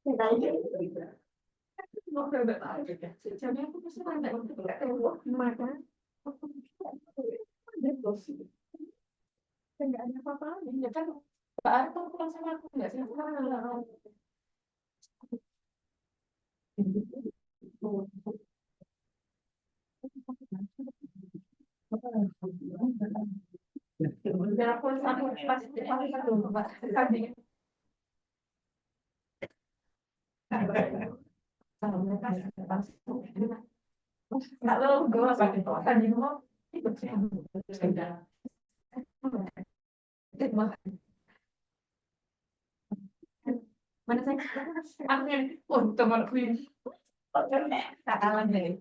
Enggak ada apa-apa. Ya kan, Mbak tuh pulang sama aku enggak sih? Biar aku pasti dulu, Mbak. Tadi. Kalau gue pakai tadi mau ikut sih. Mana saya? Aku yang untung aku ini. Tak kalah dari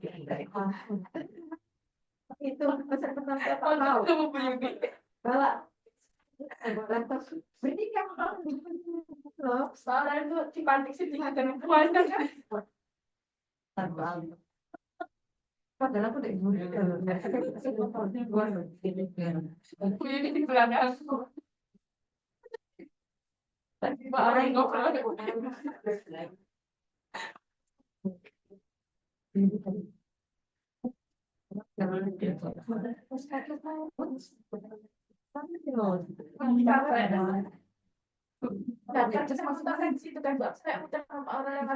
itu pesan pertama apa tahu? Kamu punya bawa laptop berarti kamu loh soalnya itu dipantik sih tinggal dan puas kan padahal aku udah ibu aku ini di belakang aku tadi orang ngobrol terus maksudnya kan di situ kan saya udah sama orang yang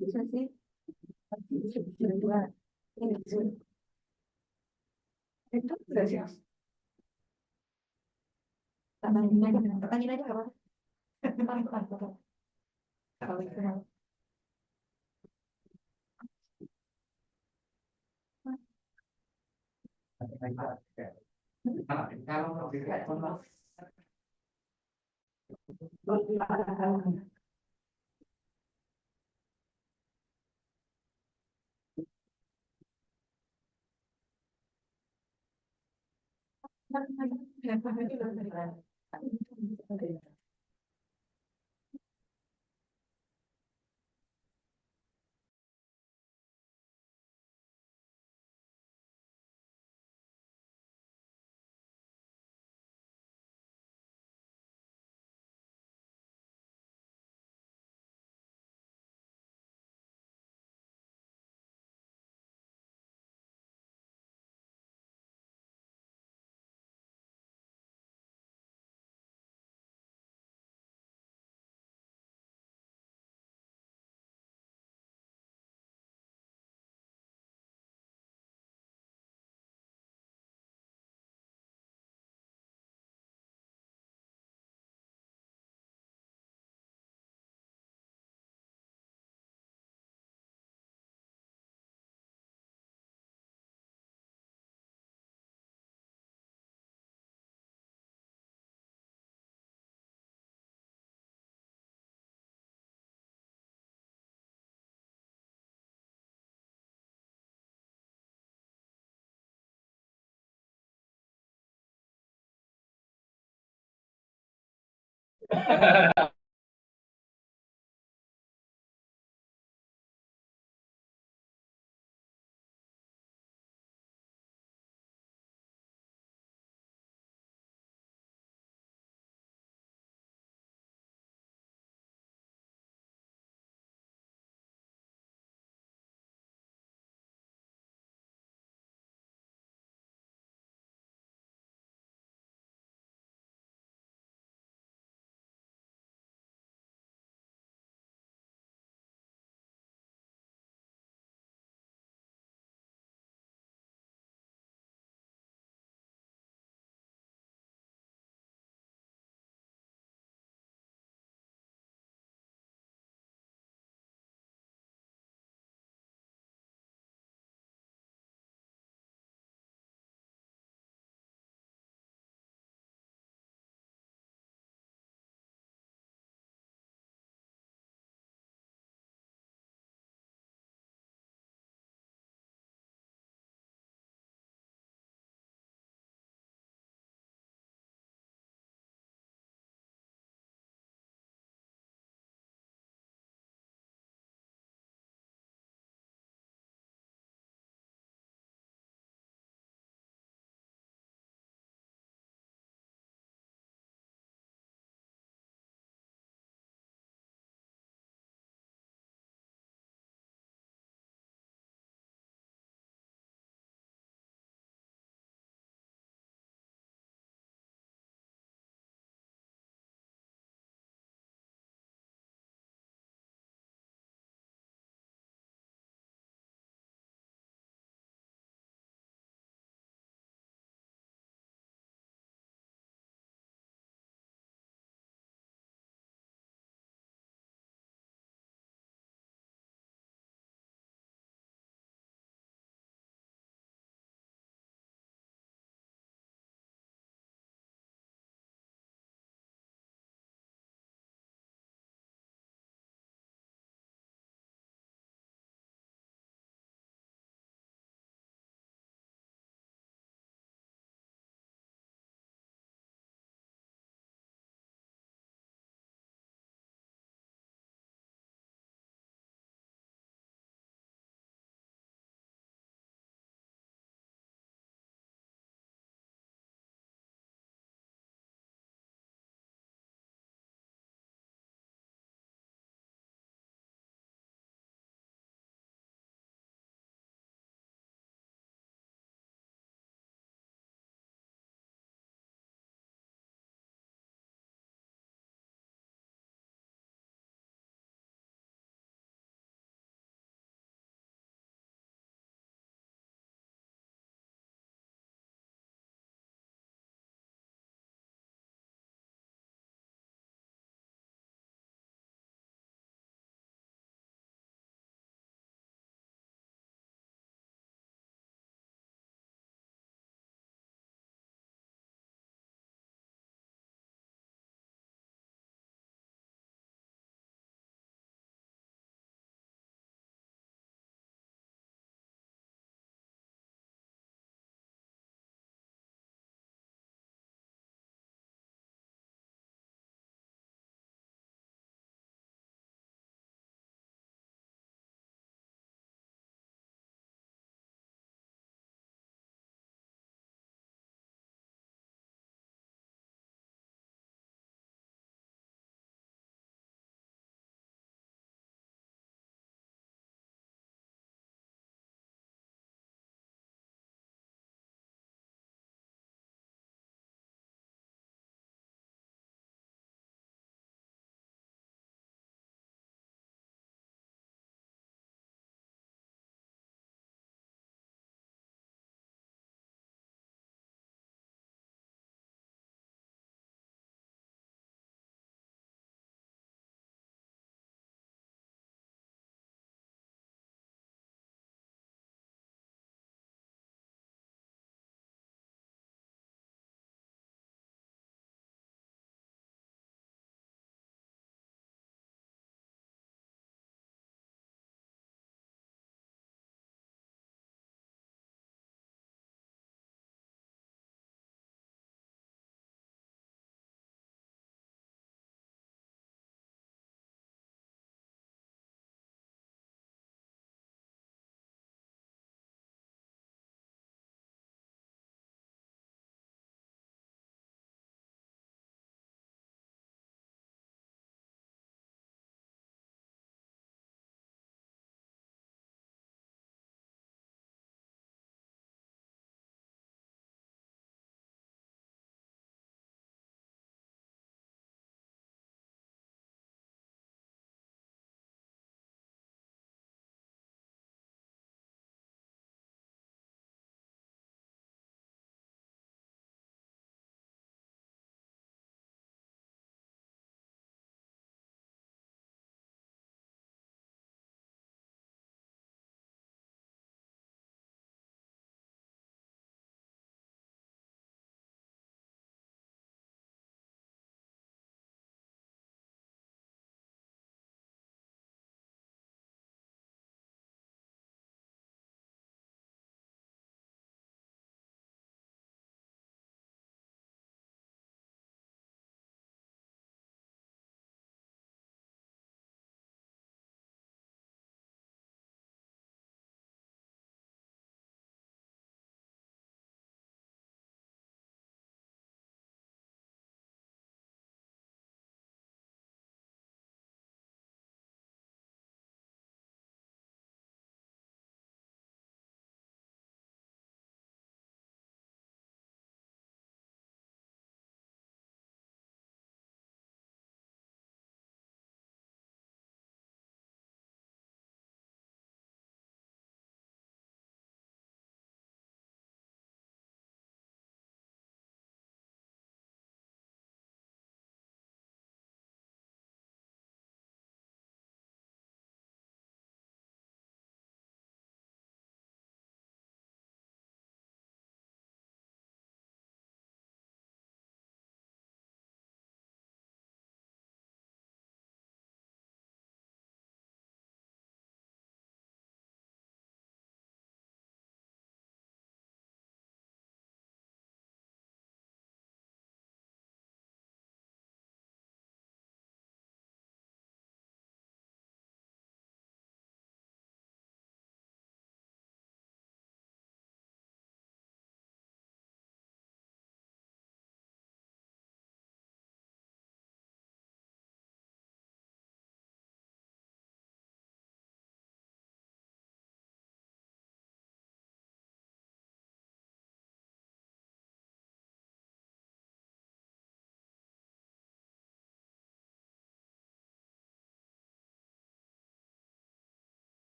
bisa sih dua itu sudah siap pertanyaan aja apa kalau itu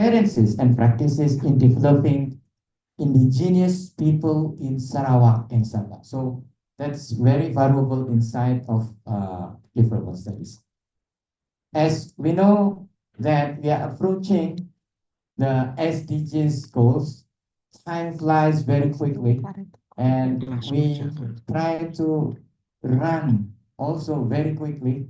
experiences and practices in developing indigenous people in Sarawak and Sabah. So that's very valuable insight of development studies. As we know that we are approaching the SDGs goals, time flies very quickly, and we try to run also very quickly,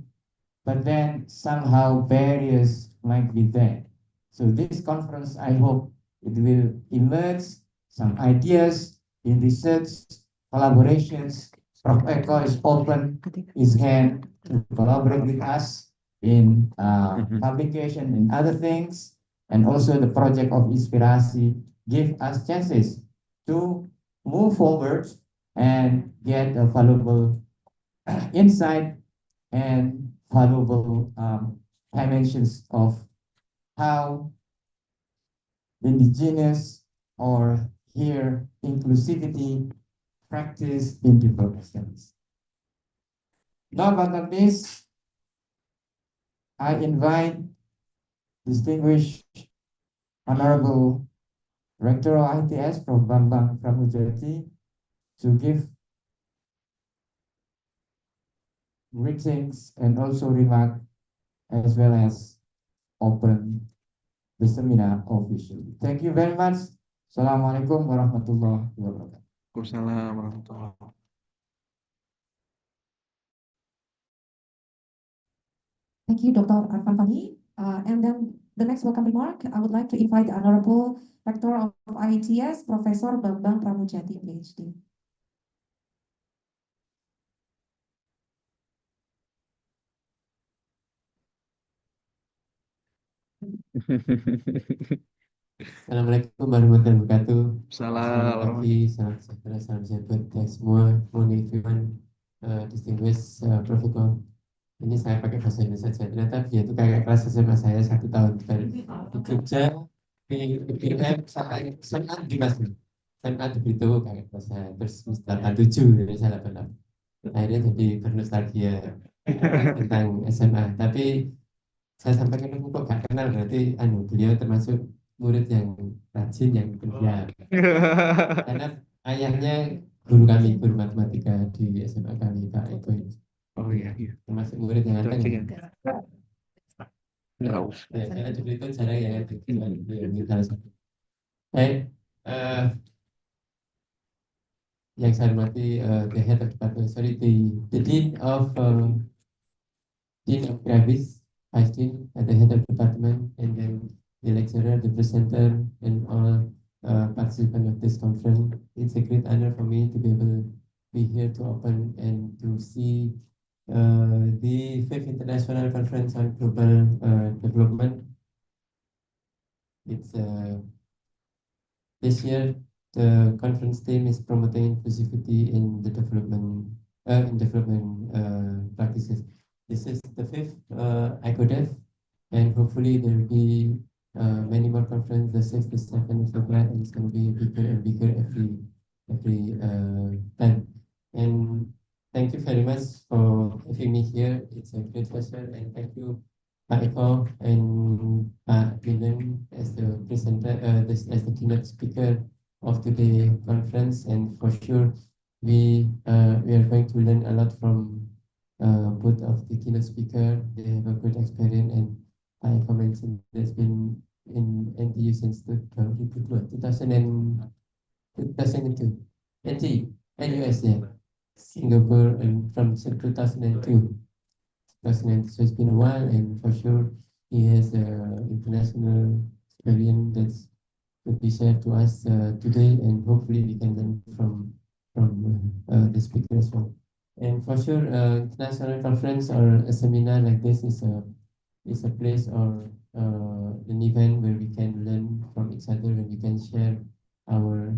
but then somehow barriers might be there. So this conference, I hope it will emerge some ideas in research, collaborations. Prof. Eko is open his hand to collaborate with us in publication and other things, and also the project of Inspirasi give us chances to move forward and get a valuable insight and valuable dimensions of how indigenous or here inclusivity practice in development studies. Last but not least, I invite distinguished Honorable Rector of ITS, Prof. Bambang Pramujati, to give greetings and also remark as well as open the seminar officially. Thank you very much. Assalamualaikum warahmatullahi wabarakatuh. Waalaikumsalam warahmatullahi wabarakatuh. Thank you, Dr. Arfan Fahmi. And then the next welcome remark, I would like to invite the Honorable Rector of IETS, Professor Bambang Pramujati, PhD. Assalamualaikum warahmatullahi wabarakatuh. Salam. Selamat pagi, salam sejahtera, salam sehat buat kita semua. Morning everyone, distinguished Prof. Eko. Ini saya pakai bahasa Indonesia saja. Ternyata dia itu kakak kelas SMA saya 1 tahun di Jogja, di UPM, sampai SMA di Basel. SMA di Bito kakak kelas saya. Terus Mister A7 dari saya 88. Akhirnya jadi bernostalgia tentang SMA. Tapi saya sampaikan dulu kok gak kenal, berarti beliau termasuk murid yang rajin, yang pendiam. Karena ayahnya guru kami, guru matematika di SMA kami, Pak Eko. Oh iya, iya. Termasuk murid yang anteng. Nggak usah. Ya, saya juga itu cara yang salah satu. Baik, yang saya hormati the head of department, sorry, the dean of Gravis, Vice Dean at the head of department, and then the lecturer, the presenter, and all participants of this conference. It's a great honor for me to be able to be here to open and to see the 5th International Conference on Global Development. It's this year the conference theme is promoting inclusivity in the development practices. This is the 5th ICODEV, and hopefully there will be many more conferences, the 6th, the 7th, etc., and it's going to be bigger and bigger every time. And thank you very much for having me here. It's a great pleasure, and thank you, Pak Eko and Pak Bilen as the presenter, as the keynote speaker of today's conference. And for sure, we are going to learn a lot from both of the keynote speaker. They have a great experience, and Pak Eko mentioned that's been in NTU since 2002, 2002, and US, yeah, Singapore, and from 2002. So it's been a while, and for sure he has international experience that's could be shared to us today, and hopefully we can learn from the speaker as well. And for sure, international conference or a seminar like this is a place or an event where we can learn from each other, and we can share our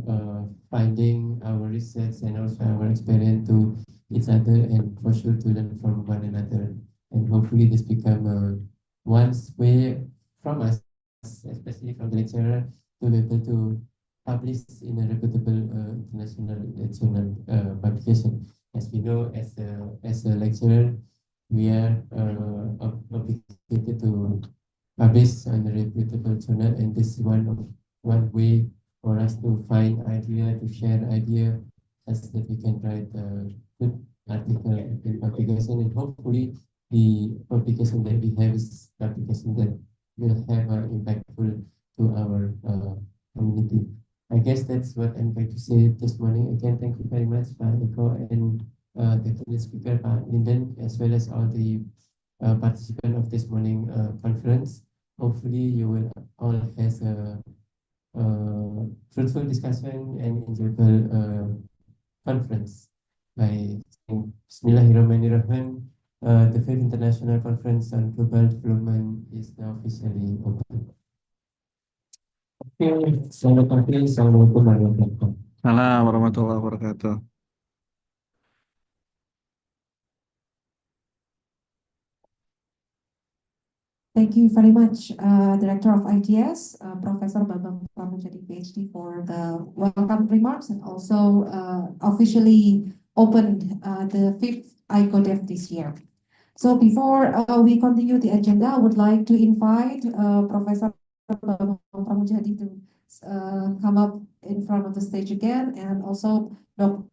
finding, our research, and also our experience to each other, and for sure to learn from one another. And hopefully this become one way from us, especially from the lecturer, to be able to publish in a reputable international journal publication. As we know, as a lecturer, we are obligated to publish based on a reputable journal, and this is one way for us to find idea, to share idea, such that we can write a good article in publication, and hopefully the publication that we have is publication that will have an impactful to our community. I guess that's what I'm going to say this morning. Again, thank you very much, Pak Eko, and the keynote speaker, Pak Linden, as well as all the participants of this morning conference. Hopefully, you will all has a fruitful discussion and enjoyable conference. By saying Bismillahirrahmanirrahim, the Fifth International Conference on Global Development is now officially open. Oke, selamat pagi. Assalamualaikum warahmatullahi wabarakatuh. Salam warahmatullahi wabarakatuh. Thank you very much, Director of ITS, Professor Bambang Pramujadi, PhD, for the welcome remarks, and also officially opened the fifth ICODEV this year. So before we continue the agenda, I would like to invite Professor Bambang Pramujadi to come up in front of the stage again, and also Dr.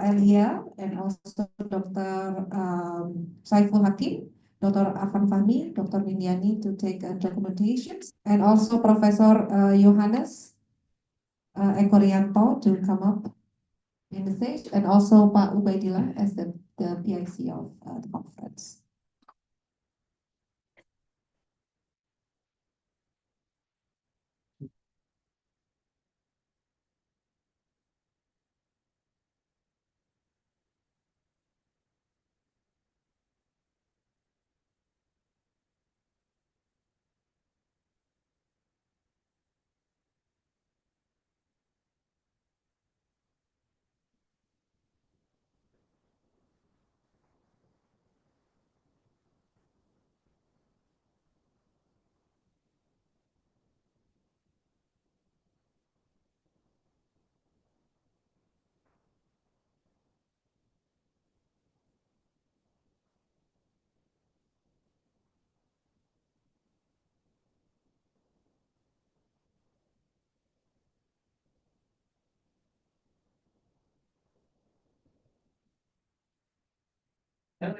Elia, and also Dr. Saiful Hakim, Dr. Arfan Fahmi, Dr. Windiani to take documentations, and also Professor Johannes Ekorianto to come up in the stage, and also Pak Ubaidillah as the PIC of the conference. Yeah,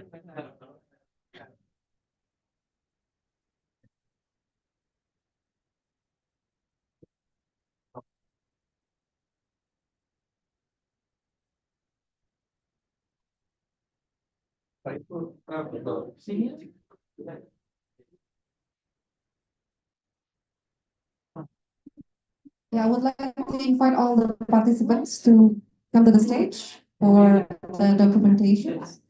I would like to invite all the participants to come to the stage for the documentations.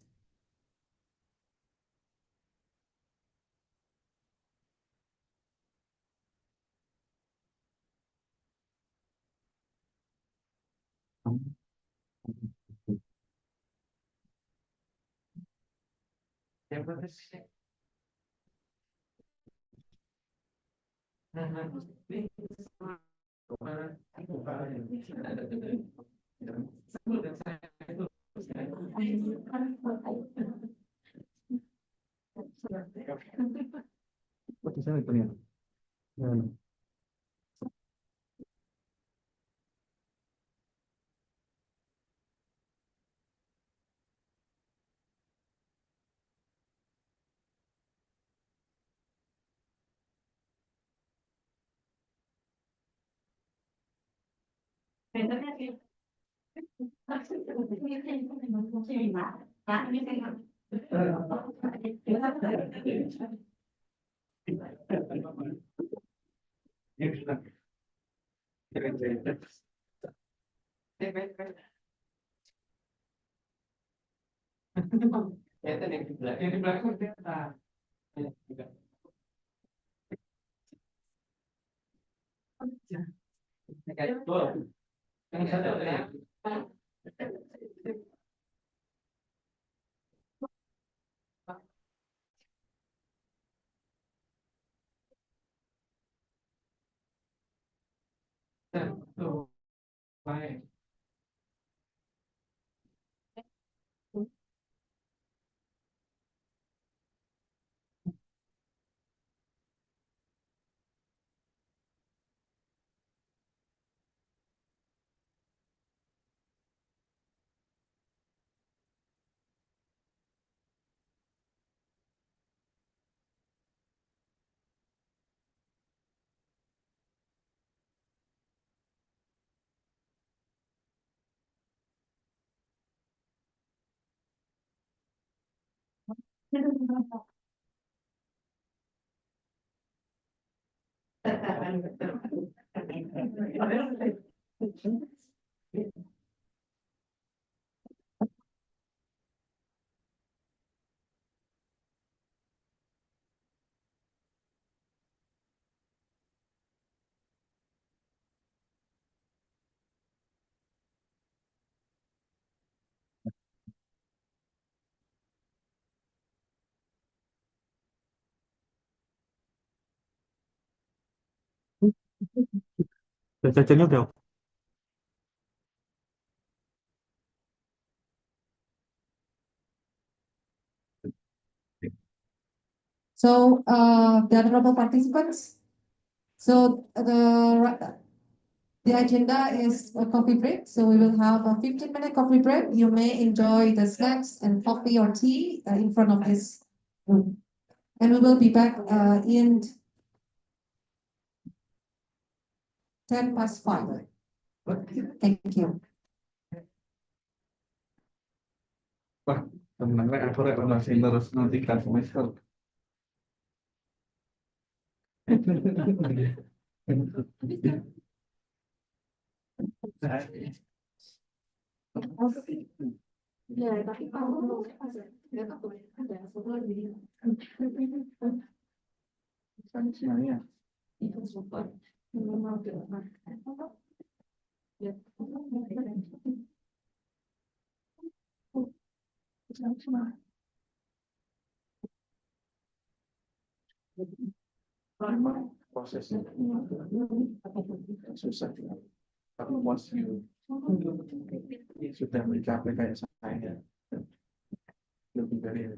Jajannya udah. So, the honorable participants, so the agenda is a coffee break. So we will have a 15-minute coffee break. You may enjoy the snacks and coffee or tea in front of this room. And we will be back in 5:10. Thank you. Wah, tenangnya aku masih terus nanti kan semester. Ya, tapi kalau nggak tahu ada satu lagi. Sebenarnya Itu super. Memang ya. memang prosesnya susah. Tapi once you sudah mencapai kayak saya, lebih dari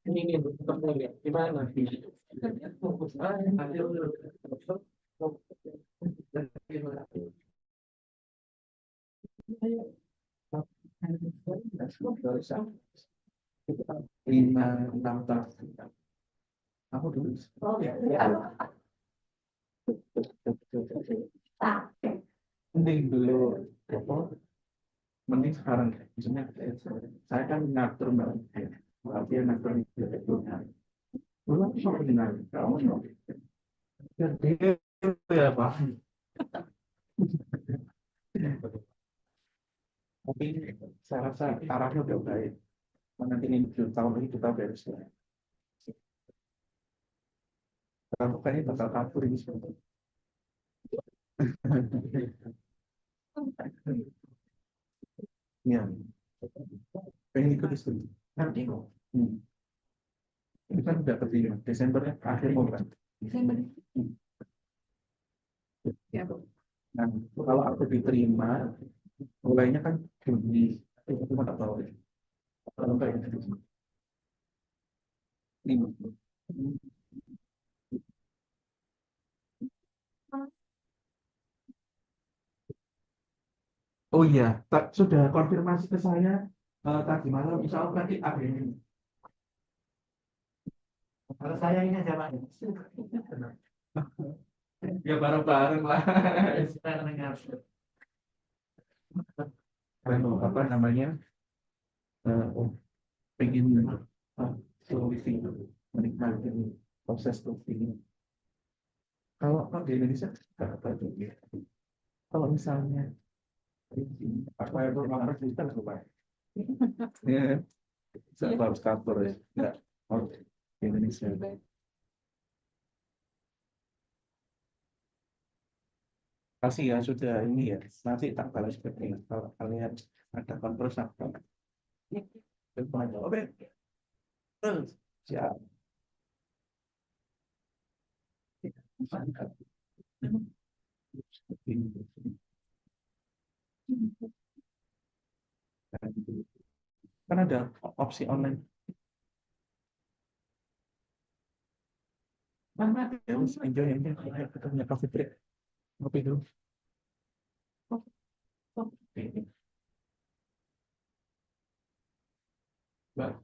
ini ketemu ya gimana lima enam tahun aku dulu mending dulu apa mending sekarang maksudnya saya kan ngatur mbak berarti ngatur itu dulu aku sama dengan kamu jadi ya pak tapi saya rasa arahnya udah baik nanti ini 7 tahun lagi kita beres ya kamu kayaknya bakal kabur ini sebentar ya pengen ikut di sini nanti kok ini kan udah terpilih Desember akhir mau kan Desember. Ya, Bu. nah kalau aku diterima mulainya kan Juni itu nggak tahu ya kalau kayak gitu ini oh iya tak sudah konfirmasi ke saya tadi malam insya Allah nanti akhir ini kalau saya ini aja Pak ya bareng-bareng lah apa namanya oh, pengen solusi menikmati proses ini kalau di Indonesia nggak apa juga kalau misalnya apa itu nomor kita coba ya saya harus kantor ya nggak kalau di Indonesia pasti ya sudah ini ya nanti tak balas seperti ini kalau kalian ada kontrol apa oke siap kan ada opsi online mana ya enjoy aja kita punya coffee break ngopi dulu Mbak.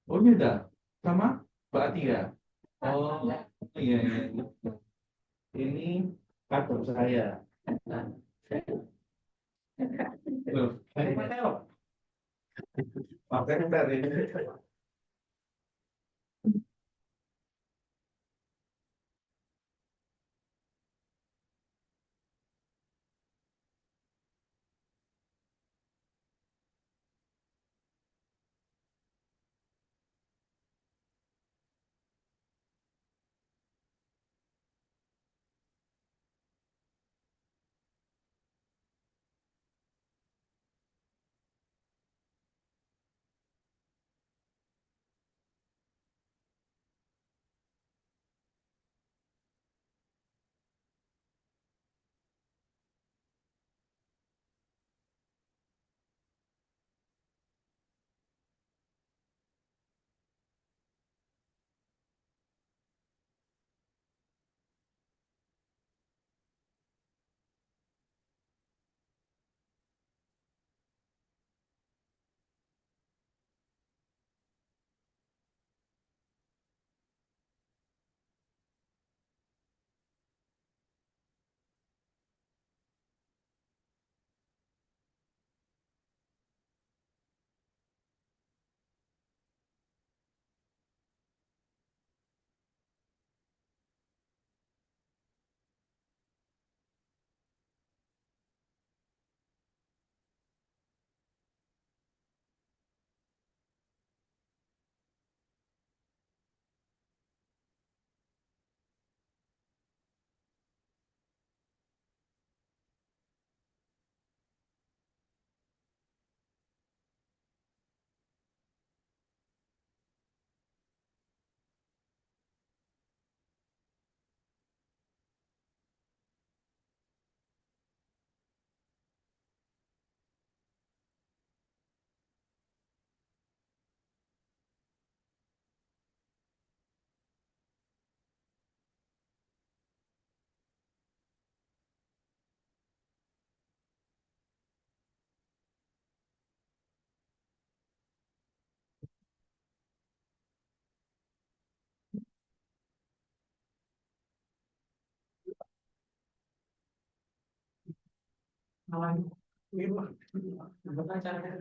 Oh ini udah sama Mbak Atia oh iya iya Ini kantor saya. Loh, ini mana ya? Makanya dari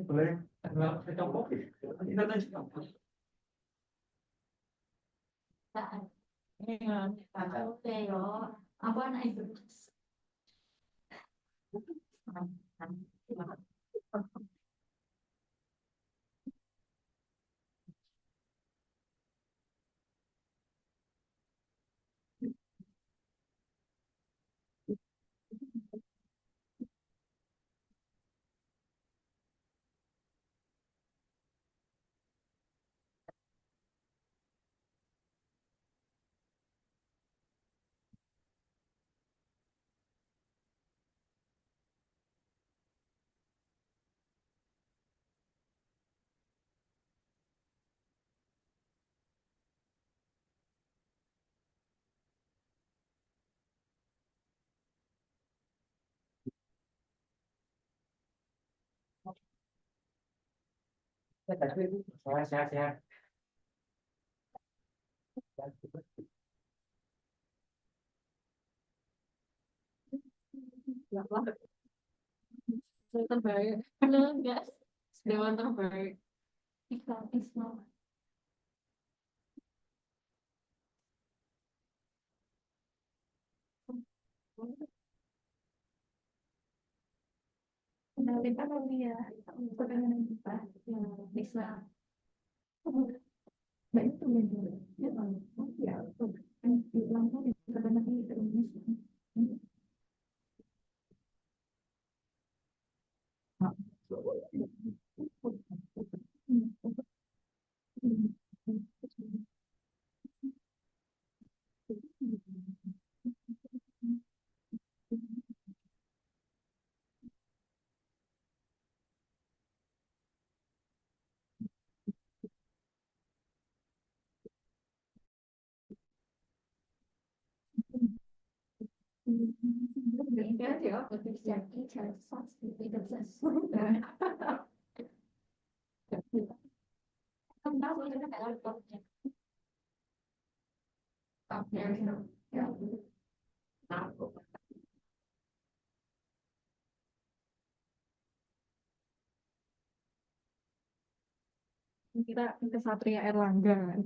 boleh. Apa anak itu? Sehat-sehat. Terbaik. Enggak. Dewan terbaik. Islam, Islam. Kenalin apa dia? Kepengen kita yang Islam. Banyak tuh yang dulu. Ya, Islam tuh di kebanyakan di Indonesia. Enggak sih, aku terjadi jasa tidak sesuai. Kamu tahu ini kan laptopnya. Ya. Kita ke Satria Erlangga.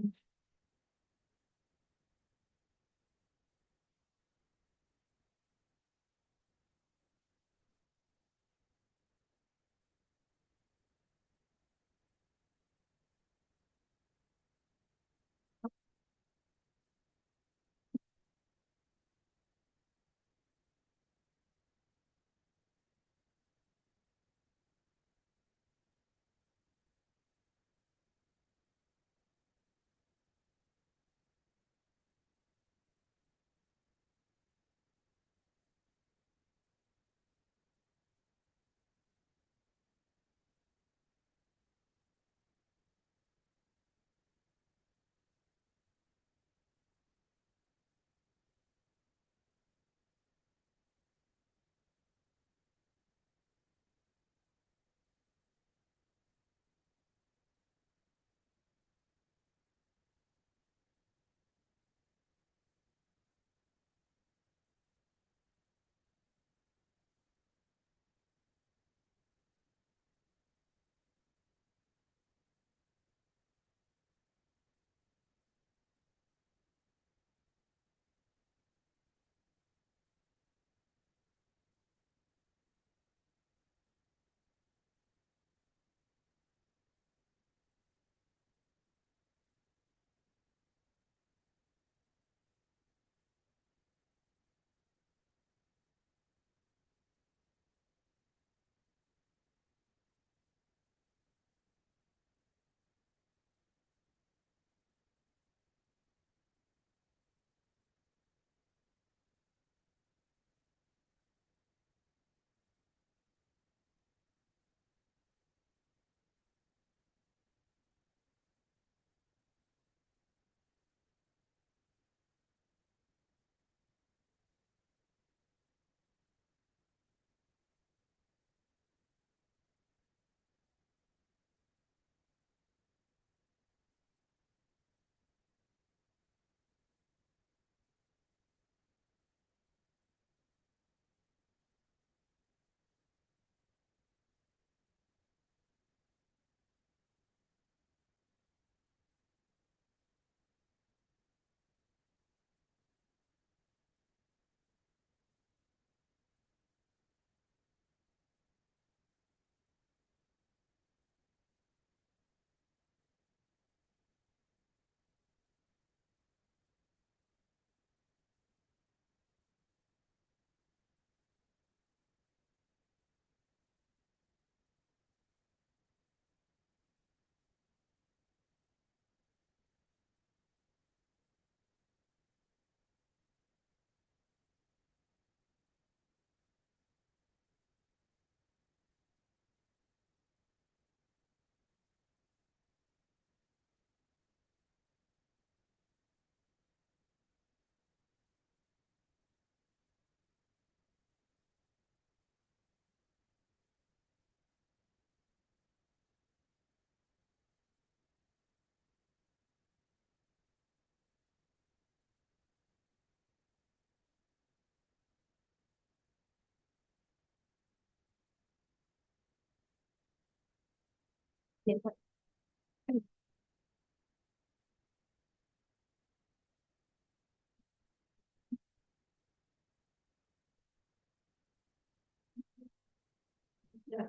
Ya,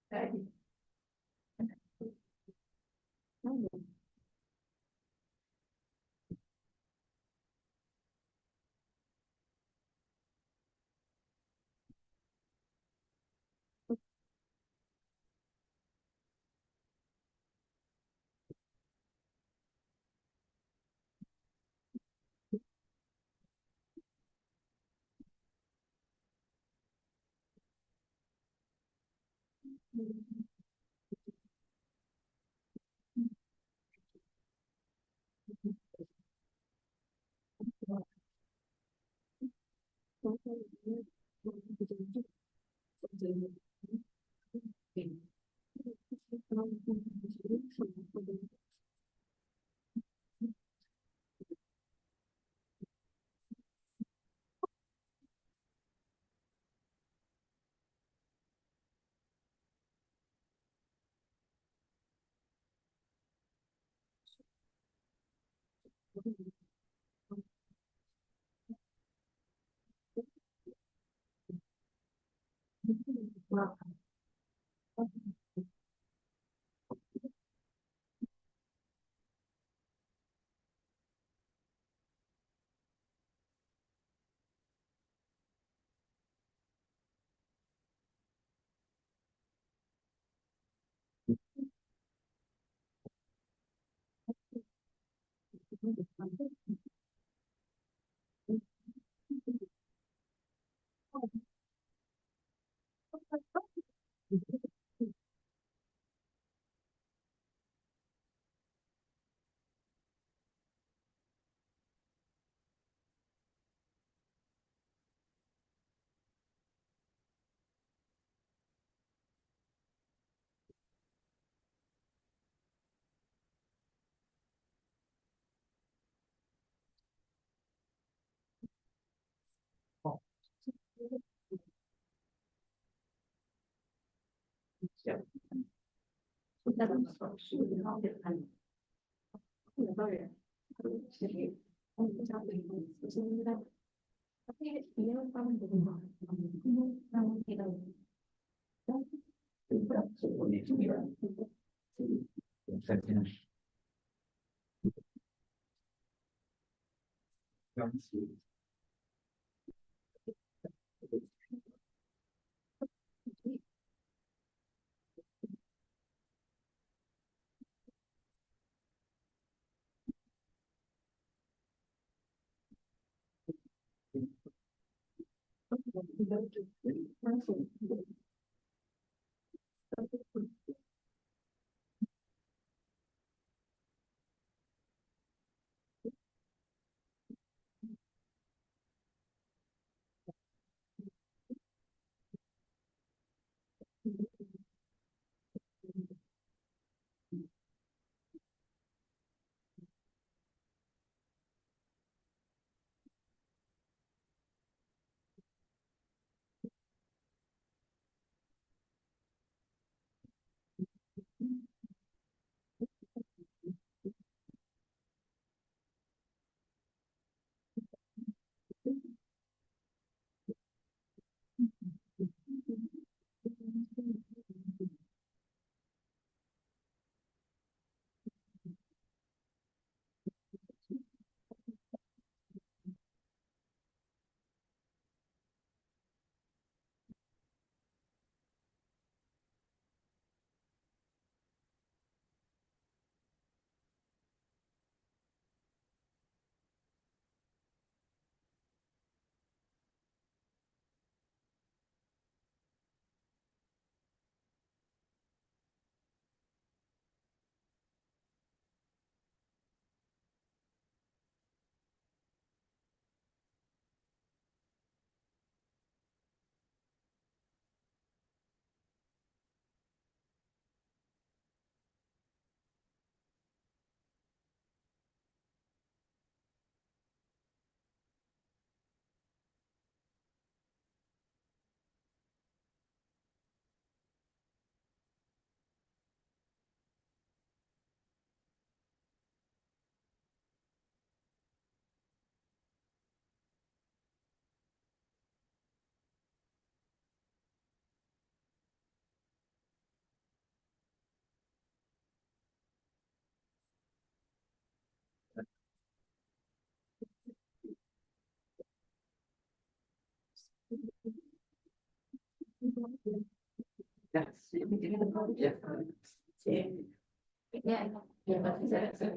kayak gitu.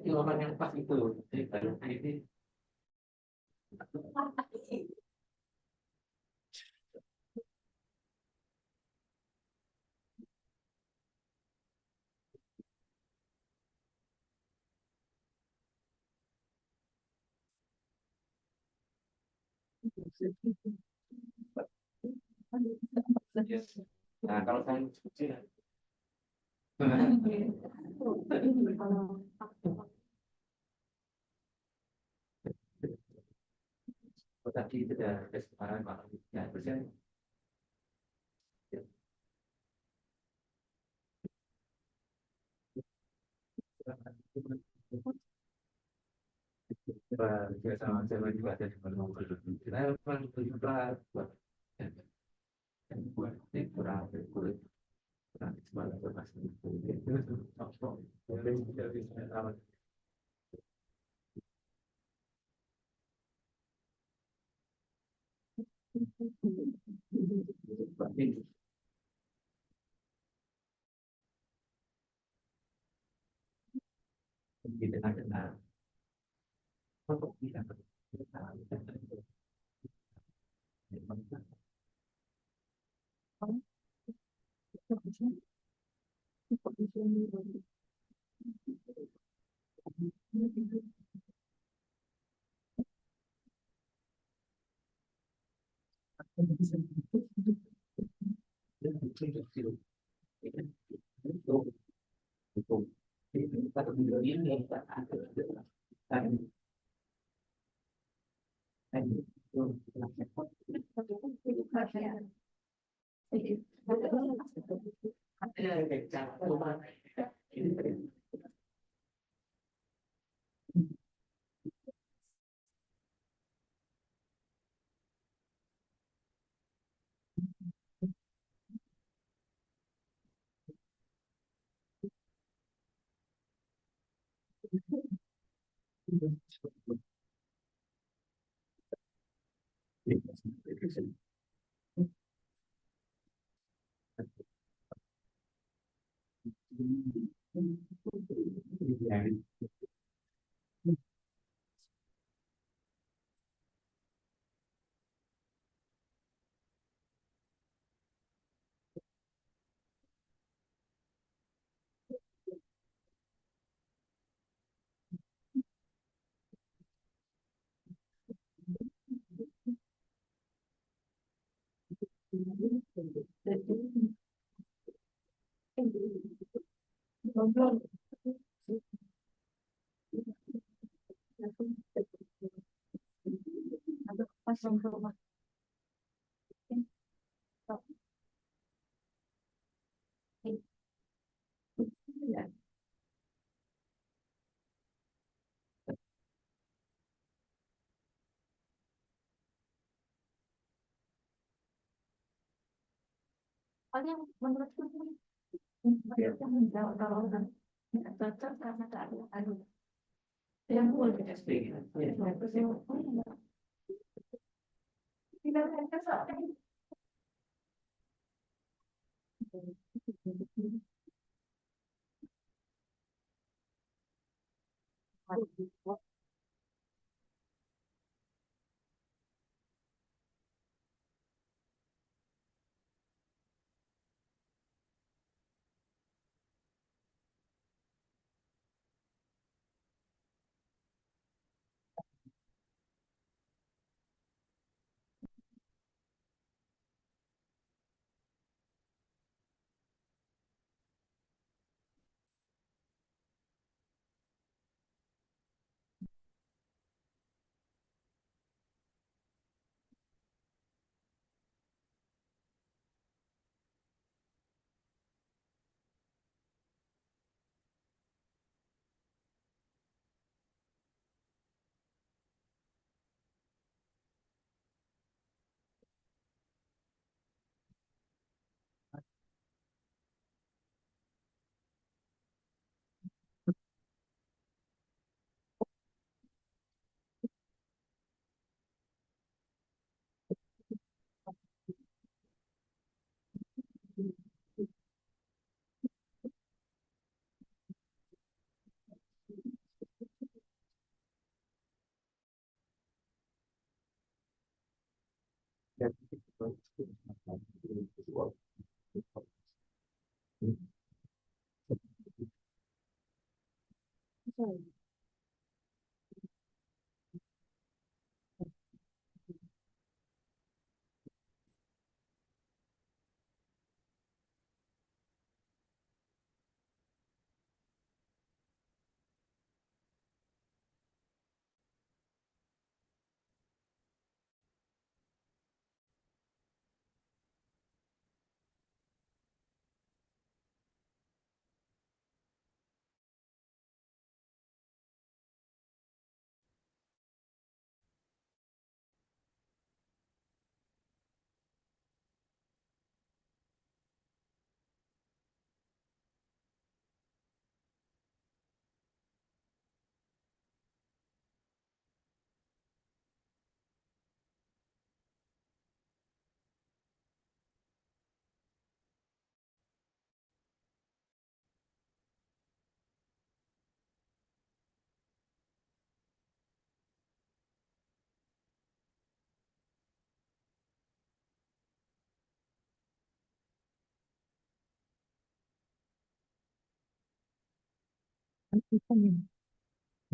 Jawaban yang pas itu. Nah, kalau saya tadi sudah kesempatan Pak. Ya, persen. Và juga sama-sama juga ada di mana kita buat kurang kulit kurang semalam bermasuk itu tidak ada untuk tidak Soalnya menurutku yang menjawab kalau nggak cocok karena tak ada yang boleh terus yang tidak ada soalnya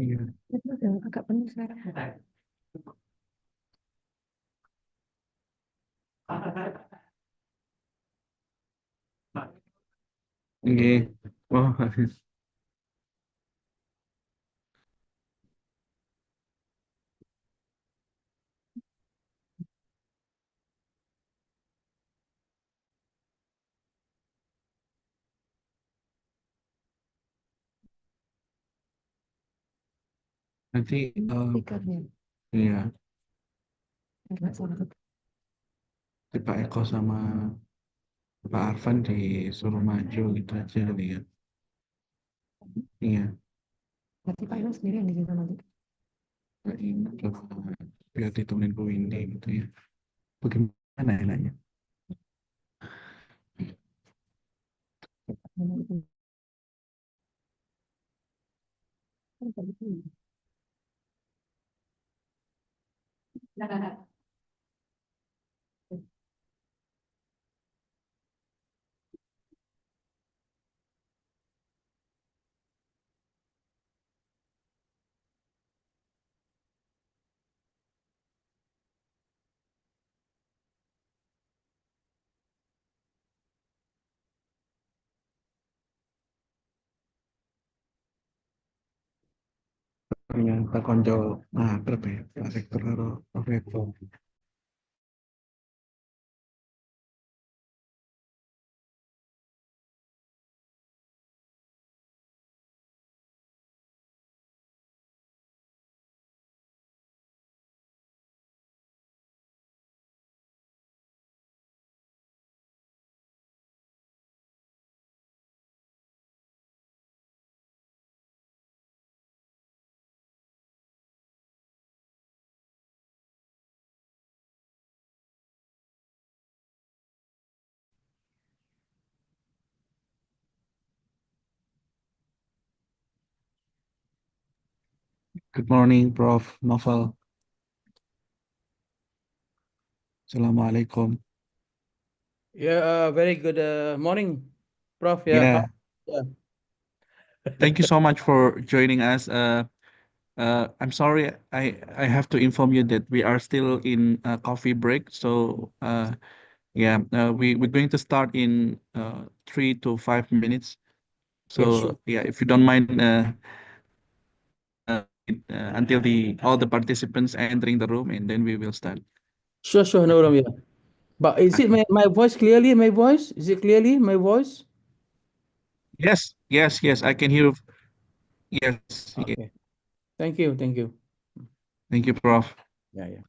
Iya. Itu udah agak penuh sekarang. Iya. Oh, nanti Speakernya. iya, Enggak salah. si Pak Eko sama Pak Arfan disuruh maju gitu aja kali ya. Iya, Berarti Pak Ino sendiri yang di situ nanti. Pak Ino coba biar ditemenin Bu Windy gitu ya. Bagaimana enaknya? Ternyata konco berapa ya? Pak Rektor karo Pak Rektor. Good morning, Prof. Novel. Assalamualaikum. Yeah, very good morning, Prof. Yeah, Yeah, yeah. thank you so much for joining us. I'm sorry, I have to inform you that we are still in a coffee break. So, yeah, we're going to start in 3 to 5 minutes. Yeah, sure, So, yeah, if you don't mind, until the all the participants entering the room, and then we will start. sure, no problem. Yeah, but is it Okay. my voice clearly? My voice is it clearly my voice? Yes, yes, yes, I can hear. Yes, yeah. Okay, thank you. Thank you, Prof. Yeah.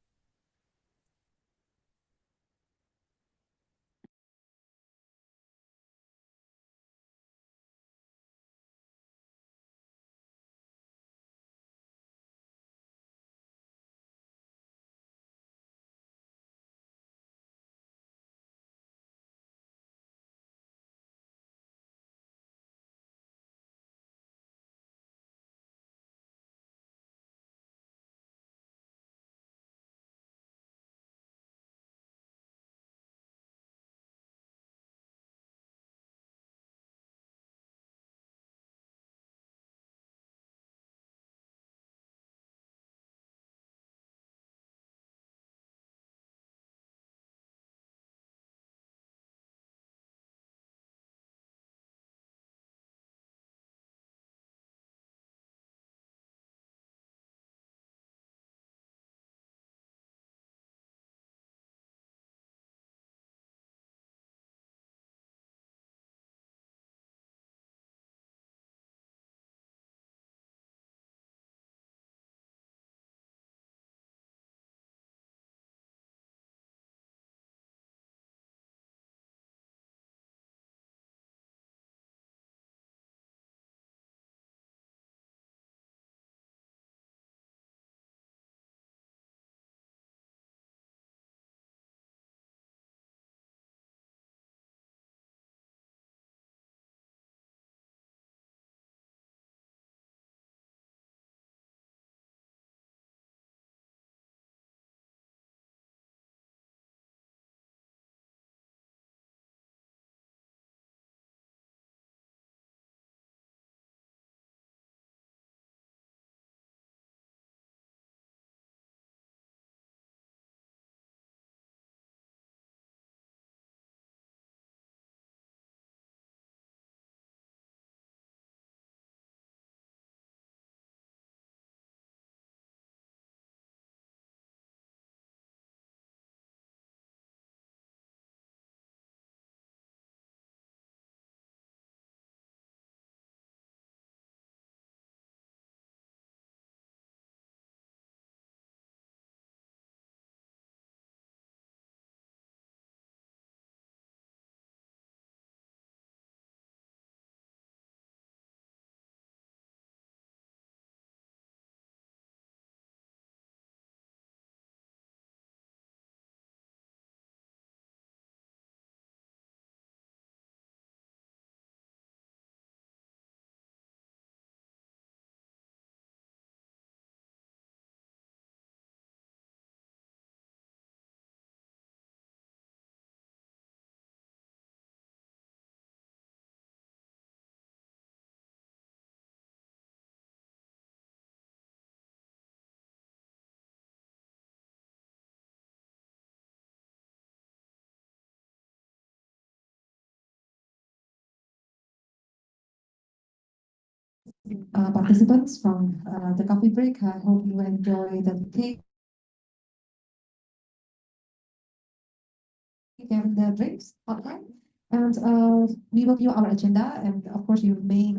participants from the coffee break. I hope you enjoy the cake and the drinks online. And we will view our agenda, and of course, you may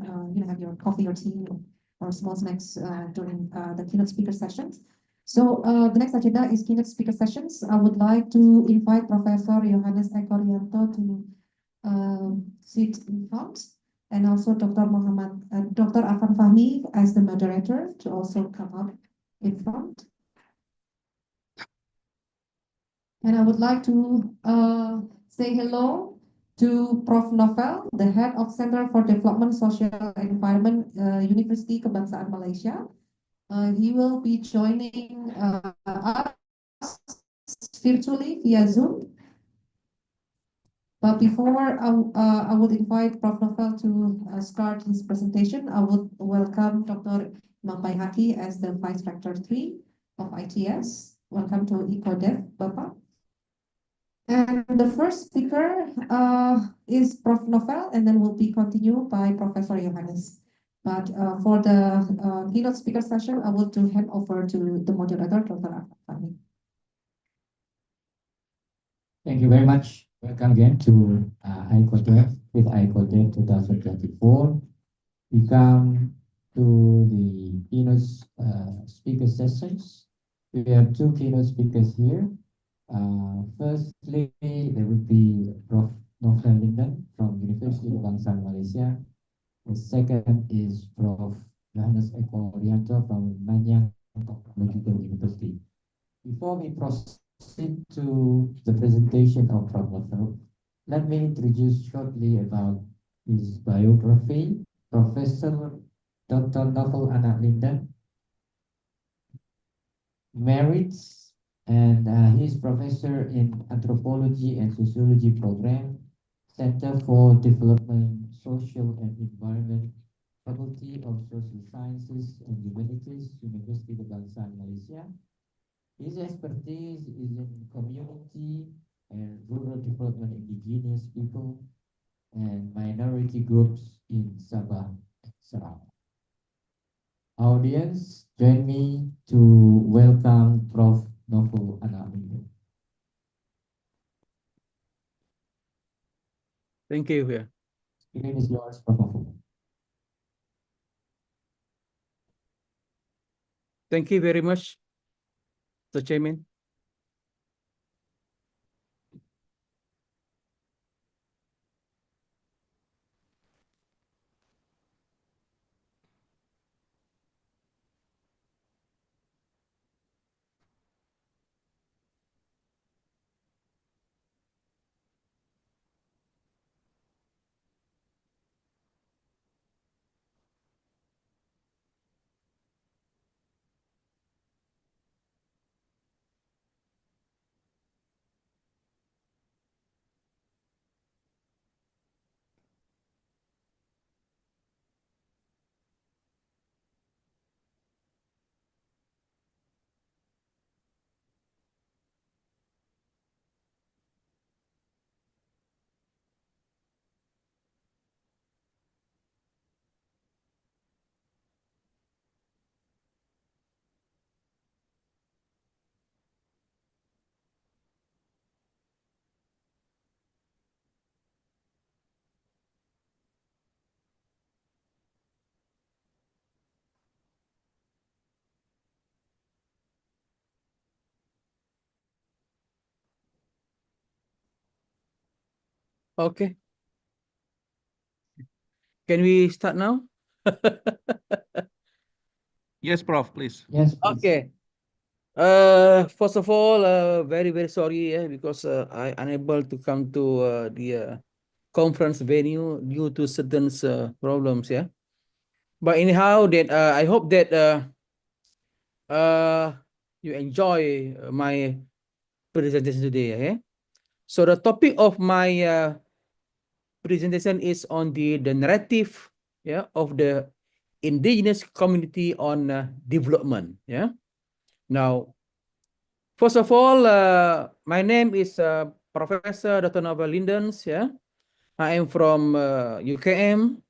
have your coffee or tea or small snacks during the keynote speaker sessions. So the next agenda is keynote speaker sessions. I would like to invite Professor Johannes Ekorianto to sit in front, and also Dr. Afan Fahmi as the moderator to also come up in front. And I would like to say hello to Prof. Novel, the head of Center for Development Social Environment, University Kebangsaan Malaysia. He will be joining us virtually via Zoom. But before I would invite Prof. Novel to start his presentation, I would welcome Dr. Mampai Haki as the Vice Rector 3 of ITS. Welcome to ICODEV, Bapak. And the first speaker is Prof. Novel, and then will be continued by Professor Johannes. But for the keynote speaker session, I will to hand over to the moderator, Dr. Afan. Thank you very much. Welcome again to ICODEV with ICODEV 2024. We come to the keynote speaker sessions. We have two keynote speakers here. Firstly, there will be Prof. Novel Linden from University of Kebangsaan Malaysia. The second is Prof. Johannes Ekorianto from Nanyang Technological University. Before we proceed to the presentation of Prof. Novel, let me introduce shortly about his biography. Professor Dr. Novel Anak Linden, married, and he's professor in Anthropology and Sociology program, Center for Development, Social and Environment, Faculty of Social Sciences and Humanities, University of Kebangsaan Malaysia. His expertise is in community and rural development, indigenous people, and minority groups in Sabah and Sarawak. Audience, join me to welcome Prof. Novel Anak Linden. Thank you. Yeah. Screen is yours, Prof. Novel. Thank you very much, Mr. Chairman. Okay. Can we start now? Yes, Prof, please. Yes, please. Okay. First of all, very, very sorry because I unable to come to the conference venue due to certain problems. Yeah. But anyhow, that I hope that you enjoy my presentation today. Okay. So the topic of my presentation is on the narrative, yeah, of the indigenous community on development. Yeah. Now, first of all, my name is Professor Dr. Novel Lindens. Yeah, I am from UKM.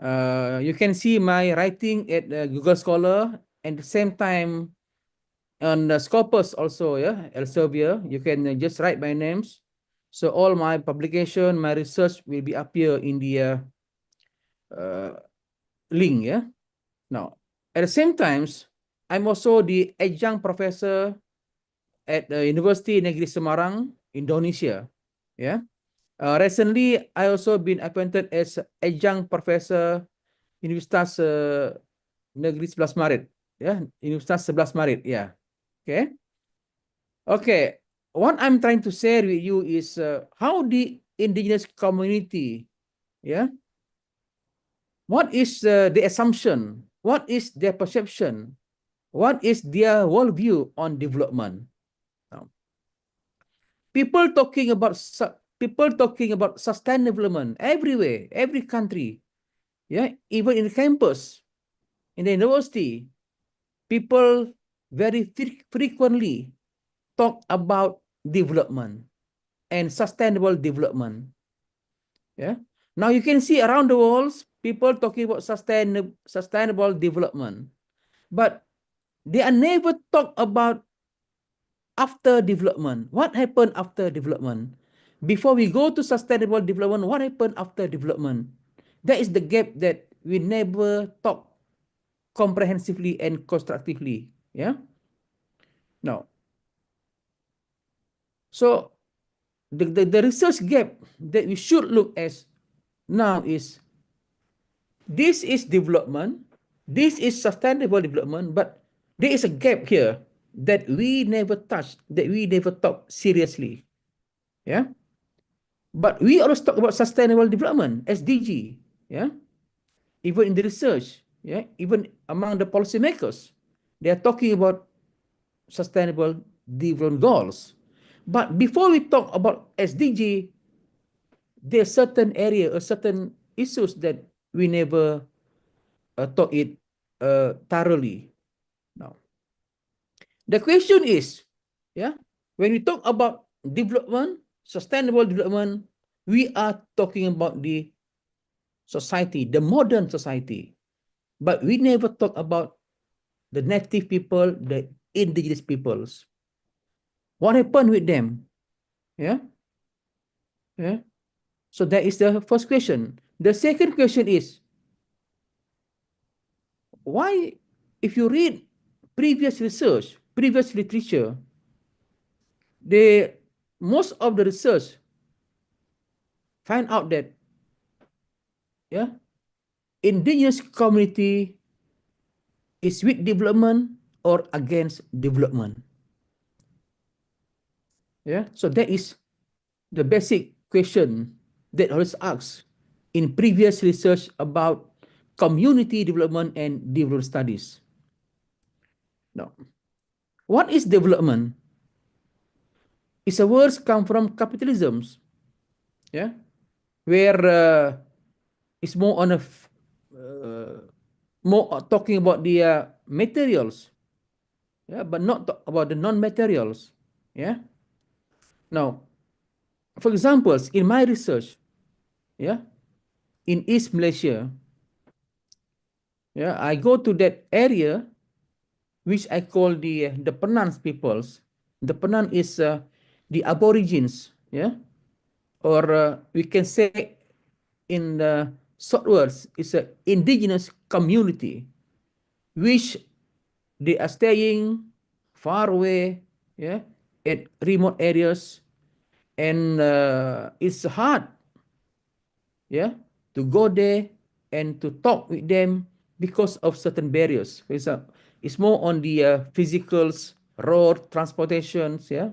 You can see my writing at Google Scholar, and the same time on the Scopus also, yeah, Elsevier. You can just write my names. So all my publication, my research will be up here in the link, yeah. Now, at the same times, I'm also the adjunct professor at the University Negeri Semarang, Indonesia. Yeah. Recently, I also been appointed as adjunct professor Universitas Negeri 11 Maret. Yeah, Universitas 11 Maret. Yeah. Okay. Okay. What I'm trying to share with you is how the indigenous community, yeah, what is the assumption? What is their perception? What is their worldview on development? Now, people talking about sustainable development everywhere, every country, yeah, even in campus, in the university, people very frequently talk about development and sustainable development. Yeah. Now you can see around the world, people talking about sustainable development, but they are never talk about after development. What happened after development? Before we go to sustainable development, what happened after development? That is the gap that we never talk comprehensively and constructively. Yeah. Now, so the research gap that we should look at now is this is development, this is sustainable development, but there is a gap here that we never touch, that we never talk seriously. Yeah. But we always talk about sustainable development, SDG. Yeah. Even in the research, yeah, even among the policymakers, they are talking about sustainable development goals. But before we talk about SDG, there are certain area or certain issues that we never talk it thoroughly. Now, the question is, yeah, when we talk about development, sustainable development, we are talking about the society, the modern society, but we never talk about the native people, the indigenous peoples. What happened with them? Yeah, yeah. So that is the first question. The second question is, why, if you read previous research, previous literature, they most of the research find out that, yeah, indigenous community is with development or against development. Yeah, so that is the basic question that always asked in previous research about community development and development studies. Now, what is development? It's a words come from capitalisms, yeah, where it's more on a more talking about the materials, yeah, but not about the non-materials, yeah. Now, for examples, in my research, yeah, in East Malaysia, yeah, I go to that area which I call the Penan peoples. The Penan is the Aborigines, yeah, or we can say in the short words, it's an indigenous community which they are staying far away, yeah, at remote areas, and it's hard, yeah, to go there and to talk with them because of certain barriers. For example, it's more on the physicals, road transportations, yeah.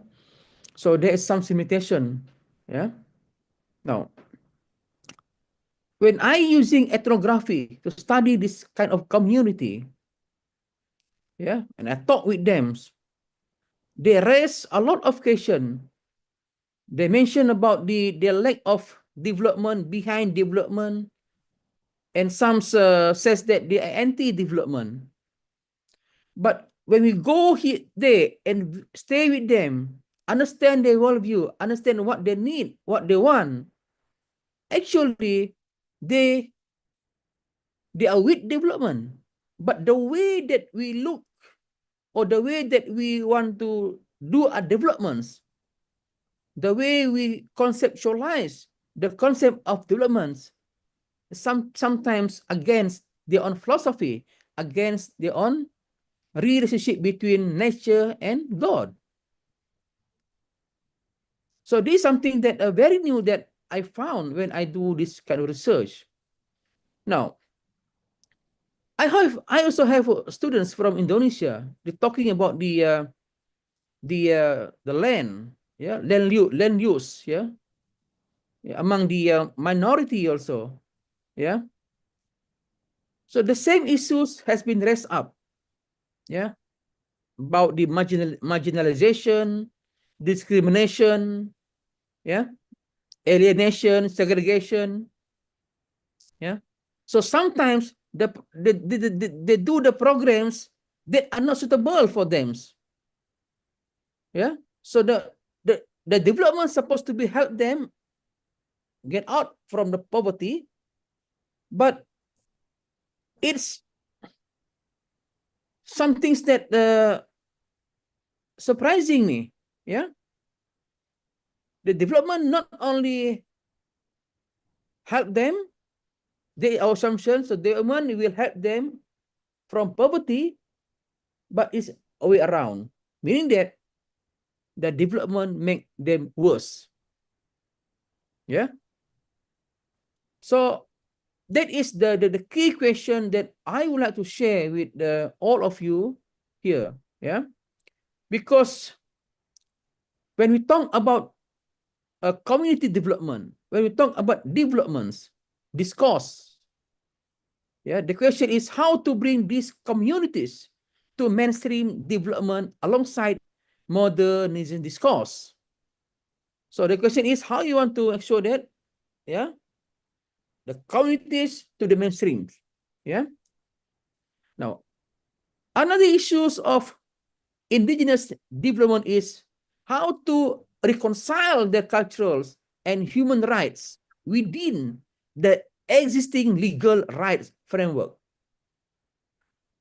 So there is some limitation, yeah. Now, when I using ethnography to study this kind of community, yeah, and I talk with them, they raise a lot of question. They mention about the lack of development behind development, and some says that they are anti-development. But when we go here, there and stay with them, understand their worldview, understand what they need, what they want, actually, they They are with development. But the way that we look or the way that we want to do our developments, the way we conceptualize the concept of developments, sometimes against their own philosophy, against their own relationship between nature and God. So this is something that very new that I found when I do this kind of research. Now, I also have students from Indonesia. They're talking about the land, yeah, land use, yeah, among the minority also, yeah. So the same issues has been raised up, yeah, about the marginalization, discrimination, yeah, alienation, segregation, yeah. So sometimes they do the programs that are not suitable for them, yeah. So the development supposed to be help them get out from the poverty, but it's some things that surprising me, yeah. The development not only help them, the assumption, so the development will help them from poverty, but it's a way around, meaning that the development make them worse, yeah. So that is the key question that I would like to share with all of you here, yeah. Because when we talk about community development, when we talk about developments, discourse, yeah, the question is how to bring these communities to mainstream development alongside modernism discourse. So the question is how you want to ensure that, yeah, the communities to the mainstream, yeah. Now, another issues of indigenous development is how to reconcile the cultural and human rights within the existing legal rights framework.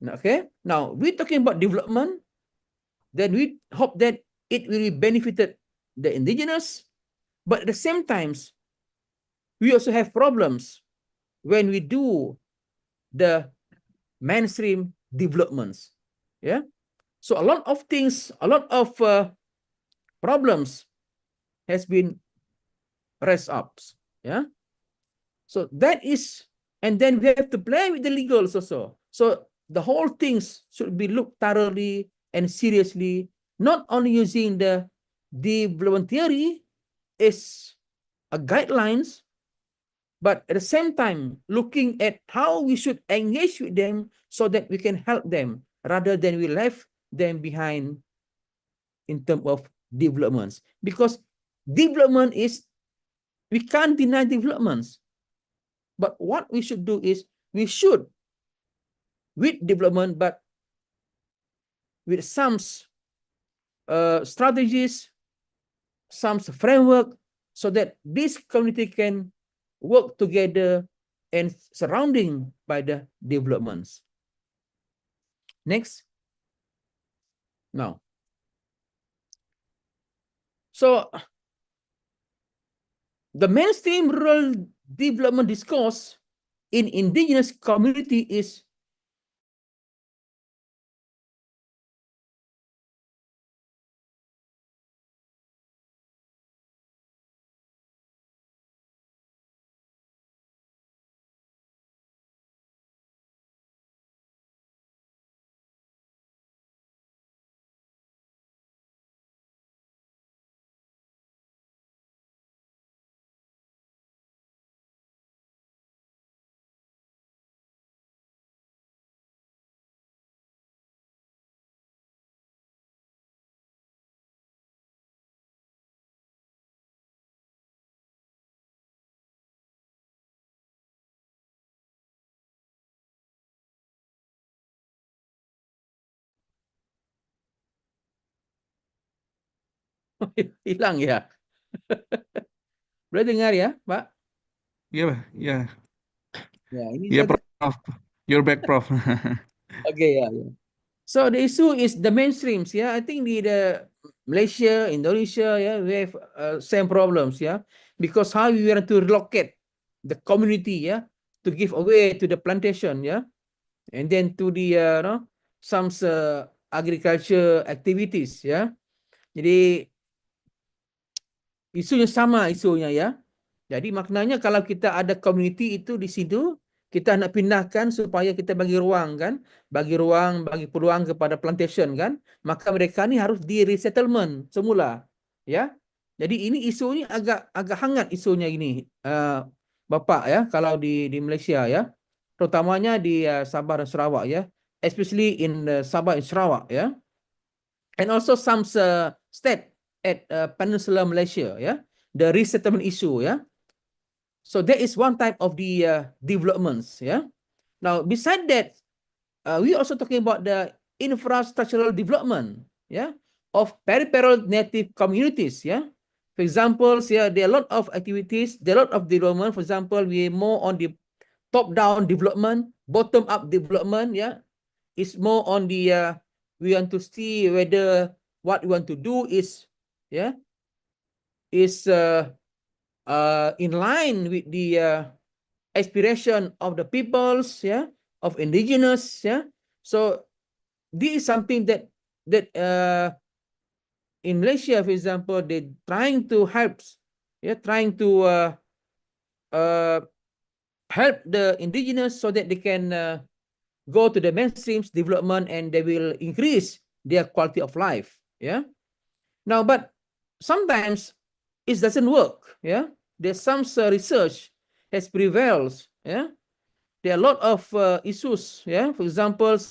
Okay, now we're talking about development, then we hope that it will benefit the indigenous, but at the same times, we also have problems when we do the mainstream developments. Yeah, so a lot of things, a lot of problems has been raised up. Yeah, so that is, and then we have to play with the legals also. So the whole things should be looked thoroughly and seriously, not only using the development theory as a guidelines, but at the same time looking at how we should engage with them so that we can help them rather than we left them behind in terms of developments. Because development is, we can't deny developments, but what we should do is we should with development, but with some strategies, some framework, so that this community can work together and surrounding by the developments. Next. Now, so the mainstream rural development discourse in indigenous community is hilang ya. Boleh dengar ya, Pak? Iya, Pak. Iya. Ya, ini Iya, saya Prof. You're back, Prof. Okay, yeah, yeah. So the issue is the mainstreams. Yeah, I think the Malaysia, Indonesia, yeah, we have same problems. Yeah, because how we want to relocate the community. Yeah, to give away to the plantation. Yeah, and then to the some agriculture activities. Yeah, jadi isunya sama isunya ya. Jadi maknanya kalau kita ada community itu di situ, kita nak pindahkan supaya kita bagi ruang kan, bagi ruang, bagi peluang kepada plantation kan, maka mereka ni harus di resettlement semula, ya. Jadi ini isunya agak hangat isunya ini, Bapak ya, kalau di Malaysia ya, terutamanya di Sabah dan Sarawak ya, especially in Sabah and Sarawak ya, and also some state at Peninsular Malaysia, yeah, the resettlement issue, yeah. So that is one type of the developments, yeah. Now, beside that, we also talking about the infrastructural development, yeah, of peripheral native communities, yeah. For example, yeah, there are a lot of activities, there are a lot of development. For example, we more on the top-down development, bottom-up development, yeah. It's more on the we want to see whether what we want to do is yeah is in line with the aspiration of the peoples, yeah, of indigenous, yeah. So this is something that in Malaysia, for example, they trying to help, yeah, trying to help the indigenous so that they can go to the mainstream's development and they will increase their quality of life, yeah. Now, but sometimes it doesn't work, yeah. There's some research has prevailed, yeah. There are a lot of issues, yeah. For example,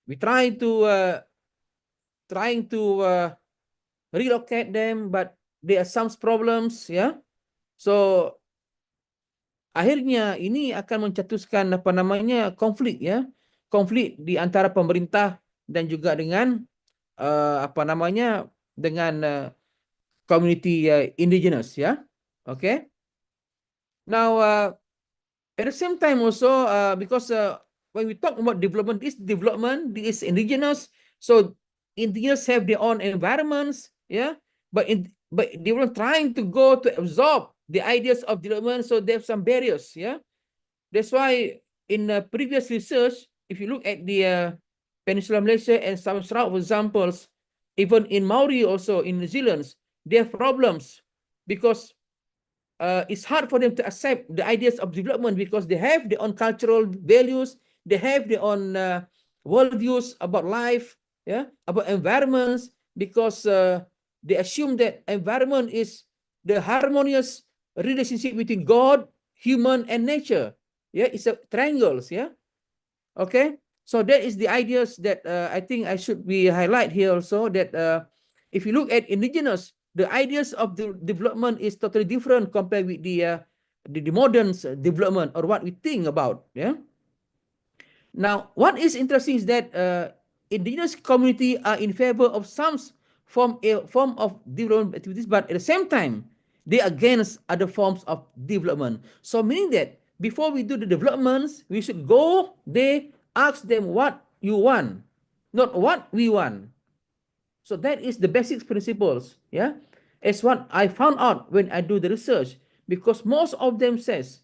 we trying to relocate them, but there are some problems, yeah. So akhirnya ini akan mencetuskan apa namanya konflik, ya, konflik di antara pemerintah dan juga dengan apa namanya dengan community indigenous, ya. Okay. Now at the same time also because when we talk about development, this indigenous, so indigenous have their own environments, yeah, but they were trying to go to absorb the ideas of development, so they have some barriers, yeah. That's why in previous research, if you look at the Peninsula Malaysia and Sabah Sarawak, for examples, even in Maori also in New Zealand, they have problems because it's hard for them to accept the ideas of development because they have their own cultural values, they have their own worldviews about life, yeah, about environments, because they assume that environment is the harmonious relationship between God, human, and nature. Yeah, it's a triangles. Yeah, okay. So that is the ideas that I think I should be highlight here also, that if you look at indigenous, the ideas of the development is totally different compared with the modern development or what we think about. Yeah. Now, what is interesting is that indigenous community are in favor of some form of development activities, but at the same time, they are against other forms of development. So meaning that before we do the developments, we should go there, ask them what you want, not what we want. So that is the basic principles, yeah. As what I found out when I do the research, because most of them says,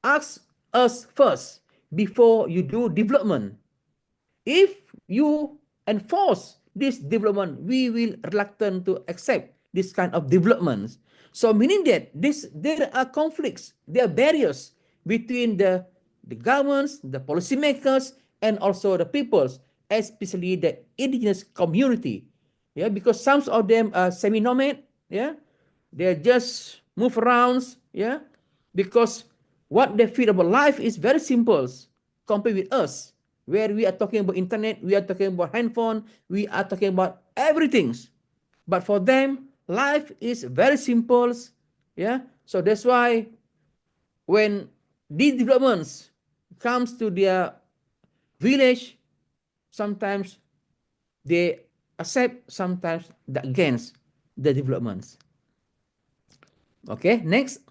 ask us first before you do development. If you enforce this development, we will reluctant to accept this kind of developments. So meaning that there are conflicts, there are barriers between the governments, the policymakers, and also the peoples, especially the indigenous community. Yeah, because some of them are semi-nomad, yeah, they just move around, yeah, because what they feel about life is very simple compared with us, where we are talking about internet, we are talking about handphone, we are talking about everything. But for them, life is very simple, yeah. So that's why when these developments comes to their village, sometimes they accept, sometimes against the developments. Okay, next.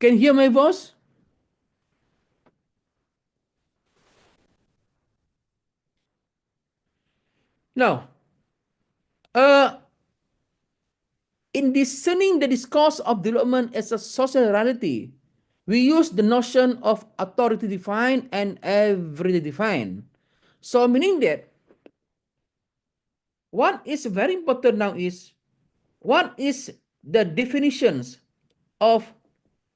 Can you hear my voice? Now, in discerning the discourse of development as a social reality, we use the notion of authority defined and everyday defined. So meaning that what is very important now is what is the definitions of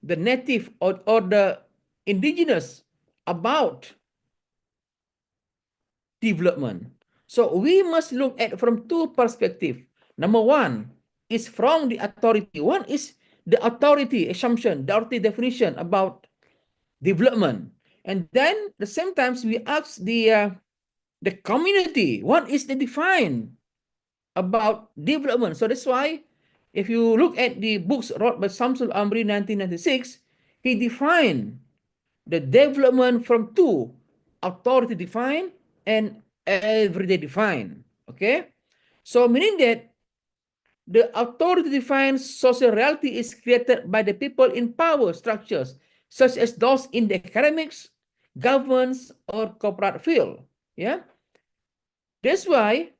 the native or the indigenous about development. So we must look at from two perspectives. Number one is from the authority. One is the authority assumption, the authority definition about development. And then the same times we ask the community, what is the define about development? So that's why if you look at the books wrote by Samsul Amri 1996, he defined the development from two, authority defined and everyday defined. Okay, so meaning that the authority defined social reality is created by the people in power structures, such as those in the academics, governments, or corporate field. Yeah, that's why,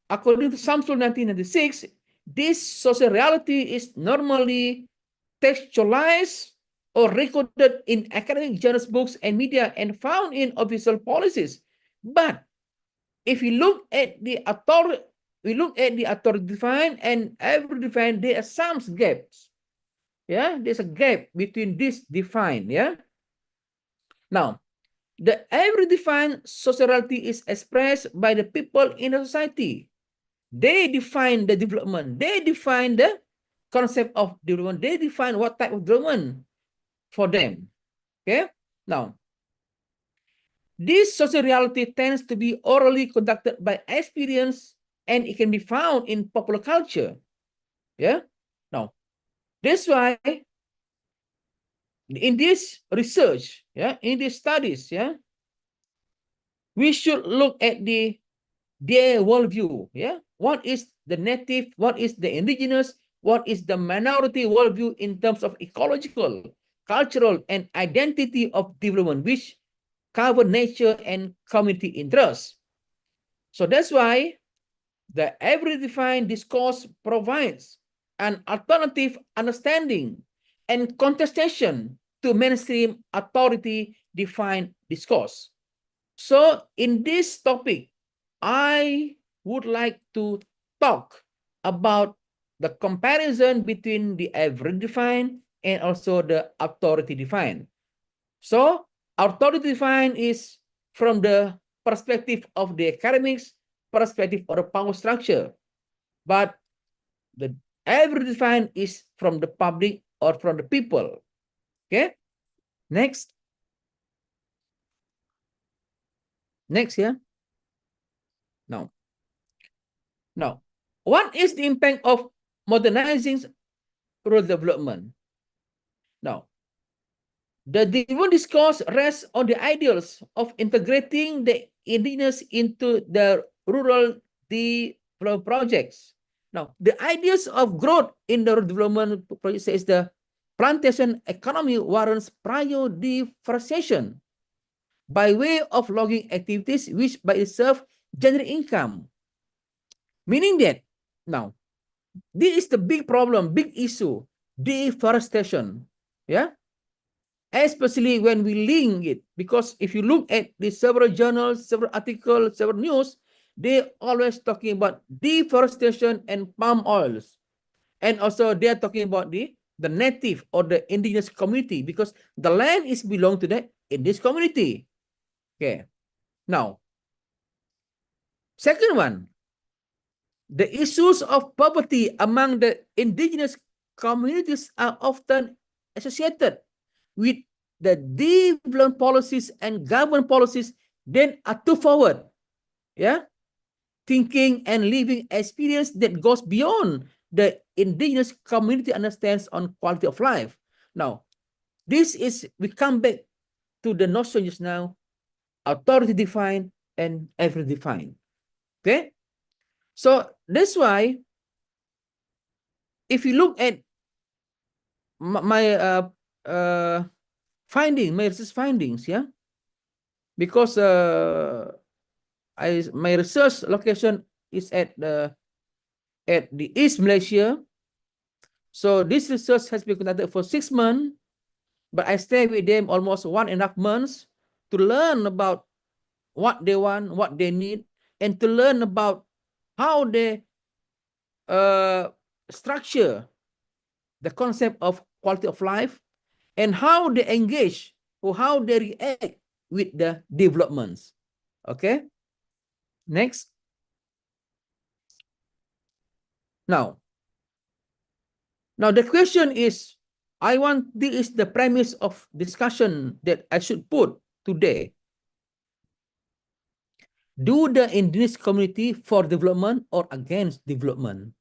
according to Samsul 1996, this social reality is normally textualized or recorded in academic journals, books, and media, and found in official policies. But if we look at the authority, defined and every defined, there are some gaps. Yeah, there's a gap between this defined. Yeah. Now, the every defined sociality is expressed by the people in the society. They define the development. They define the concept of development. They define what type of development for them. Okay. Now, this social reality tends to be orally conducted by experience, and it can be found in popular culture. Yeah. Now, that's why in this research, yeah, in these studies, yeah, we should look at their worldview. Yeah. What is the native? What is the indigenous? What is the minority worldview in terms of ecological, cultural, and identity of development, which cover nature and community interests. So that's why the every defined discourse provides an alternative understanding and contestation to mainstream authority defined discourse. So in this topic, I would like to talk about the comparison between the average defined and also the authority defined. So authority defined is from the perspective of the academics, perspective of the power structure. But the average defined is from the public or from the people. Okay. Next. Next, yeah. Now, what is the impact of modernizing rural development? Now, the development discourse rests on the ideals of integrating the indigenous into the rural development projects. Now, the ideas of growth in the development project says the plantation economy warrants prior deforestation by way of logging activities, which by itself generate income. Meaning that, now, this is the big problem, big issue, deforestation. Yeah. Especially when we link it, because if you look at the several journals, several articles, several news, they always talking about deforestation and palm oils. And also they're talking about the native or the indigenous community, because the land is belong to the indigenous community. Okay. Now, second one, the issues of poverty among the indigenous communities are often associated with the development policies and government policies then are too forward. Yeah. Thinking and living experience that goes beyond the indigenous community understands on quality of life. Now, this is, we come back to the notion just now, authority defined and every defined. Okay. So that's why if you look at my research findings, yeah, because my research location is at the East Malaysia. So this research has been conducted for 6 months, but I stay with them almost 1.5 months to learn about what they want, what they need, and to learn about how they structure the concept of quality of life and how they engage or how they react with the developments. Okay, next. Now the question is, this is the premise of discussion that I should put today. Do the indigenous community for development or against development?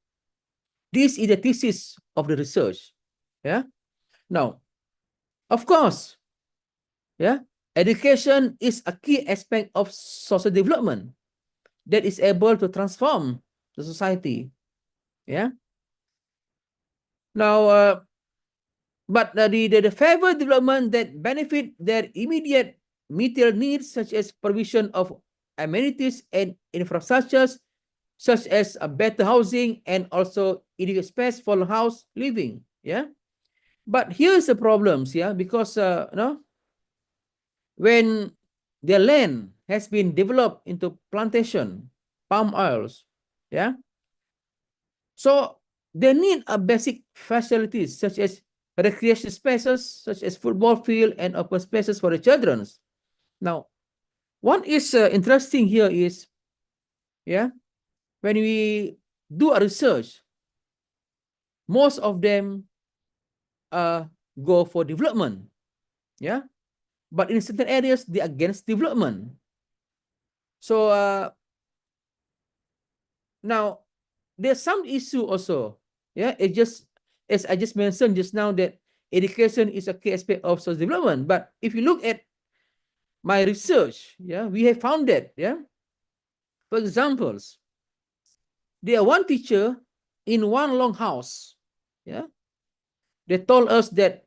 This is the thesis of the research. Yeah. Now, of course, yeah, education is a key aspect of social development that is able to transform the society. Yeah. Now, but the favored development that benefit their immediate material needs, such as provision of amenities and infrastructures, such as a better housing and also adequate space for house living. Yeah. But here's the problems, yeah, because when their land has been developed into plantation, palm oils, yeah, so they need a basic facilities such as recreation spaces, such as football field and open spaces for the children. Now, what is interesting here is, yeah, when we do a research, most of them go for development, yeah, but in certain areas they are against development. So now there's some issue also, yeah. It just, as I just mentioned just now, that education is a key aspect of social development. But if you look at my research, yeah, we have found that, yeah, for examples, there are one teacher in one long house, yeah, they told us that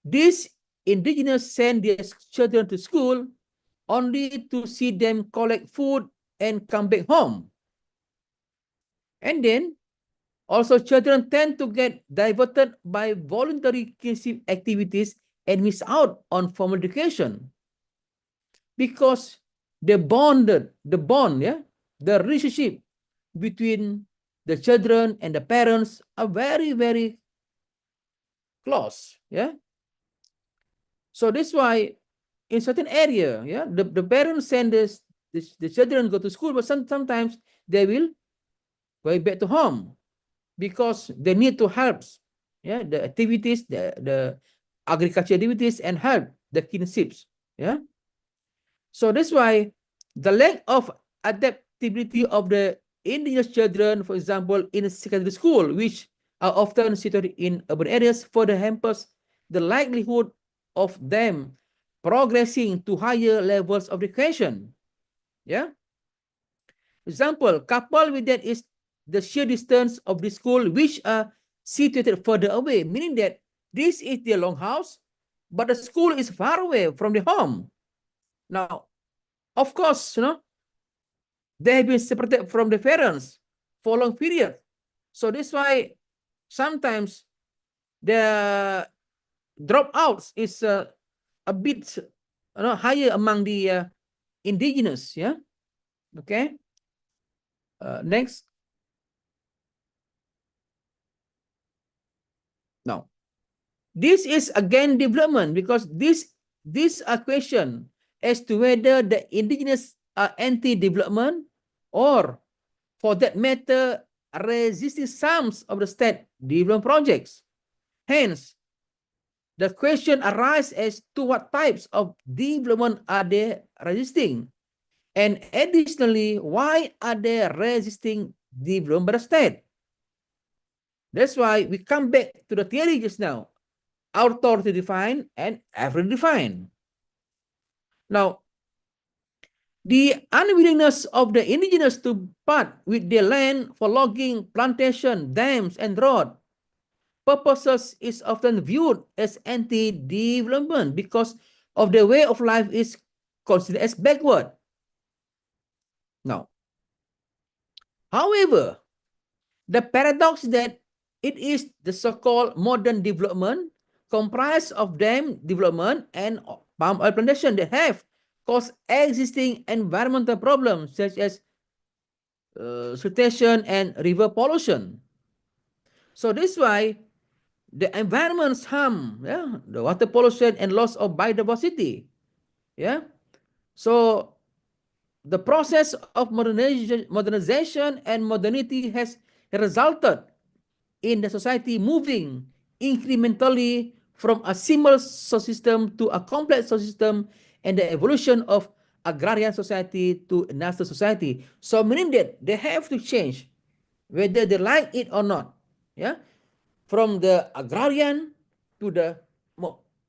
these indigenous send their children to school only to see them collect food and come back home. And then also children tend to get diverted by voluntary kinship activities and miss out on formal education because the relationship between the children and the parents are very, very close. Yeah. So that's why in certain area, yeah, the parents send the children go to school, but sometimes they will go back to home because they need to help, yeah, the activities, the agriculture activities, and help the kinships. Yeah. So that's why the lack of adaptability of the indigenous children, for example, in secondary school, which are often situated in urban areas, further hampers the likelihood of them progressing to higher levels of education. Yeah. Example, coupled with that is the sheer distance of the school, which are situated further away, meaning that this is their long house, but the school is far away from the home. Now, of course, they have been separated from the parents for a long period. So that's why sometimes the dropouts is a bit higher among the indigenous. Yeah. Okay. Next. Now, this is again development because this a question as to whether the indigenous are anti-development or, for that matter, resisting some of the state development projects. Hence, the question arises as to what types of development are they resisting? And additionally, why are they resisting development by the state? That's why we come back to the theory just now. Authority defined and average defined. Now, the unwillingness of the indigenous to part with their land for logging, plantation, dams, and road purposes is often viewed as anti-development because of the way of life is considered as backward. Now, however, the paradox that it is the so-called modern development comprised of dam development and palm oil plantation that have caused existing environmental problems such as siltation and river pollution. So this is why the environment's harm, yeah, the water pollution and loss of biodiversity, yeah. So the process of modernization and modernity has resulted in the society moving incrementally from a simple system to a complex system and the evolution of agrarian society to industrial society. So meaning that they have to change whether they like it or not. Yeah, from the agrarian to the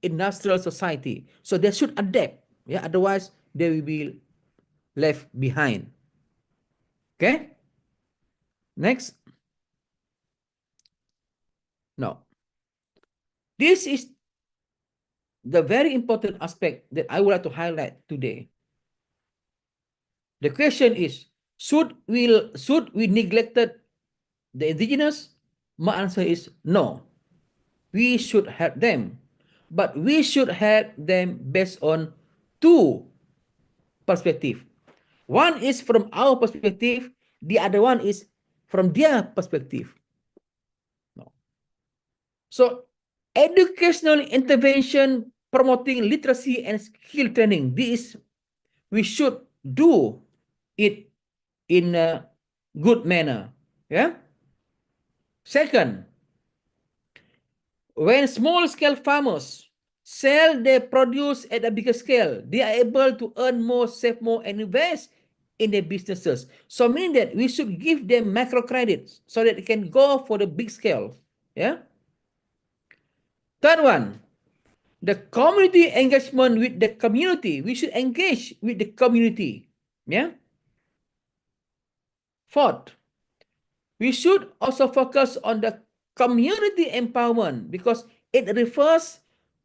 industrial society. So they should adapt. Yeah, otherwise they will be left behind. Okay. Next. Now, this is the very important aspect that I would like to highlight today. The question is, should we neglected the indigenous? My answer is no. We should help them, but we should help them based on two perspectives. One is from our perspective, the other one is from their perspective. No. So educational intervention promoting literacy and skill training, this we should do it in a good manner. Yeah. Second, when small-scale farmers sell their produce at a bigger scale, they are able to earn more, save more, and invest in their businesses. So meaning that we should give them microcredits so that they can go for the big scale. Yeah. Third one, the community engagement with the community. We should engage with the community. Yeah. Fourth, we should also focus on the community empowerment because it refers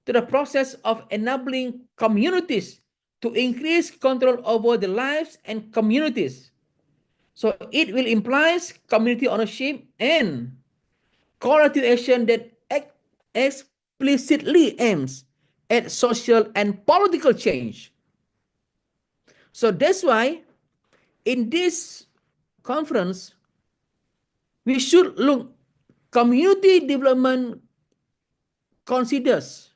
to the process of enabling communities to increase control over their lives and communities. So it will imply community ownership and collective action that explicitly aims at social and political change. So that's why in this conference, we should look community development considers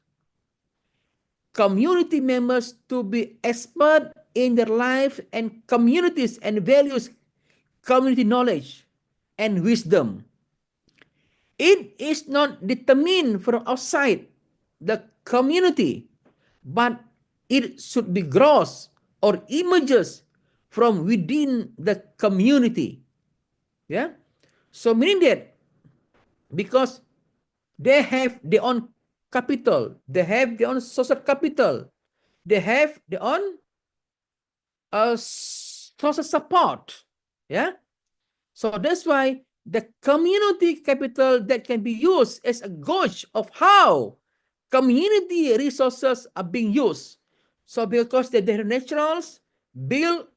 community members to be expert in their life and communities and values community knowledge and wisdom. It is not determined from outside the community, but it should be grows or emerges from within the community. Yeah. So meaning that because they have their own capital, they have their own social capital, they have their own social support. Yeah. So that's why the community capital that can be used as a gauge of how community resources are being used. So because the naturals build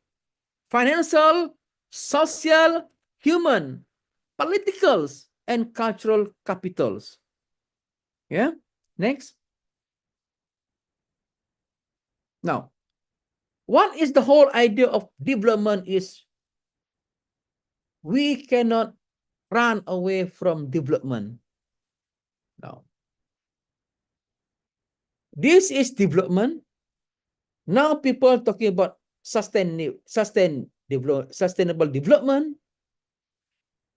financial, social, human, political, and cultural capitals. Yeah. Next. Now, what is the whole idea of development is we cannot run away from development. Now, this is development. Now people are talking about sustainable development.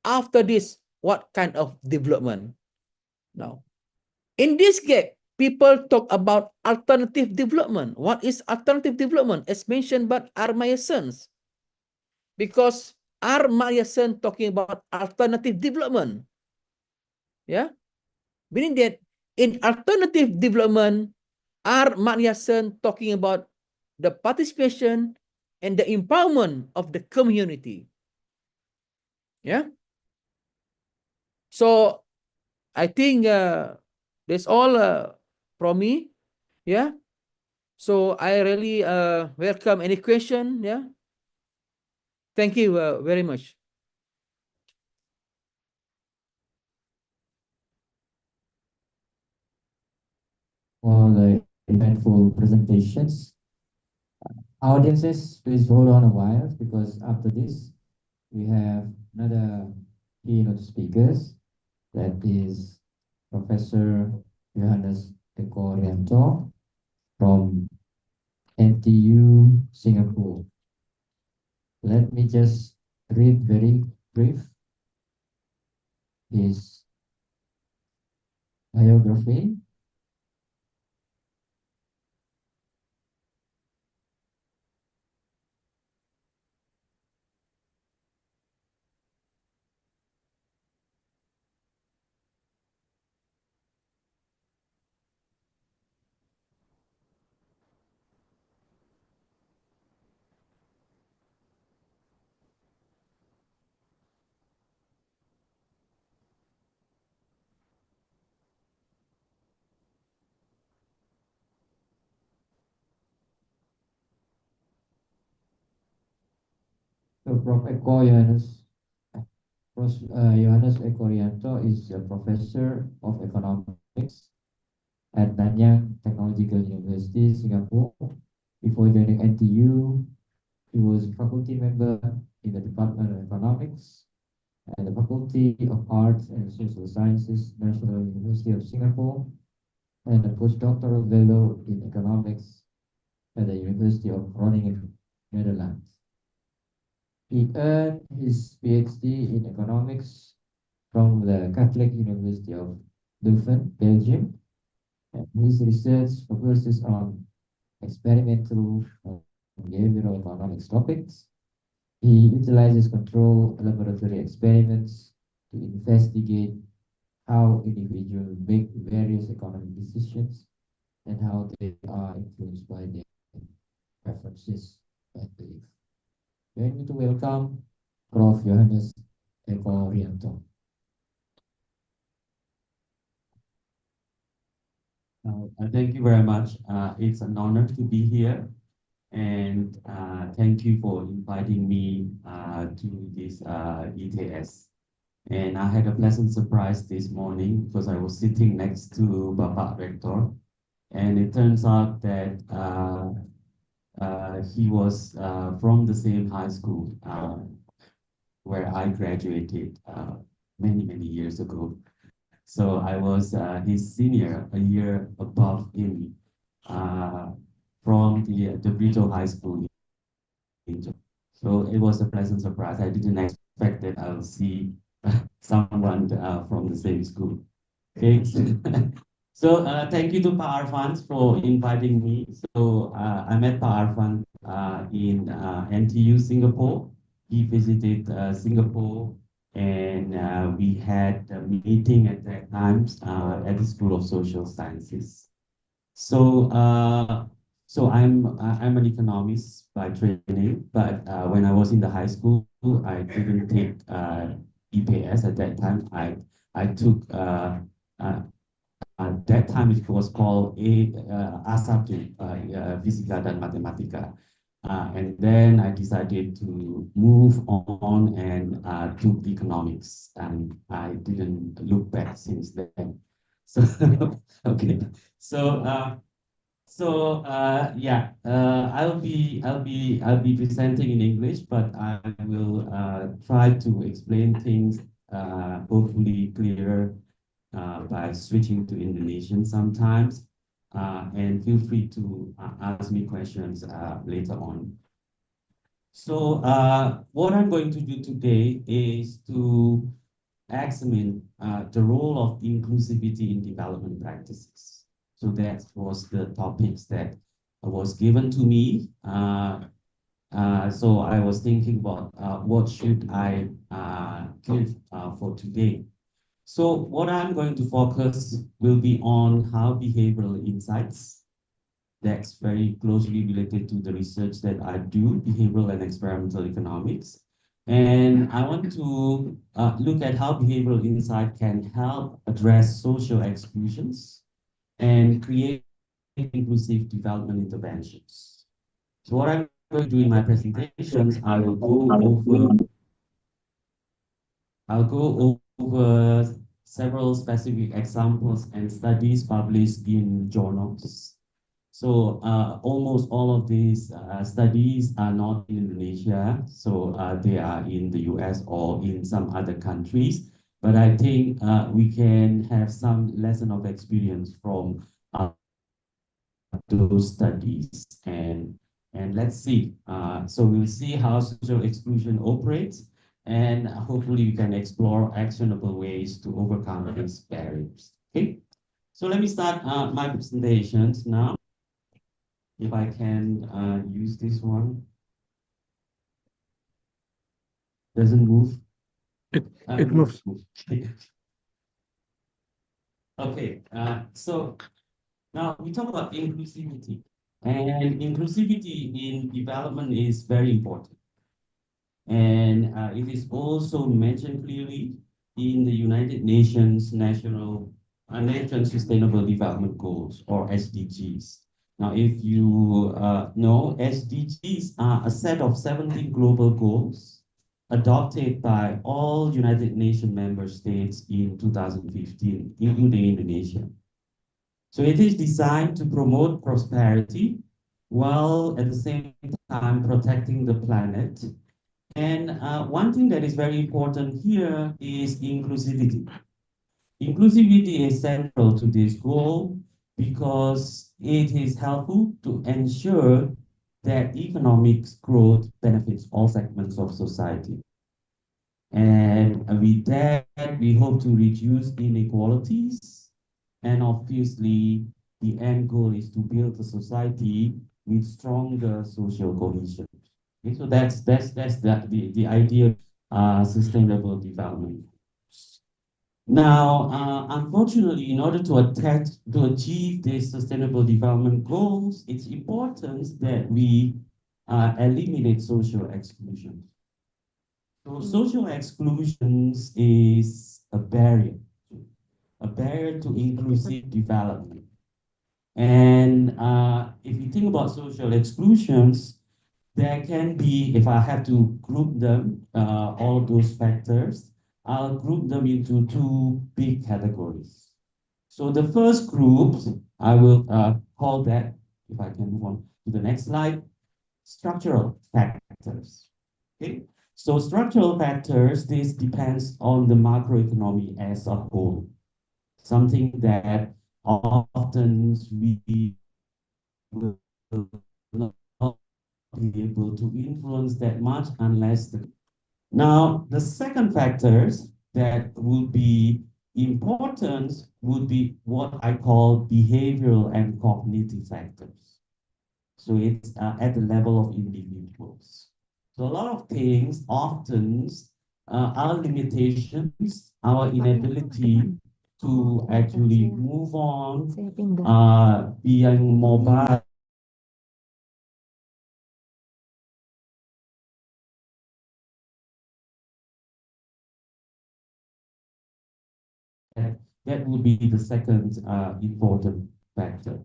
After this, what kind of development? Now, in this gap, people talk about alternative development. What is alternative development? As mentioned by Armayason. Because Armayason talking about alternative development. Yeah. Meaning that in alternative development, Armayason talking about the participation and the empowerment of the community. Yeah. So I think that's all from me. Yeah. So I really welcome any question. Yeah. Thank you very much. For the eventful presentations. Audiences, please hold on a while because after this, we have another keynote speakers. That is Professor Johannes Eko Rianto from NTU Singapore. Let me just read very brief his biography. So Prof. Johannes Eko Rianto is a professor of economics at Nanyang Technological University, Singapore. Before joining NTU, he was faculty member in the Department of Economics and the Faculty of Arts and Social Sciences, National University of Singapore, and a postdoctoral fellow in economics at the University of Groningen, Netherlands. He earned his PhD in economics from the Catholic University of Leuven, Belgium. And his research focuses on experimental behavioral economics topics. He utilizes control laboratory experiments to investigate how individuals make various economic decisions and how they are influenced by their preferences and beliefs. Let me to welcome Prof. Johannes Eko Rianto. Thank you very much. It's an honor to be here, and thank you for inviting me to this ETS. And I had a pleasant surprise this morning because I was sitting next to Bapak Rector, and it turns out that he was from the same high school where I graduated many years ago. So I was his senior, a year above him, from the Brito High School. So it was a pleasant surprise. I didn't expect that I'll see someone from the same school. Okay. So thank you to Pa Arfan for inviting me. So I met Pa Arfan in NTU Singapore. He visited Singapore, and we had a meeting at that time at the School of Social Sciences. So I'm an economist by training, but when I was in the high school, I didn't take EPS at that time. I took at that time it was called A1, Fisika dan Matematika. And then I decided to move on and took economics, and I didn't look back since then. So okay, so yeah, I'll be presenting in English, but I will try to explain things hopefully clearer by switching to Indonesian sometimes, and feel free to ask me questions later on. So what I'm going to do today is to examine the role of inclusivity in development practices. So that was the topics that was given to me. So I was thinking about what should I give for today. So what I'm going to focus will be on how behavioral insights, that's very closely related to the research that I do, behavioral and experimental economics, And I want to look at how behavioral insight can help address social exclusions and create inclusive development interventions. So what I'm going to do in my presentations, I'll go over several specific examples and studies published in journals. So almost all of these studies are not in Indonesia, so they are in the US or in some other countries. But I think we can have some lesson of experience from those studies, and let's see. So we'll see how social exclusion operates, and hopefully we can explore actionable ways to overcome these barriers. Okay, so let me start my presentations now. If I can use this one. Doesn't move. It moves. Okay, so now we talk about inclusivity. And inclusivity in development is very important. And it is also mentioned clearly in the United Nations Nation Sustainable Development Goals, or SDGs. Now, if you know, SDGs are a set of 17 global goals adopted by all United Nations member states in 2015, including Indonesia. So it is designed to promote prosperity while at the same time protecting the planet. And one thing that is very important here is inclusivity. Inclusivity is central to this goal because it is helpful to ensure that economic growth benefits all segments of society. And with that, we hope to reduce inequalities. And obviously, the end goal is to build a society with stronger social cohesion. Okay, so that's the idea of sustainable development. Now, unfortunately, in order to achieve these sustainable development goals, it's important that we eliminate social exclusion. So social exclusions is a barrier to inclusive development. And if you think about social exclusions, there can be, if I have to group them, all of those factors, I'll group them into two big categories. So the first group, I will call that, if I can move on to the next slide, structural factors. Okay, so structural factors, this depends on the macroeconomy as a whole, something that often we will not be able to influence that much unless now the second factors that would be important would be what I call behavioral and cognitive factors. So it's at the level of individuals. So a lot of things often are limitations, our inability to actually move on, being mobile, that would be the second important factor.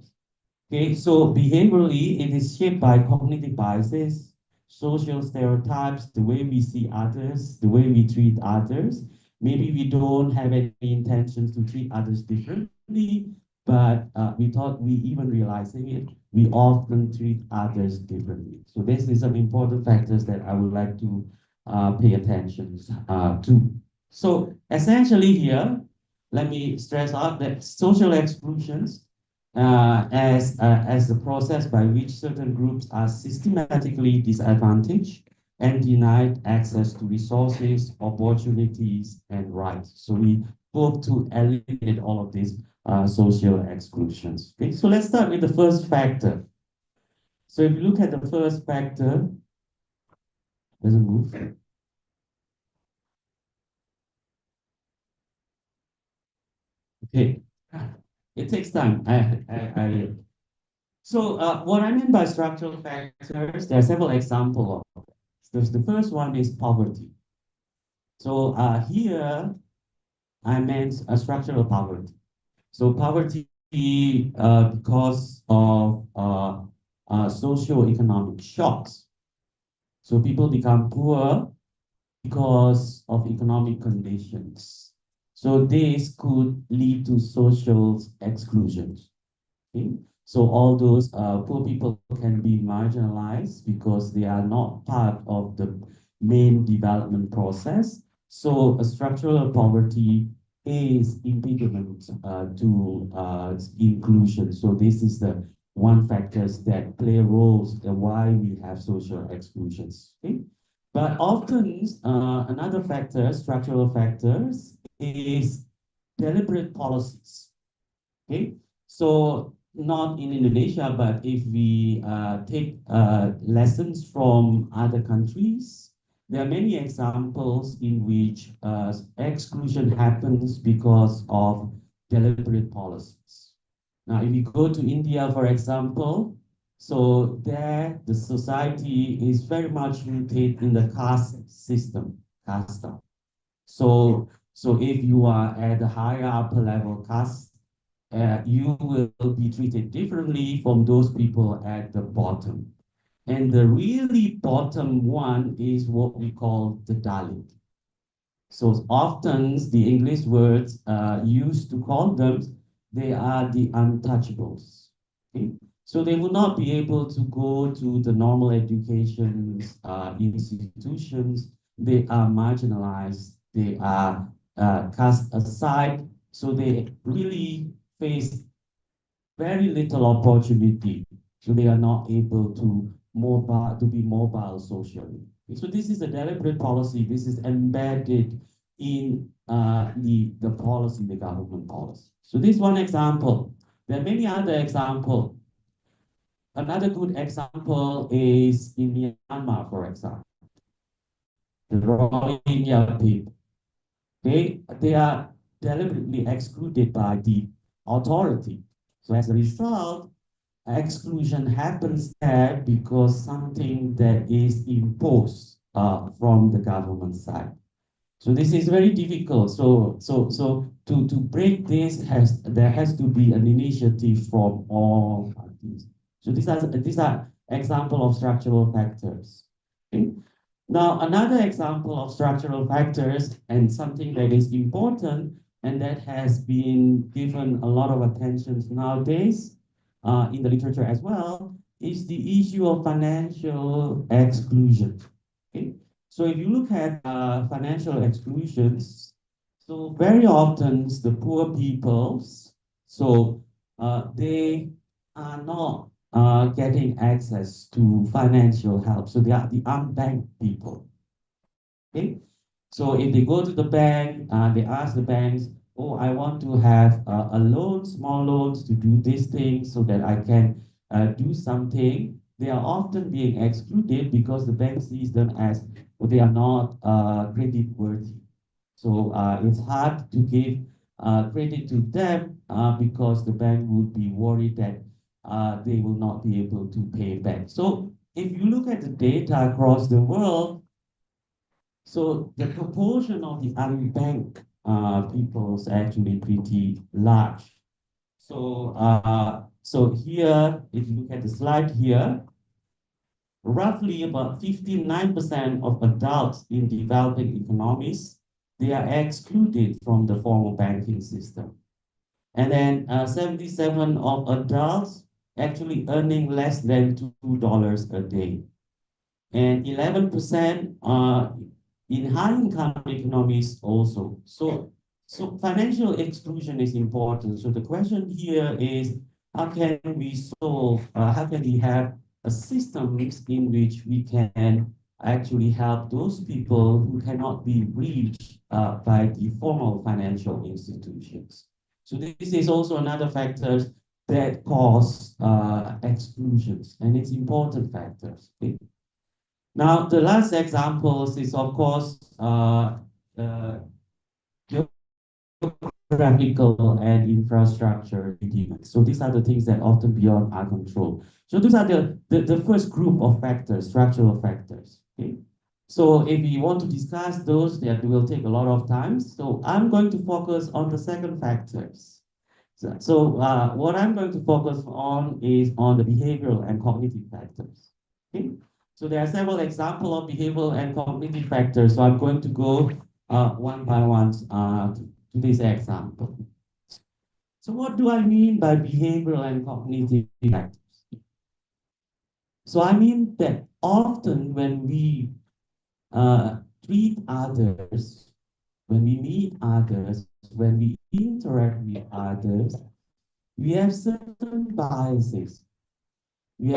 Okay, so behaviorally, it is shaped by cognitive biases, social stereotypes, the way we see others, the way we treat others. Maybe we don't have any intentions to treat others differently, but without we even realizing it, we often treat others differently. So this is some important factors that I would like to pay attention to. So essentially here, let me stress out that social exclusions as the process by which certain groups are systematically disadvantaged and denied access to resources, opportunities, and rights. So we hope to eliminate all of these social exclusions. Okay, so let's start with the first factor. So if you look at the first factor, doesn't move. Okay, it takes time. So what I mean by structural factors, there are several examples of. The first one is poverty. So here I meant structural poverty. So poverty because of socio-economic shocks. So people become poor because of economic conditions. So this could lead to social exclusion. Okay? So all those poor people can be marginalized because they are not part of the main development process. So a structural poverty is impediment to inclusion. So this is the one factors that play roles in why we have social exclusions. Okay? But often another factor, structural factors, is deliberate policies. Okay, so not in Indonesia, but if we take lessons from other countries, there are many examples in which exclusion happens because of deliberate policies. Now, if you go to India, for example, so there the society is very much rooted in the caste system, casta. So if you are at the higher upper level caste, you will be treated differently from those people at the bottom. And the really bottom one is what we call the Dalit. So often the English words used to call them, they are the untouchables. Okay? So they will not be able to go to the normal education institutions. They are marginalized. They are cast aside. So they really face very little opportunity. So they are not able to be mobile socially. So this is a deliberate policy. This is embedded in the policy, the government policy. So this one example. There are many other examples. Another good example is in Myanmar, for example, the Rohingya people. They are deliberately excluded by the authority. So as a result, exclusion happens there because something that is imposed from the government side. So this is very difficult. So to break this there has to be an initiative from all parties. So these are example of structural factors. Okay? Now another example of structural factors and something that is important and that has been given a lot of attention nowadays in the literature as well is the issue of financial exclusion. Okay? So if you look at financial exclusions, so very often the poor peoples, so they are not getting access to financial help. So they are the unbanked people. Okay? So if they go to the bank, they ask the banks, oh, I want to have a loan, small loans to do this thing so that I can do something. They are often being excluded because the bank sees them as they are not credit worthy. So it's hard to give credit to them because the bank would be worried that they will not be able to pay back. So if you look at the data across the world, so the proportion of the unbanked people is actually pretty large. So here, if you look at the slide here, roughly about 59% of adults in developing economies, they are excluded from the formal banking system. And then 77 of adults actually earning less than $2 a day. And 11% in high-income economies also. So financial exclusion is important. So the question here is, how can we solve, how can we have a system in which we can actually help those people who cannot be reached by the formal financial institutions? So this is also another factor that cause exclusions, and it's important factors. Okay? Now, the last examples is, of course, geographical and infrastructure demands. So these are the things that often beyond our control. So those are the first group of factors, structural factors. Okay? So if we want to discuss those, that will take a lot of time. So I'm going to focus on the second factors. So what I'm going to focus on is on the behavioral and cognitive factors. Okay. So there are several examples of behavioral and cognitive factors. So I'm going to go one by one to this example. So what do I mean by behavioral and cognitive factors? So I mean that often when we treat others, when we meet others, when we interact with others, we have certain biases. We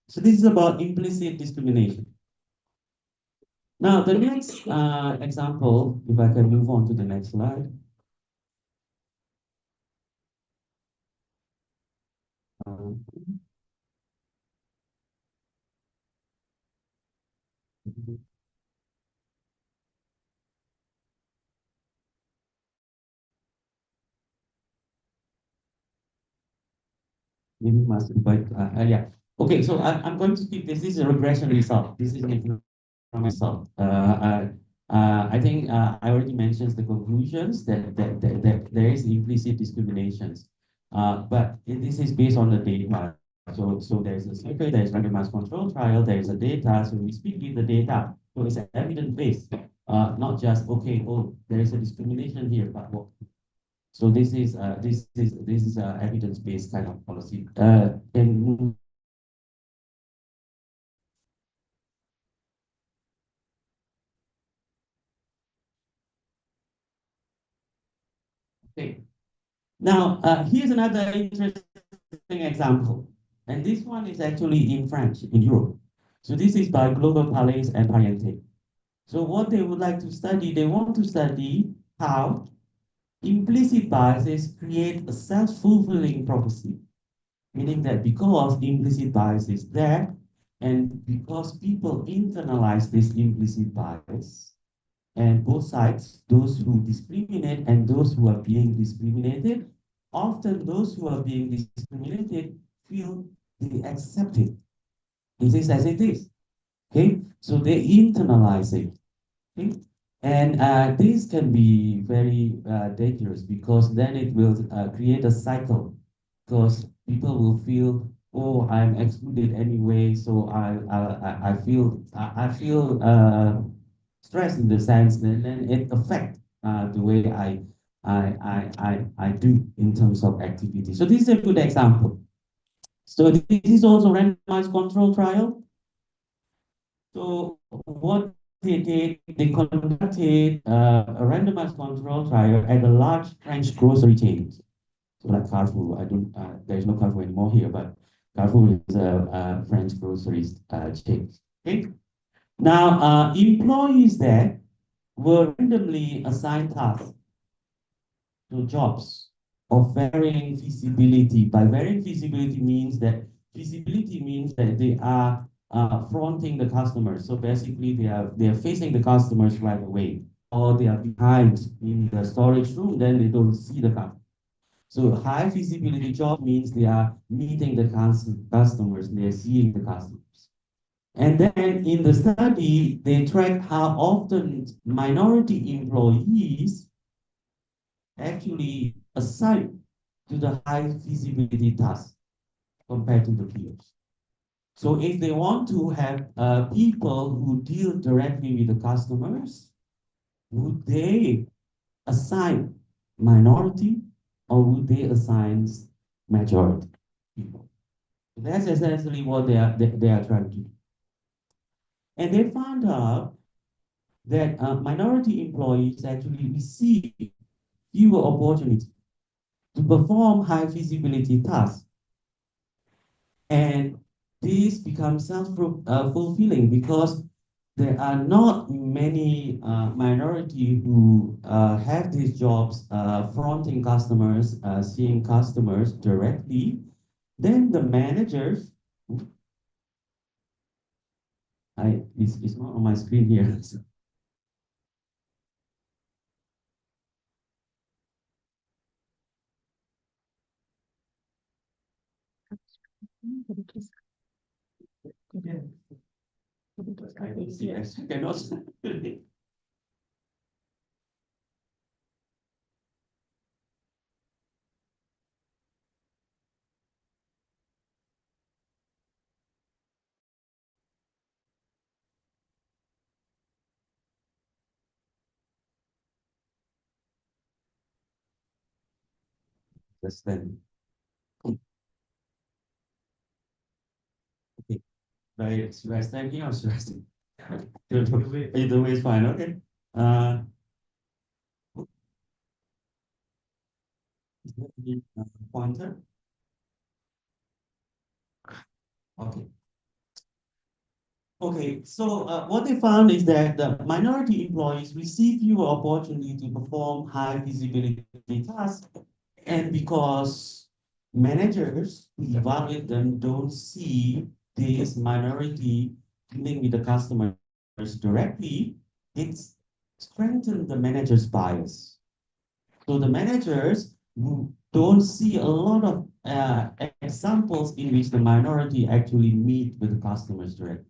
So this is about implicit discrimination. Now, the next example, if I can move on to the next slide. Um, Maybe must invite, yeah. Okay, so I'm going to skip this. This is a regression result. This is an economic result. I think I already mentioned the conclusions that there is implicit discriminations. This is based on the data. So there's a survey, there's randomized control trial, there's a data. So we speak with the data. So it's evidence based, not just okay. Oh, there is a discrimination here, but what? So this is evidence based kind of policy. And okay. Now, here's another interesting example. And this one is actually in French, in Europe. So this is by Global Palais and Pariente. So what they would like to study, they want to study how implicit biases create a self-fulfilling prophecy, meaning that because implicit bias is there, and because people internalize this implicit bias, and both sides, those who discriminate and those who are being discriminated, often those who are being discriminated feel they accept it. It is as it is. Okay, so they internalize it. Okay, and this can be very dangerous because then it will create a cycle. Because people will feel, oh, I'm excluded anyway, so I feel stress in the sense that then it affects the way I do in terms of activity. So this is a good example. So this is also randomized control trial. So what they did, they conducted a randomized control trial at a large French grocery chain. So like Carrefour, I don't, there's no Carrefour anymore here, but Carrefour is a French grocery chain. Okay. Now, employees there were randomly assigned tasks to jobs of varying feasibility. By varying feasibility means that they are fronting the customers. So basically, they are facing the customers right away, or they are behind in the storage room. Then they don't see the customer. So high feasibility job means they are meeting the customers. They are seeing the customers. And then in the study, they track how often minority employees actually assign to the high feasibility task compared to the peers. So if they want to have people who deal directly with the customers, would they assign minority or would they assign majority people? That's essentially what they are trying to do. And they found out that minority employees actually receive fewer opportunities to perform high feasibility tasks. And this becomes self-fulfilling because there are not many minority who have these jobs fronting customers, seeing customers directly. Then the managers, it's not on my screen here. I don't see, I cannot. Just then. Okay. Should I stand here or should I stand? Either way is fine. Okay. Uh, is there any pointer? Okay. Okay, so what they found is that the minority employees receive fewer opportunity to perform high visibility tasks, and because managers who evaluate them don't see this minority dealing with the customers directly, it's strengthened the manager's bias. So the managers who don't see a lot of examples in which the minority actually meet with the customers directly.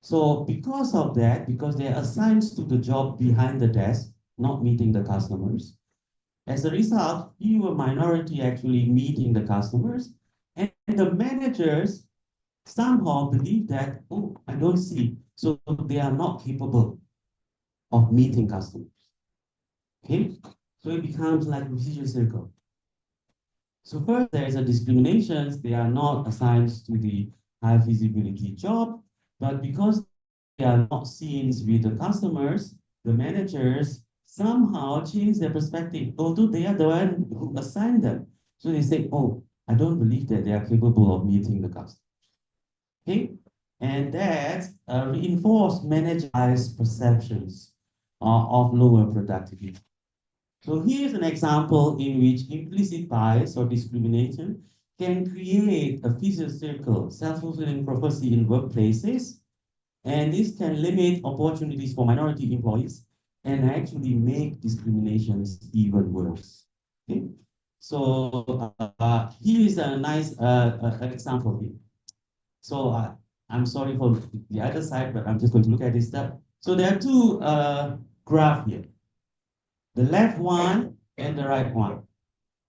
So because of that, because they are assigned to the job behind the desk, not meeting the customers, as a result, fewer minority actually meeting the customers, and the managers somehow believe that, oh, I don't see, so they are not capable of meeting customers. Okay, so it becomes like a vicious circle. So first, there is a discrimination. They are not assigned to the high visibility job, but because they are not seen with the customers, the managers somehow change their perspective, although they are the one who assigned them. So they say, oh, I don't believe that they are capable of meeting the customer. Okay? And that reinforce managers' perceptions of lower productivity. So here's an example in which implicit bias or discrimination can create a vicious circle, self-fulfilling prophecy in workplaces, and this can limit opportunities for minority employees and actually make discriminations even worse. Okay? So here is a nice example here. So I'm sorry for the other side, but I'm just going to look at this stuff. So there are two graphs here. The left one and the right one.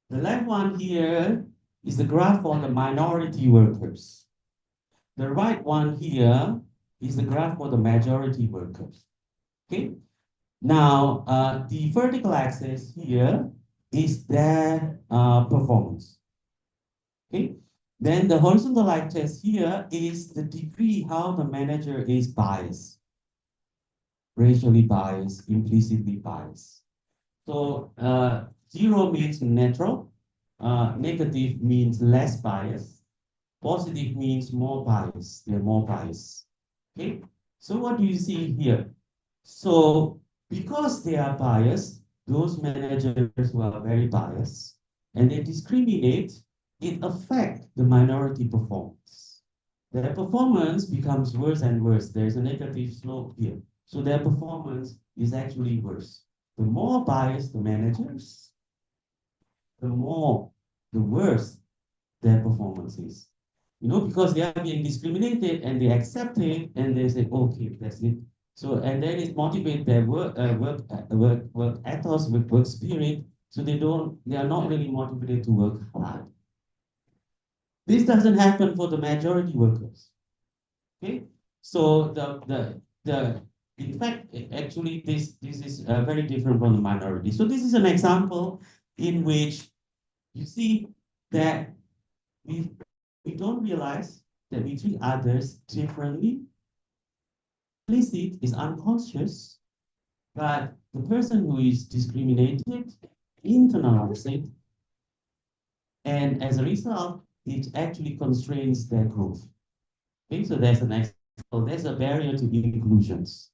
The left one here is the graph for the minority workers. The right one here is the graph for the majority workers. Okay. Now, the vertical axis here is their performance. Okay. Then the horizontal axis here is the degree how the manager is biased, racially biased, implicitly biased. So 0 means neutral, negative means less bias, positive means more bias. They're more biased. Okay. So what do you see here? So because they are biased, those managers who are very biased and they discriminate, it affects the minority performance. Their performance becomes worse and worse. There's a negative slope here. So their performance is actually worse. The more biased the managers, the worse their performance is. You know, because they are being discriminated and they accept it and they say, okay, that's it. So, and then it motivates their work ethos, work spirit. So they are not really motivated to work hard. This doesn't happen for the majority workers. Okay, so in fact, actually, this is very different from the minority. So this is an example in which you see that we don't realize that we treat others differently. Implicit is unconscious, but the person who is discriminated internalizes it, and as a result, it actually constrains their growth. Okay, so there's an example. There's a barrier to inclusions.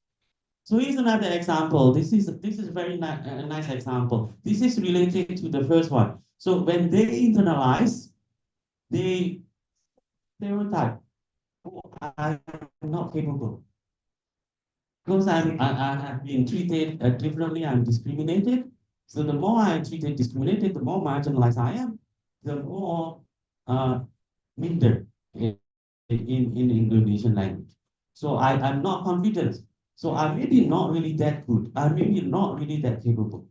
So here's another example. This is very a nice example. This is related to the first one. So when they internalize, they stereotype. Oh, I'm not capable. Because I have been treated differently, I'm discriminated. So the more I'm treated discriminated, the more marginalized I am, the more hindered in Indonesian language. So I'm not confident. So I'm maybe not really that good. I'm maybe not really that capable.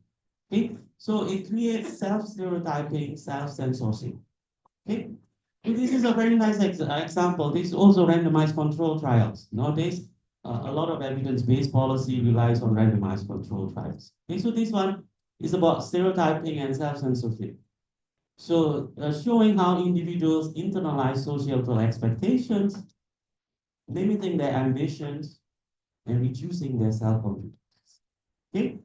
Okay, so it creates self-stereotyping, self-censorship. Okay, so this is a very nice example. This is also randomized control trials. Nowadays, a lot of evidence-based policy relies on randomized control trials. Okay, so this one is about stereotyping and self-censorship. So showing how individuals internalize societal expectations, limiting their ambitions, and reducing their self-confidence. Okay,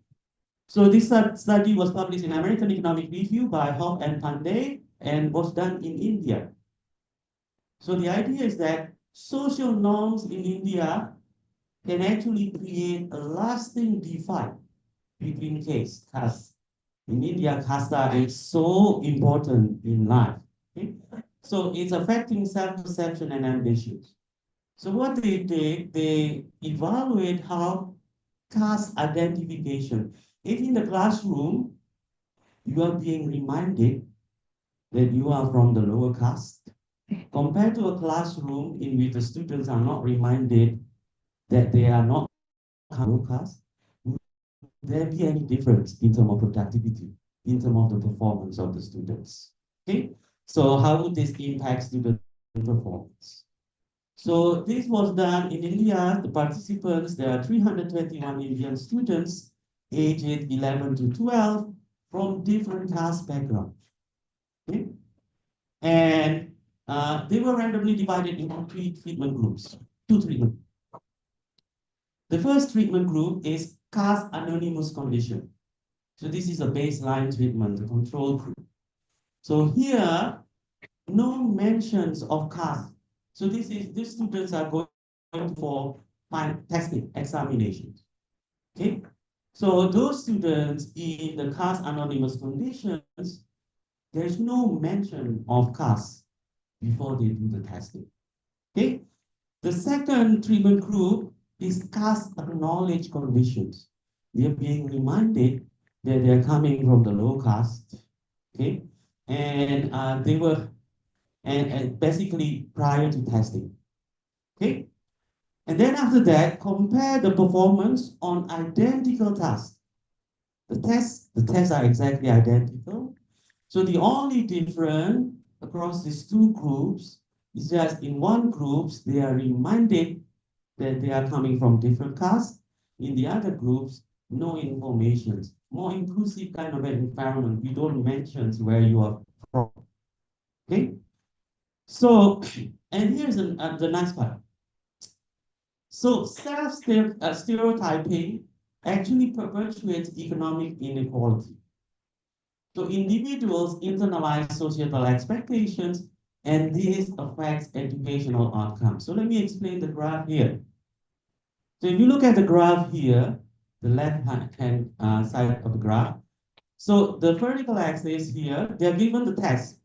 so this study was published in American Economic Review by Hoff and Pandey and was done in India. So the idea is that social norms in India can actually create a lasting divide between castes. In India, casta is so important in life. Okay? So it's affecting self-perception and ambitions. So what they did, they evaluate how caste identification. If in the classroom, you are being reminded that you are from the lower caste, compared to a classroom in which the students are not reminded that they are not lower caste, would there be any difference in terms of productivity, in terms of the performance of the students? Okay, so how would this impact student performance? So this was done in India. The participants, there are 321 Indian students aged 11 to 12 from different caste backgrounds. Okay? And they were randomly divided into three treatment groups, two treatment. The first treatment group is caste anonymous condition. So this is a baseline treatment, the control group. So here, no mentions of caste. So these students are going for testing, examinations. Okay? So those students in the caste anonymous conditions, there's no mention of caste before they do the testing. Okay? The second treatment group is caste acknowledged conditions. They're being reminded that they're coming from the low caste. Okay? And they were and basically prior to testing. Okay? And then after that, compare the performance on identical tasks. The tests are exactly identical. So the only difference across these two groups is just in one groups, they are reminded that they are coming from different castes. In the other groups, no information. More inclusive kind of an environment. We don't mention where you are from. Okay? So, and here's the next part. So self-stereotyping actually perpetuates economic inequality. So individuals internalize societal expectations, and this affects educational outcomes. So let me explain the graph here. So if you look at the graph here, the left-hand side of the graph, so the vertical axis here, they are given the test.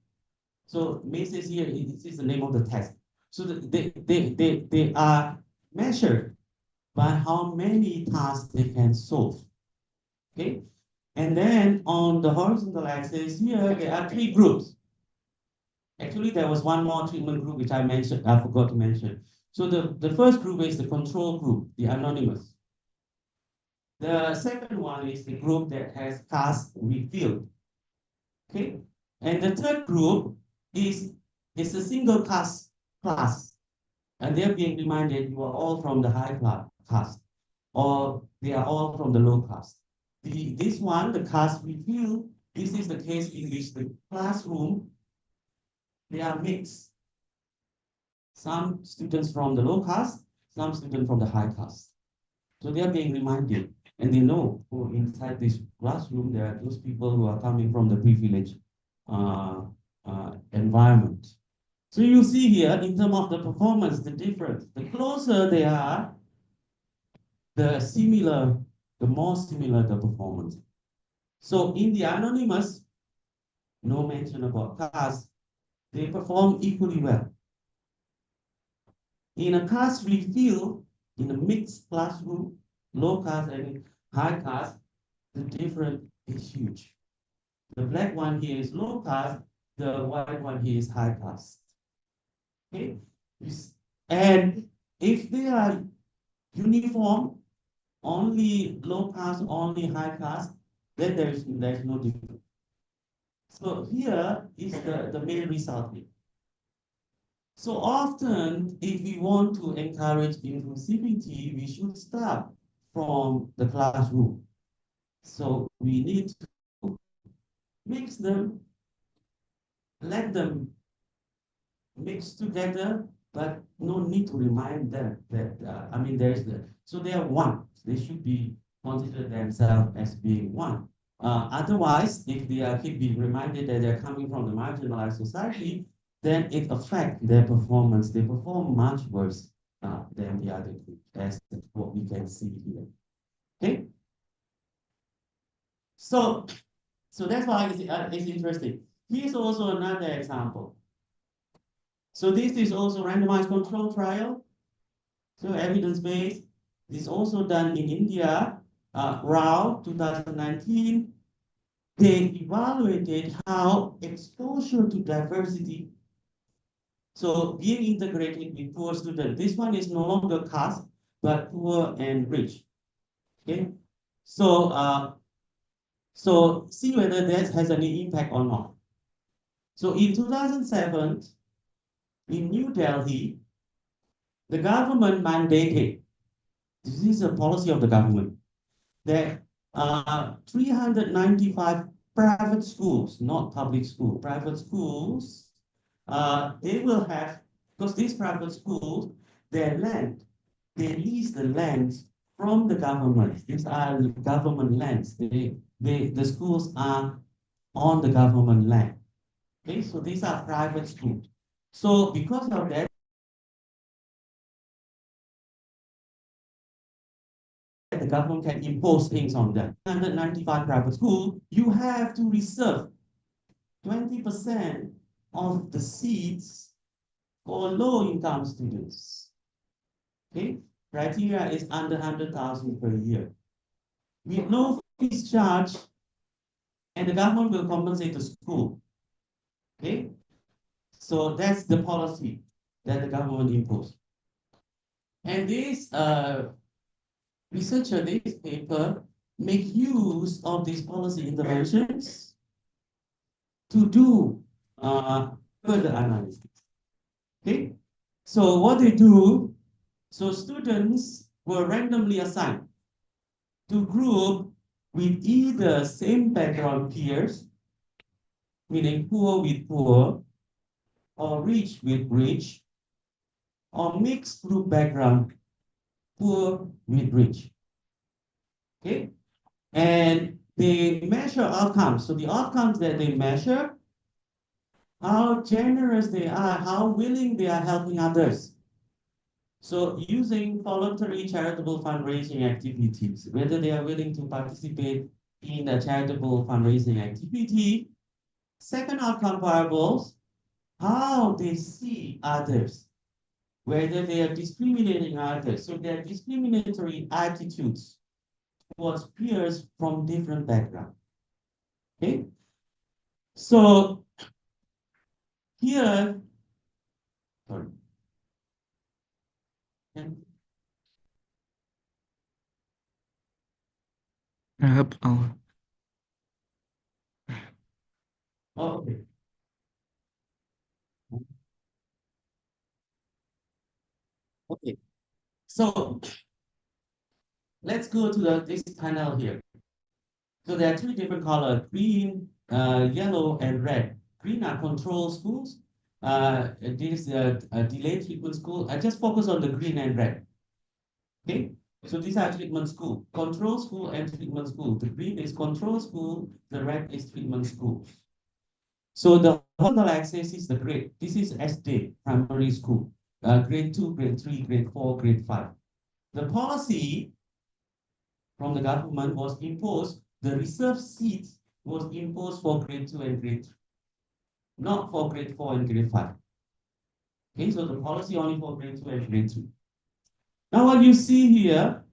So May says here, this is the name of the test. So they are measured by how many tasks they can solve. Okay? And then on the horizontal axis here, there are three groups. Actually, there was one more treatment group which I forgot to mention. So the first group is the control group, the anonymous. The second one is the group that has task revealed. Okay? And the third group is a single caste class. And they're being reminded you are all from the high caste, or they are all from the low caste. This one, the caste reveal, this is the case in which the classroom, they are mixed. Some students from the low caste, some students from the high caste. So they are being reminded, and they know, oh, inside this classroom, there are those people who are coming from the privileged environment. So you see here, in terms of the performance, the difference. The closer they are, the more similar the performance. So in the anonymous, no mention about caste, they perform equally well. In a caste-free field, in a mixed classroom, low caste and high caste, the difference is huge. The black one here is low caste, the white one here is high caste. Okay? And if they are uniform, only low caste, only high caste, then there's no difference. So here is the main result here. So often, if we want to encourage inclusivity, we should start from the classroom. So we need to mix them, let them mix together, but no need to remind them that, so they are one. They should be consider themselves as being one. Otherwise, if they are keep being reminded that they're coming from the marginalized society, then it affects their performance. They perform much worse than the other group, as what we can see here. Okay? So that's why it's interesting. Here's also another example. So this is also randomized control trial. So evidence-based. This is also done in India, RAO 2019. They evaluated how exposure to diversity, so being integrated with poor students. This one is no longer caste, but poor and rich. Okay, so see whether that has any impact or not. So in 2007, in New Delhi, the government mandated, this is a policy of the government, that 395 private schools, not public school, private schools, they will have, because these private schools, their land, they lease the lands from the government. These are government lands. The schools are on the government land. Okay, so these are private schools. So because of that, the government can impose things on them. 195 private schools, you have to reserve 20% of the seats for low-income students. Okay, criteria is under 100,000 per year. With no fees charged, and the government will compensate the school. Okay, so that's the policy that the government imposed. And this researcher, this paper, make use of these policy interventions to do further analysis. Okay, so what they do, so students were randomly assigned to group with either same background peers, meaning poor with poor, or rich with rich, or mixed group background, poor with rich. Okay, and they measure outcomes. So the outcomes that they measure, how generous they are, how willing they are helping others. So using voluntary charitable fundraising activities, whether they are willing to participate in a charitable fundraising activity. Second outcome variables, how they see others, whether they are discriminating others. So there are discriminatory attitudes towards peers from different backgrounds. Okay, so here, sorry. I hope I'll. Oh, okay. Okay, so let's go to this panel here. So there are three different colors: green, yellow, and red. Green are control schools. This delayed treatment school. I just focus on the green and red. Okay, so these are treatment school, control school and treatment school. The green is control school, the red is treatment school. So the horizontal axis is the grade. This is SD, primary school, grade 2, grade 3, grade 4, grade 5. The policy from the government was imposed, the reserved seats was imposed for grade 2 and grade 3, not for grade 4 and grade 5. Okay, so the policy only for grade 2 and grade 3. Now what you see here,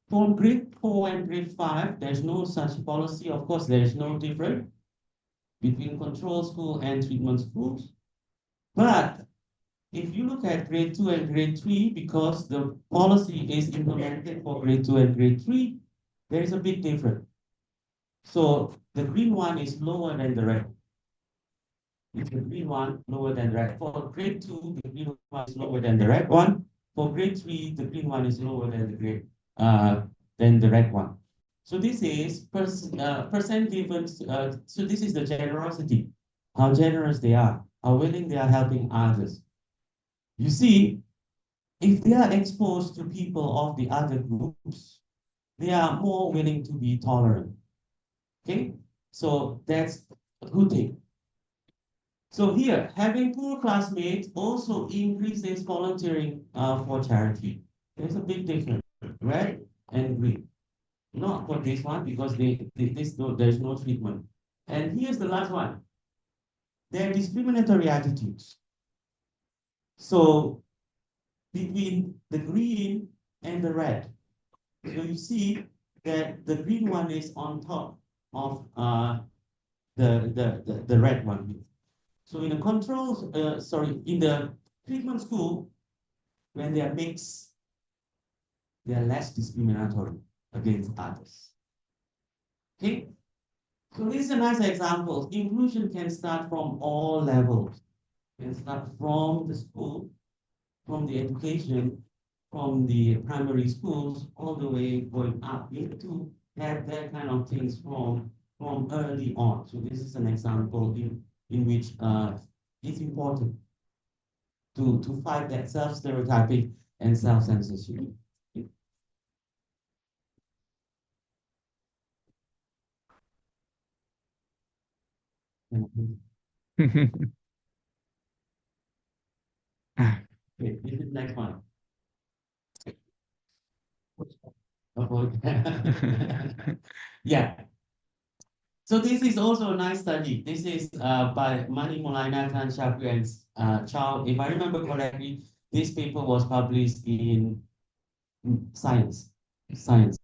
for grade 4 and grade 5, there's no such policy. Of course, there is no difference between control school and treatment schools. But if you look at grade 2 and grade 3, because the policy is implemented for grade 2 and grade 3, there is a big difference. So the green one is lower than the red. It's the green one lower than red. For grade 2, the green one is lower than the red one. For grade 3, the green one is lower than the red one. So this is percent given. So this is the generosity, how generous they are, how willing they are helping others. You see, if they are exposed to people of the other groups, they are more willing to be tolerant. Okay, so that's a good thing. So here, having poor classmates also increases volunteering for charity. There's a big difference, red and green. Not for this one because there's no treatment. And here's the last one. There are discriminatory attitudes. So between the green and the red, so you see that the green one is on top of the red one. So in the in the treatment school, when they are mixed, they are less discriminatory against others. Okay? So this is a nice example. Inclusion can start from all levels. It can start from the school, from the education, from the primary schools, all the way going up. You need to have that kind of things from early on. So this is an example in which it's important to fight that self-stereotyping and self-censorship. Okay, this is next one. Yeah. So this is also a nice study. This is by Mani Molaina, Tan Shaku, and Chow. If I remember correctly, this paper was published in Science. In Science.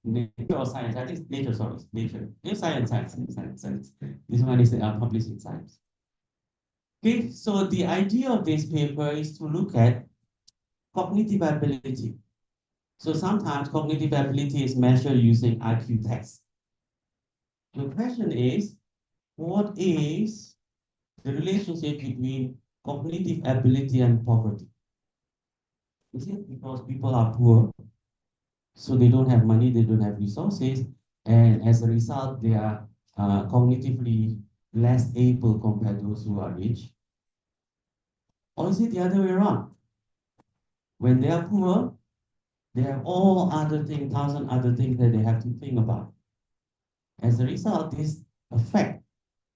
Nature or Science? I think Nature, sorry. Nature. It's Science. This one is published in Science. Okay, so the idea of this paper is to look at cognitive ability. So sometimes cognitive ability is measured using IQ tests. The question is, what is the relationship between cognitive ability and poverty? Is it because people are poor, so they don't have money, they don't have resources, and as a result, they are cognitively less able compared to those who are rich? Or is it the other way around? When they are poor, they have all other things, thousand other things that they have to think about. As a result, this affect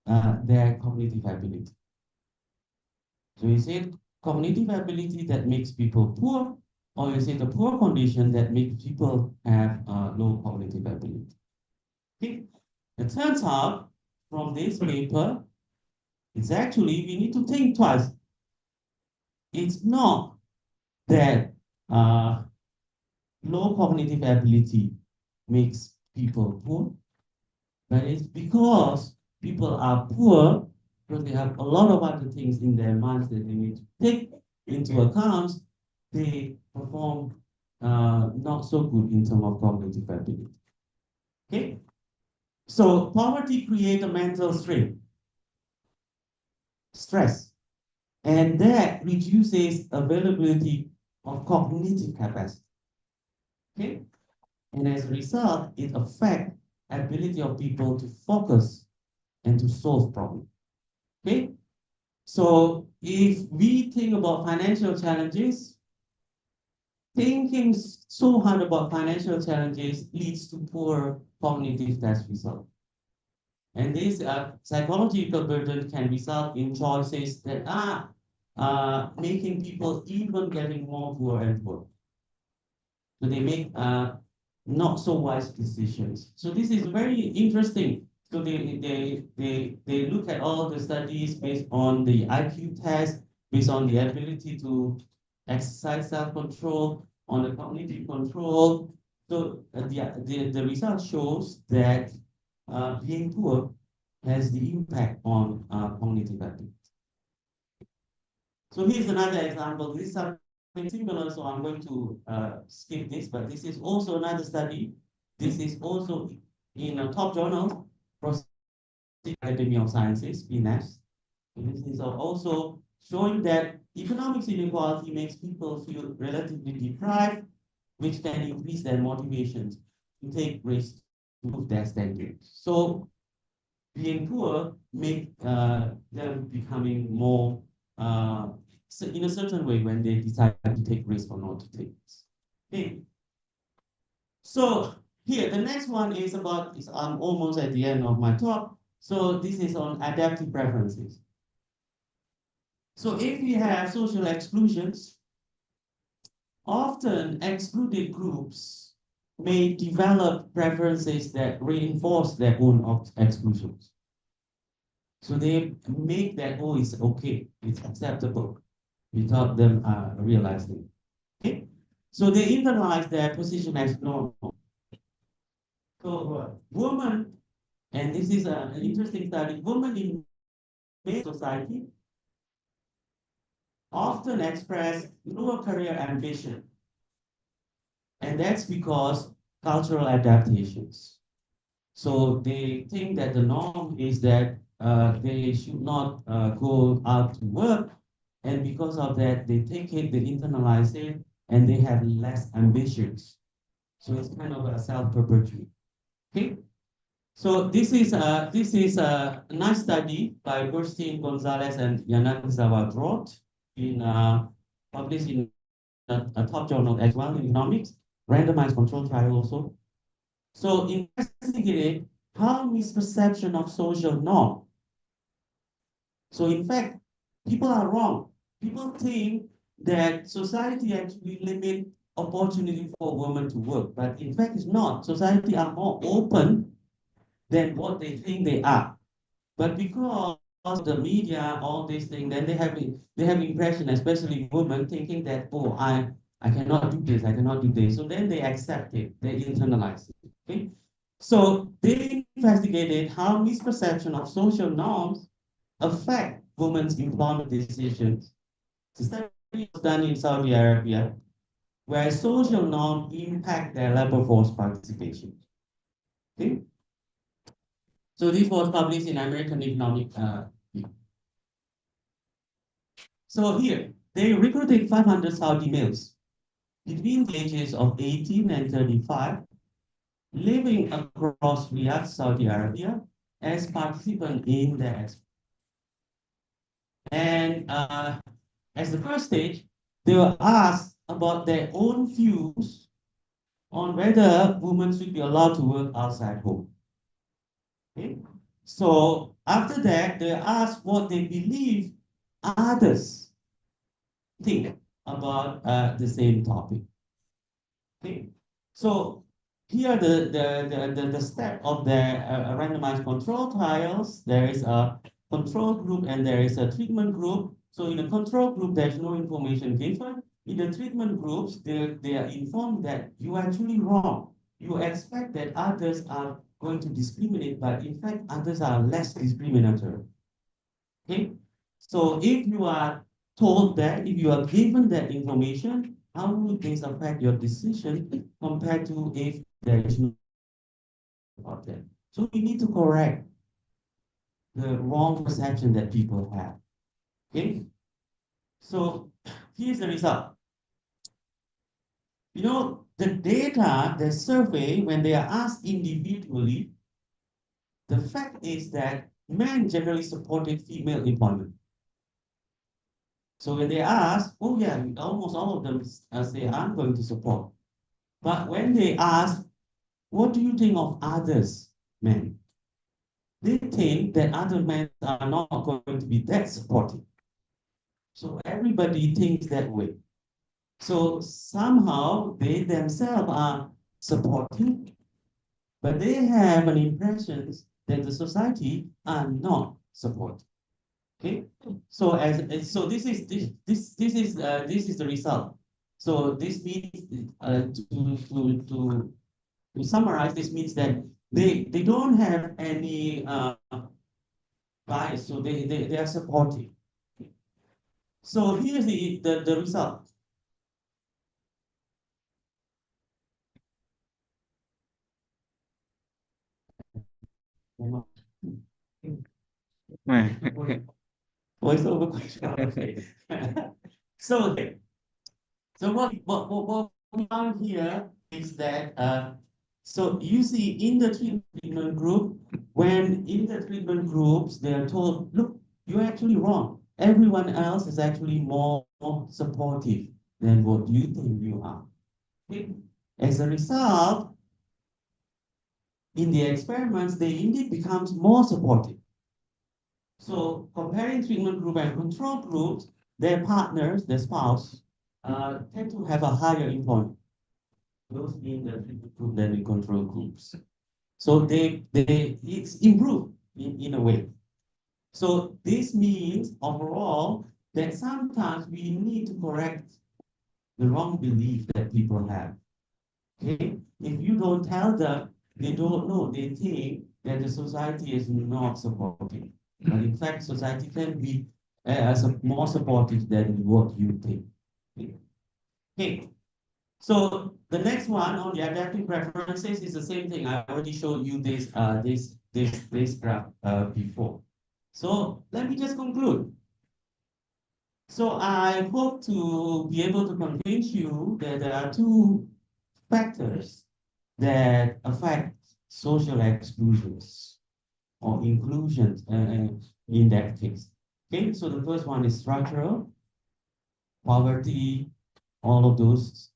their cognitive ability. So is it cognitive ability that makes people poor, or is it a poor condition that makes people have low cognitive ability? Okay. It turns out from this paper, it's actually we need to think twice. It's not that low cognitive ability makes people poor, but it's because people are poor because they have a lot of other things in their minds that they need to take into account. They perform not so good in terms of cognitive ability. Okay, so poverty creates a mental strain, stress, and that reduces availability of cognitive capacity. Okay, and as a result, it affects ability of people to focus and to solve problems. Okay, so if we think about financial challenges, thinking so hard about financial challenges leads to poor cognitive test results. And this psychological burden can result in choices that are making people even getting more poor and poor. So they make not so wise decisions. So this is very interesting. So they look at all the studies based on the IQ test, based on the ability to exercise self-control, on the cognitive control. So the result shows that being poor has the impact on cognitive ability. So here's another example. This is something similar, so I'm going to skip this, but this is also another study. This is also in a top journal, Academy of Sciences, PNAS. This is also showing that economic inequality makes people feel relatively deprived, which can increase their motivations to take risks to improve their standards. So being poor make them becoming more in a certain way when they decide to take risks or not to take risks. Okay. So here, the next one is I'm almost at the end of my talk. So this is on adaptive preferences. So if we have social exclusions, often excluded groups may develop preferences that reinforce their own exclusions. So they make that, oh, it's okay, it's acceptable, without them realizing. Okay? So they internalize their position as normal. So women, and this is an interesting study, women in male society often express lower career ambition. And that's because cultural adaptations. So they think that the norm is that they should not go out to work. And because of that, they take it, they internalize it, and they have less ambitions. So it's kind of a self-perpetuate. Okay? So this is a nice study by Burstein, Gonzalez, and Yanagisawa Drott in published in a top journal as well in economics, randomized control trial also. So investigated how misperception of social norm. So in fact, people are wrong. People think that society actually limit opportunity for women to work, but in fact it's not. Society are more open than what they think they are. But because of the media, all these things, then they have impression, especially women, thinking that, oh, I cannot do this, I cannot do this. So then they accept it, they internalize it. Okay? So they investigated how misperception of social norms affect women's employment decisions. The study was done in Saudi Arabia, where social norms impact their labor force participation. Okay? So this was published in American Economic. So here, they recruited 500 Saudi males between the ages of 18 and 35, living across Riyadh, Saudi Arabia, as participants in the expo. And as the first stage, they were asked about their own views on whether women should be allowed to work outside home. Okay? So after that, they asked what they believe others think about the same topic. Okay, so here the step of the randomized control trials. There is a control group and there is a treatment group. So in the control group, there's no information given. In the treatment groups, they are informed that you are actually wrong. You expect that others are going to discriminate, but in fact, others are less discriminatory. Okay, so if you are told that, if you are given that information, how would this affect your decision compared to if there is no about that? So we need to correct the wrong perception that people have. Okay, so here's the result. You know, the data, the survey, when they are asked individually, the fact is that men generally supported female employment. So when they ask, oh yeah, almost all of them say, I'm going to support. But when they ask, what do you think of others, men? They think that other men are not going to be that supportive. So everybody thinks that way. So somehow they themselves are supportive, but they have an impression that the society are not supportive. Okay, so so this is the result. So this means to summarize, this means that they don't have any bias, so they are supportive. So here's the result. Voice over question. Okay. So okay. So what we found here is that so you see in the treatment group, when in the treatment groups they are told, look, you're actually wrong. Everyone else is actually more supportive than what you think you are. Okay? As a result, in the experiments, they indeed becomes more supportive. So comparing treatment group and control groups, their partners, their spouse, tend to have a higher employment. Those mean the treatment group than the control groups. So it's improved in a way. So this means overall that sometimes we need to correct the wrong belief that people have. Okay? If you don't tell them, they don't know, they think that the society is not supportive. But in fact, society can be more supportive than what you think. Okay. So the next one on the adaptive preferences is the same thing. I already showed you this graph before. So let me just conclude. So I hope to be able to convince you that there are two factors that affect social exclusions or inclusions in that case. Okay, so the first one is structural, poverty, all of those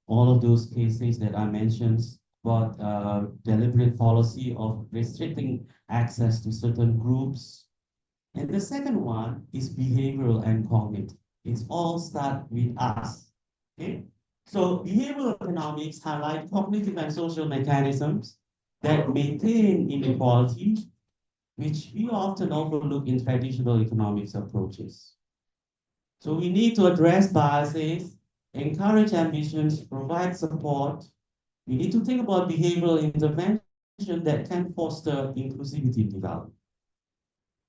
all of those cases that I mentioned, but deliberate policy of restricting access to certain groups. And the second one is behavioral and cognitive. It's all start with us. Okay? So behavioral economics highlight cognitive and social mechanisms that maintain inequality, which we often overlook in traditional economics approaches. So we need to address biases, encourage ambitions, provide support. We need to think about behavioral intervention that can foster inclusivity in development.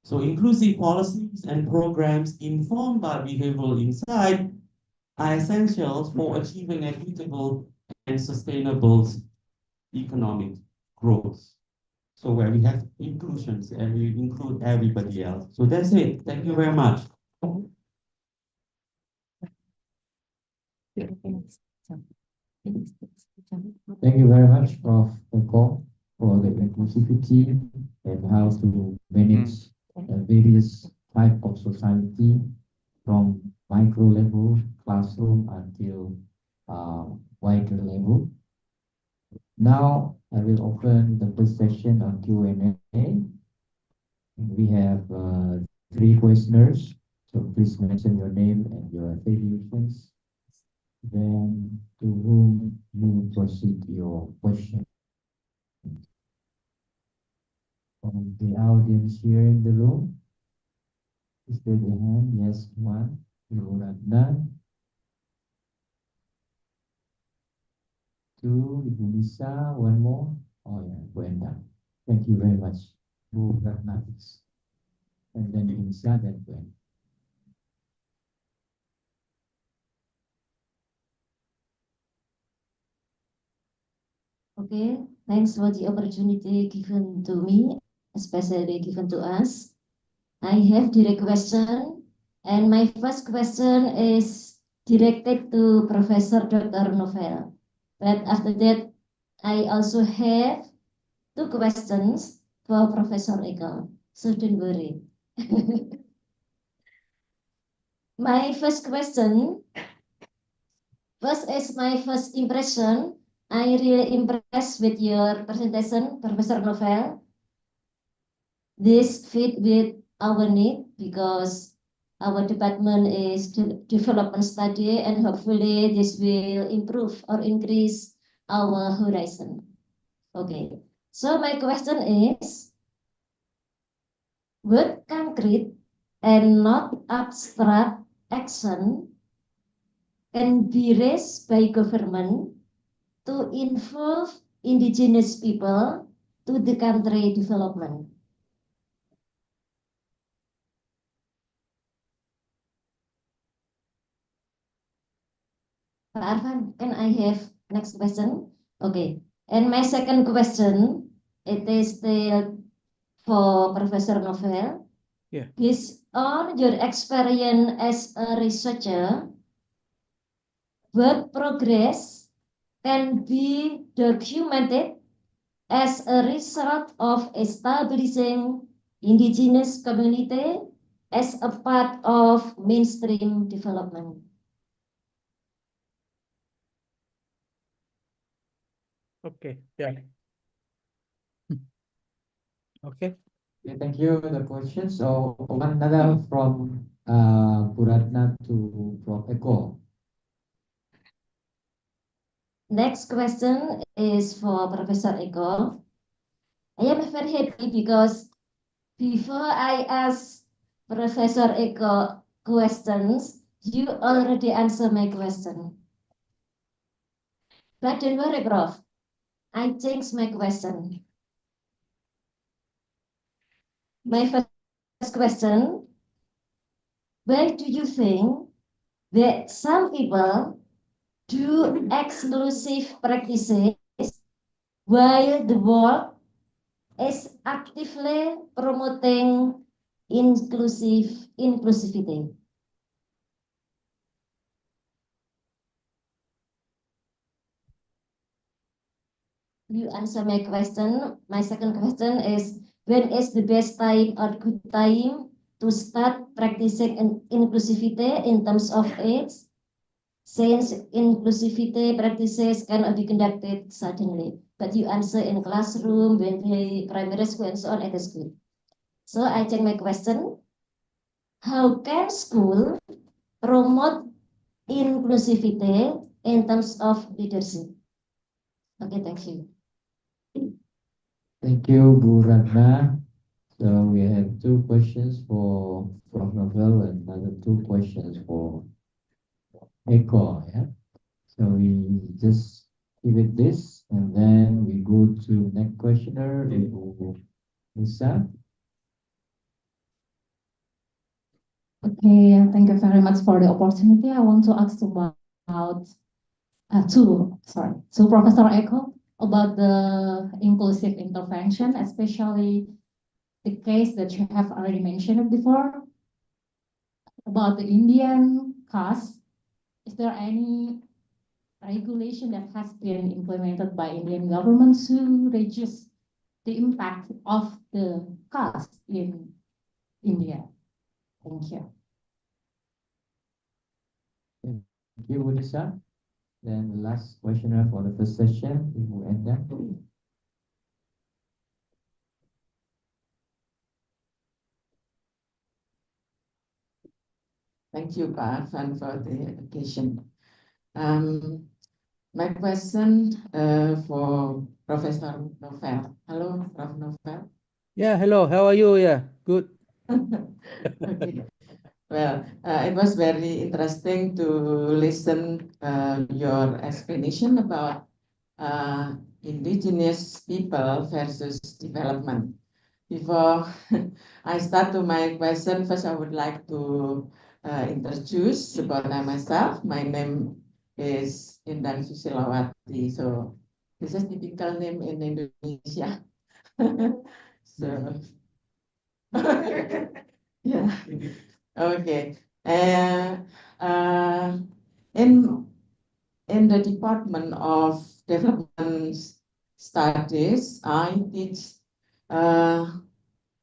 So inclusive policies and programs informed by behavioral insight are essential for achieving equitable and sustainable economic growth. So where we have inclusions and we include everybody else. So that's it. Thank you very much. Thank you very much, Prof. Eko, for the inclusivity and how to manage various type of society from micro level, classroom, until wider level. Now, I will open the first session on Q&A. We have three questioners, so please mention your name and your affiliations. Then to whom you proceed your question. From the audience here in the room, is there the hand? Yes, one. Ratna. Two, Ibu Nisa. One more. Oh yeah, Brenda. Thank you very much. Bu Ratna. And then Ibu Nisa, then Brenda. Okay, thanks for the opportunity given to me, especially given to us. I have direct question, and my first question is directed to Professor Dr. Novel. But after that, I also have two questions for Professor Eko, so don't worry. My first question, first is my first impression. I really impressed with your presentation, Professor Novel. This fit with our need because our department is development study, and hopefully this will improve or increase our horizon. Okay, so my question is, what concrete and not abstract action can be raised by government to involve indigenous people to the country development? Pak Arfan, can I have next question? Okay, and my second question, it is still for Professor Novel. Yeah. Based on your experience as a researcher, what progress can be documented as a result of establishing indigenous community as a part of mainstream development? Okay, yeah. Okay. Okay, thank you for the question. So one another from Puratna to Prof. Eko. Next question is for Professor Eko. I am very happy because before I ask Professor Eko questions, you already answer my question. But don't worry, Prof. I changed my question. My first question, why do you think that some people do exclusive practices while the world is actively promoting inclusivity? You answer my question. My second question is, when is the best time or good time to start practicing inclusivity in terms of age? Since inclusivity practices cannot be conducted suddenly, but you answer in classroom, when the primary school and so on at the school. So I change my question. How can school promote inclusivity in terms of leadership? Okay, thank you. Thank you, Bu Ratna. So we have two questions for Prof. Novel and another two questions for Eko. Yeah. So we just give it this, and then we go to next questioner, Ibu Lisa. Okay, thank you very much for the opportunity. I want to ask about to Professor Eko about the inclusive intervention, especially the case that you have already mentioned before about the Indian caste. Is there any regulation that has been implemented by Indian government to reduce the impact of the caste in India? Thank you. Thank you, Bu Lisa. Then the last questioner for the first session, Ibu Enda. Thank you, Pak Arfan, for the occasion. My question for Professor Novel. Hello, Prof. Novel. Yeah, hello. How are you? Yeah, good. Okay. Well, it was very interesting to listen your explanation about indigenous people versus development. Before I start to my question, first I would like to introduce about myself. My name is Indan Susilawati. So this is typical name in Indonesia. So yeah, okay. Uh, in the Department of Development Studies, I teach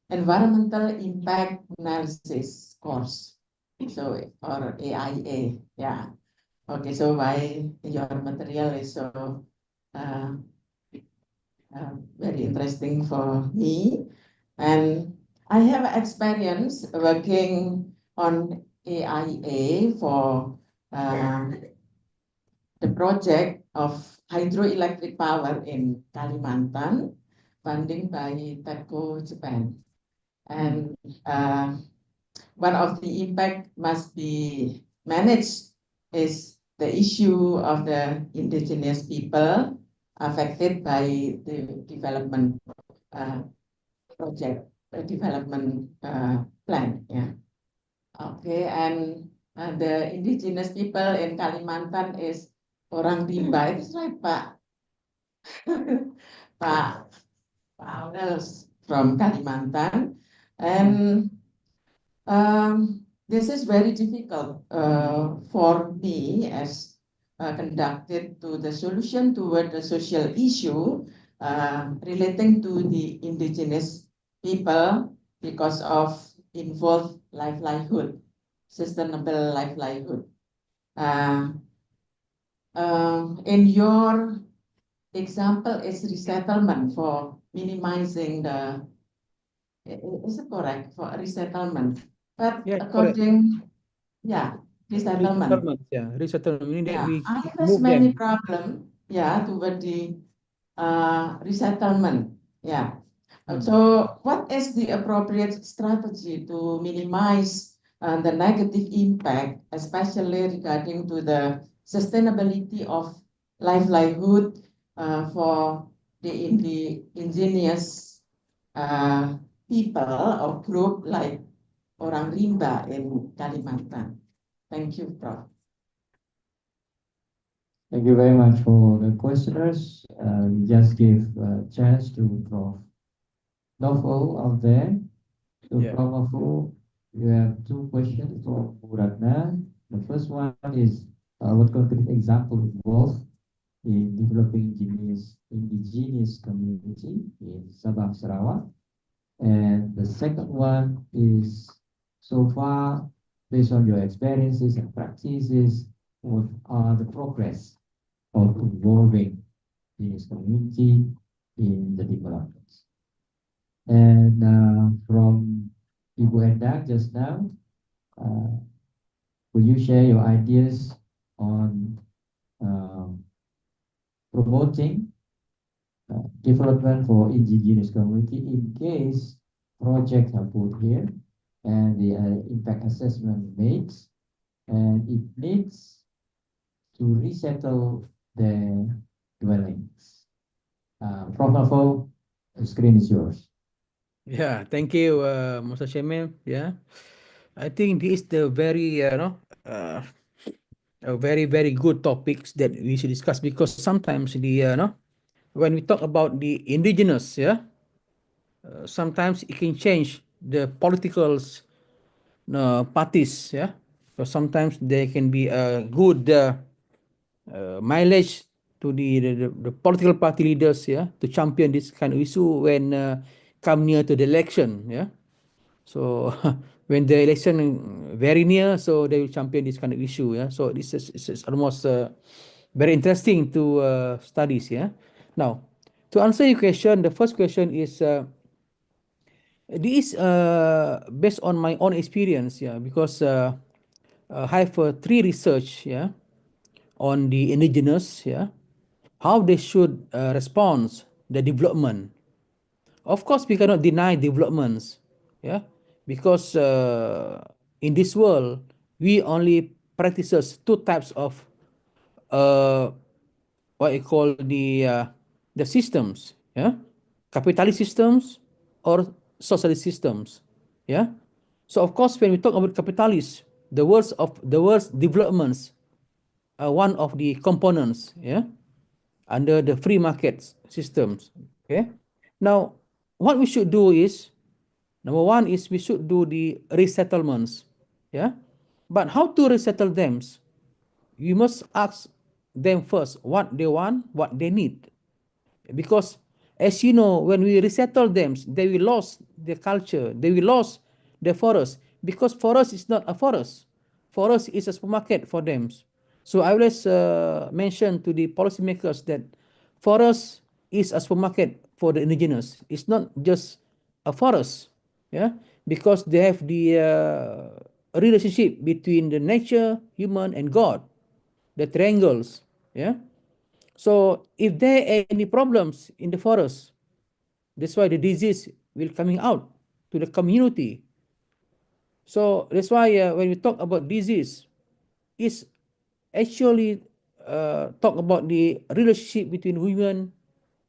environmental impact analysis course. So, or AIA, yeah. Okay, so why your material is so very interesting for me. And I have experience working on AIA for the project of hydroelectric power in Kalimantan, funding by TEPCO Japan. And one of the impact must be managed is the issue of the indigenous people affected by the development project, development plan. Yeah. Okay, and the indigenous people in Kalimantan is orang rimba. Itu right, Pak. Pak Aurels from Kalimantan. And this is very difficult for me as conducted to the solution toward the social issue relating to the indigenous people because of involved livelihood, sustainable livelihood. In your example is resettlement for minimizing the is it correct for resettlement? But Yeah, correct. according, yeah, resettlement. Resettlement, yeah, resettlement meaning that Yeah, we I face move many them. problem, yeah, toward the resettlement. Yeah. Mm. So what is the appropriate strategy to minimize the negative impact, especially regarding to the sustainability of livelihood for the indigenous people or group like orang rimba in Kalimantan? Thank you, Prof. Thank you very much for the questioners. We just give a chance to Prof. Novel out there. So Yeah. Prof. Novel, you have two questions for Ratna. The first one is what concrete example involved in developing indigenous community in Sabah, Sarawak? And the second one is, so far, based on your experiences and practices, what are the progress of involving this community in the developments? And from Ibu Endang just now, will you share your ideas on promoting development for indigenous community in case projects are put here and the impact assessment made and it needs to resettle their dwellings. Prof. The screen is yours. Yeah, thank you, Mr. Chairman. Yeah, I think this is the very, a very good topics that we should discuss because sometimes when we talk about the indigenous, yeah, sometimes it can change the political parties, yeah. So sometimes there can be a good mileage to the political party leaders, yeah, to champion this kind of issue when come near to the election, yeah. So when the election very near, so they will champion this kind of issue, yeah. So this is almost very interesting to studies, yeah. Now, to answer your question, the first question is this based on my own experience, yeah, because I have three research, yeah, on the indigenous, yeah, how they should respond the development. Of course, we cannot deny developments, yeah, because in this world we only practices two types of uh, what you call the systems, yeah, capitalist systems or socialist systems, yeah. So of course, when we talk about capitalists, the world's developments are one of the components, yeah, under the free market systems. Okay. Now, what we should do is, number one is we should do the resettlements. Yeah. But how to resettle them? You must ask them first what they want, what they need. Because as you know, when we resettle them, they will lose the culture, they will lose the forest, because forest is not a forest. Forest is a supermarket for them. So I always mention to the policymakers that forest is a supermarket for the indigenous. It's not just a forest, yeah, because they have the relationship between the nature, human, and God, the triangles, yeah. So if there are any problems in the forest, that's why the disease will coming out to the community. So that's why when we talk about disease, it's actually talk about the relationship between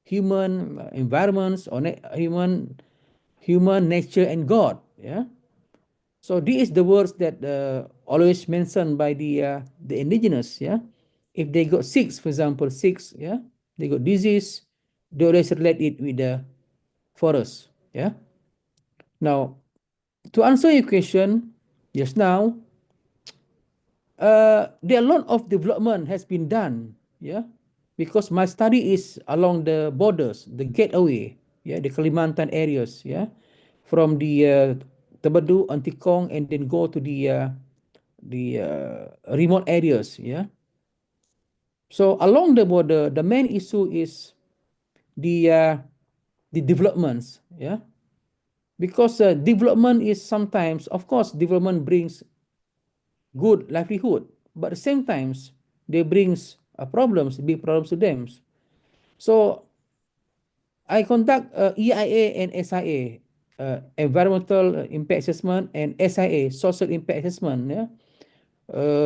human environments, or human nature and God. Yeah. So this is the words that always mentioned by the indigenous. Yeah, if they got sick, for example, sick, yeah, they got disease, they always relate it with the forest. Yeah. Now, to answer your question, just now, there are a lot of development has been done. Yeah, because my study is along the borders, the gateway. Yeah, the Kalimantan areas. Yeah, from the Tebedu, Antikong, and then go to the remote areas. Yeah. So along the border, the main issue is the uh, the developments. Yeah, because development is sometimes, of course, development brings good livelihood, but at the same times they brings problems, big problems to them. So I conduct EIA and SIA, environmental impact assessment, and SIA, social impact assessment, yeah,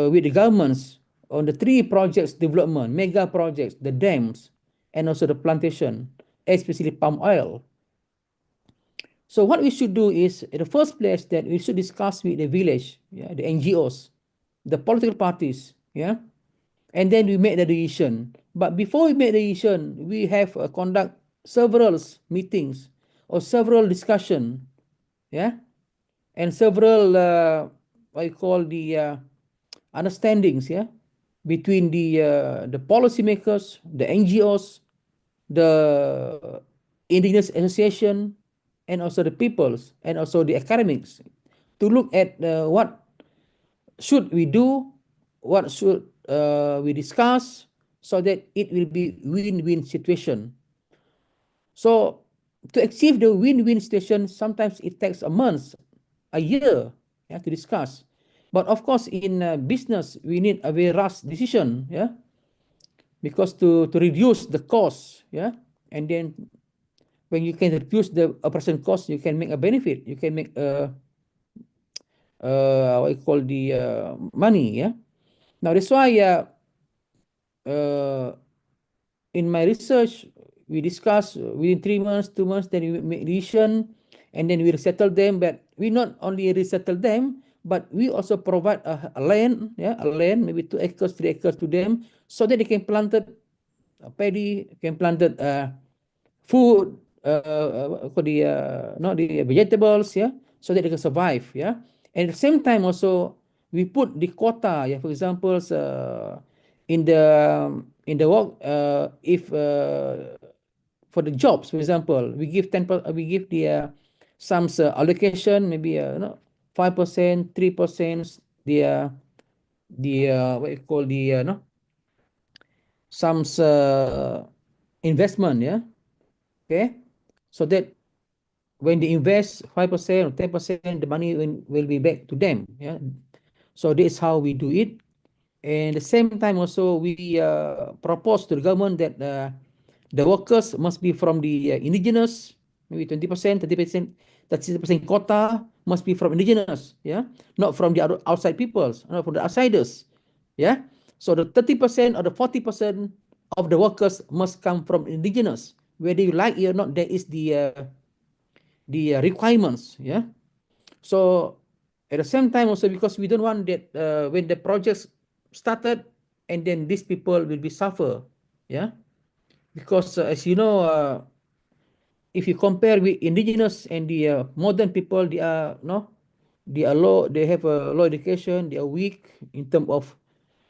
with the governments on the 3 projects development, mega projects, the dams, and also the plantation, especially palm oil. So what we should do is, in the first place, that we should discuss with the village, yeah, the NGOs, the political parties, yeah, and then we make the decision. But before we make the decision, we have conduct several meetings or several discussion, yeah, and several what you call the understandings, yeah, between the policymakers, the NGOs, the indigenous association, and also the peoples, and also the academics, to look at what should we do, what should we discuss, so that it will be win-win situation. So to achieve the win-win situation, sometimes it takes a month, a year, yeah, to discuss. But of course, in business, we need a very rush decision, yeah, because to reduce the cost, yeah, and then when you can reduce the operation cost, you can make a benefit, you can make what you call the money, yeah. Now that's why uh, in my research, we discuss within 3 months, 2 months, then we make decision, and then we resettle them. But we not only resettle them, but we also provide a land, yeah, a land, maybe 2 acres, 3 acres to them, so that they can plant it, paddy, can plant it food, for the not the vegetables, yeah, so that they can survive, yeah. And at the same time also, we put the quota, yeah, for example, in the work, if for the jobs, for example, we give we give the some allocation, maybe 5%, 3%, the what you call the no, some investment, yeah, okay, so that when they invest 5% or 10%, the money will be back to them, yeah. So this is how we do it. And at the same time also, we propose to the government that the workers must be from the indigenous, maybe 20%, 30%, 30% quota must be from indigenous, yeah, not from the outside peoples, not from the outsiders, yeah. So the 30% or the 40% of the workers must come from indigenous, whether you like it or not. That is the requirements, yeah. So at the same time also, because we don't want that when the projects started, and then these people will be suffer, yeah, because as you know, if you compare with indigenous and the modern people, they are no, they are low, they have a low education, they are weak in terms of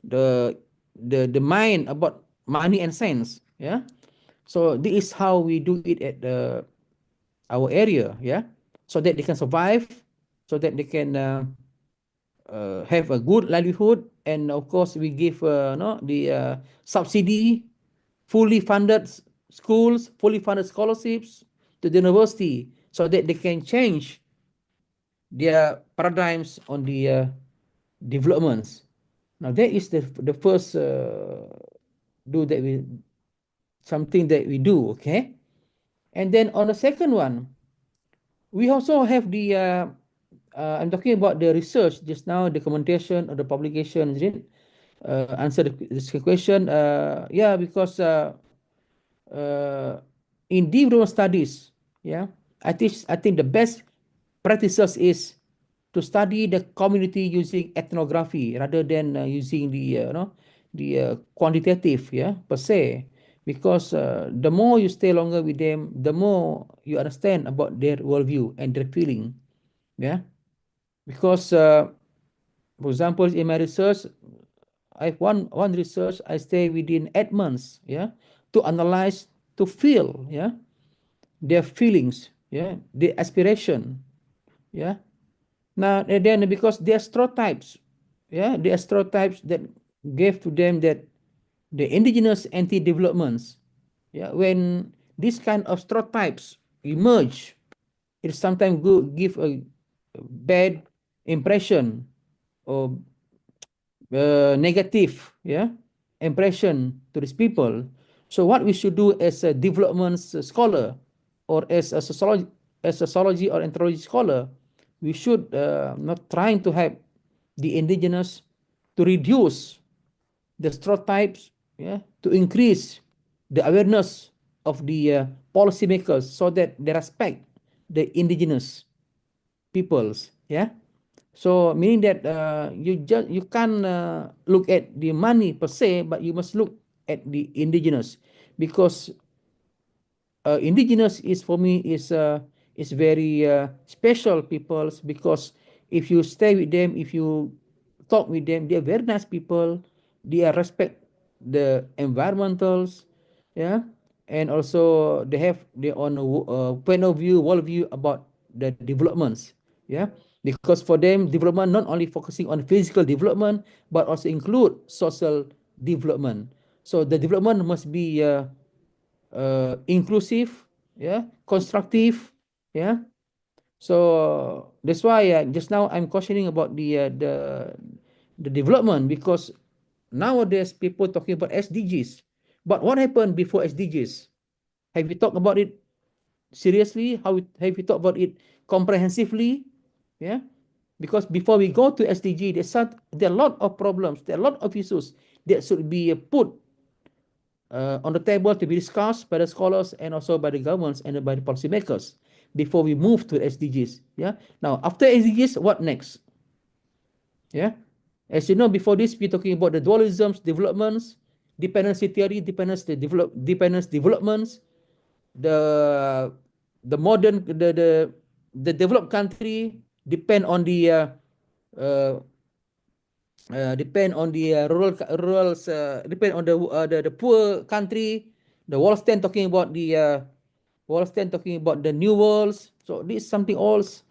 the the mind about money and sense, yeah. So this is how we do it at our area, yeah, so that they can survive, so that they can have a good livelihood. And of course, we give no, the subsidy, fully funded schools, fully funded scholarships to the university, so that they can change their paradigms on the developments. Now that is the first do that we something that we do, okay. And then on the second one, we also have the I'm talking about the research just now, the documentation or the publication, is it? Answer this question. Yeah, because in development studies, yeah, I think the best practices is to study the community using ethnography rather than using the quantitative, yeah, per se, because the more you stay longer with them, the more you understand about their worldview and their feeling, yeah. Because for example, in my research, I have one research, I stay within 8 months, yeah, to analyze, to feel, yeah, their feelings, yeah, the aspiration, yeah. Now and then, because there are stereotypes, yeah, there are stereotypes that gave to them that the indigenous anti-developments, yeah, when this kind of stereotypes emerge it sometimes give a bad impression or negative, yeah, impression to these people. So what we should do as a development scholar or as a sociology or anthropology scholar, we should not trying to have the indigenous to reduce the stereotypes, yeah, to increase the awareness of the policymakers so that they respect the indigenous peoples, yeah. So meaning that you can't look at the money per se, but you must look at the indigenous, because indigenous is for me is very special peoples, because if you stay with them, if you talk with them, they are very nice people. They are respect the environmentals, yeah, and also they have their own point of view, world view about the developments, yeah, because for them development not only focusing on physical development but also include social development. So the development must be inclusive, yeah, constructive, yeah. So that's why just now I'm cautioning about the development, because nowadays people talking about SDGs, but what happened before SDGs? Have you talked about it seriously? Have you talked about it comprehensively? Yeah, because before we go to SDG, there are a lot of problems, there are a lot of issues that should be put on the table to be discussed by the scholars and also by the governments and by the policymakers before we move to SDGs. Yeah. Now, after SDGs, what next? Yeah. As you know, before this, we're talking about the dualisms, developments, dependency theory, dependence developments, the modern the developed country depend on the uh, depend on the depend on the poor country. The Wallstein talking about the new worlds. So this is something else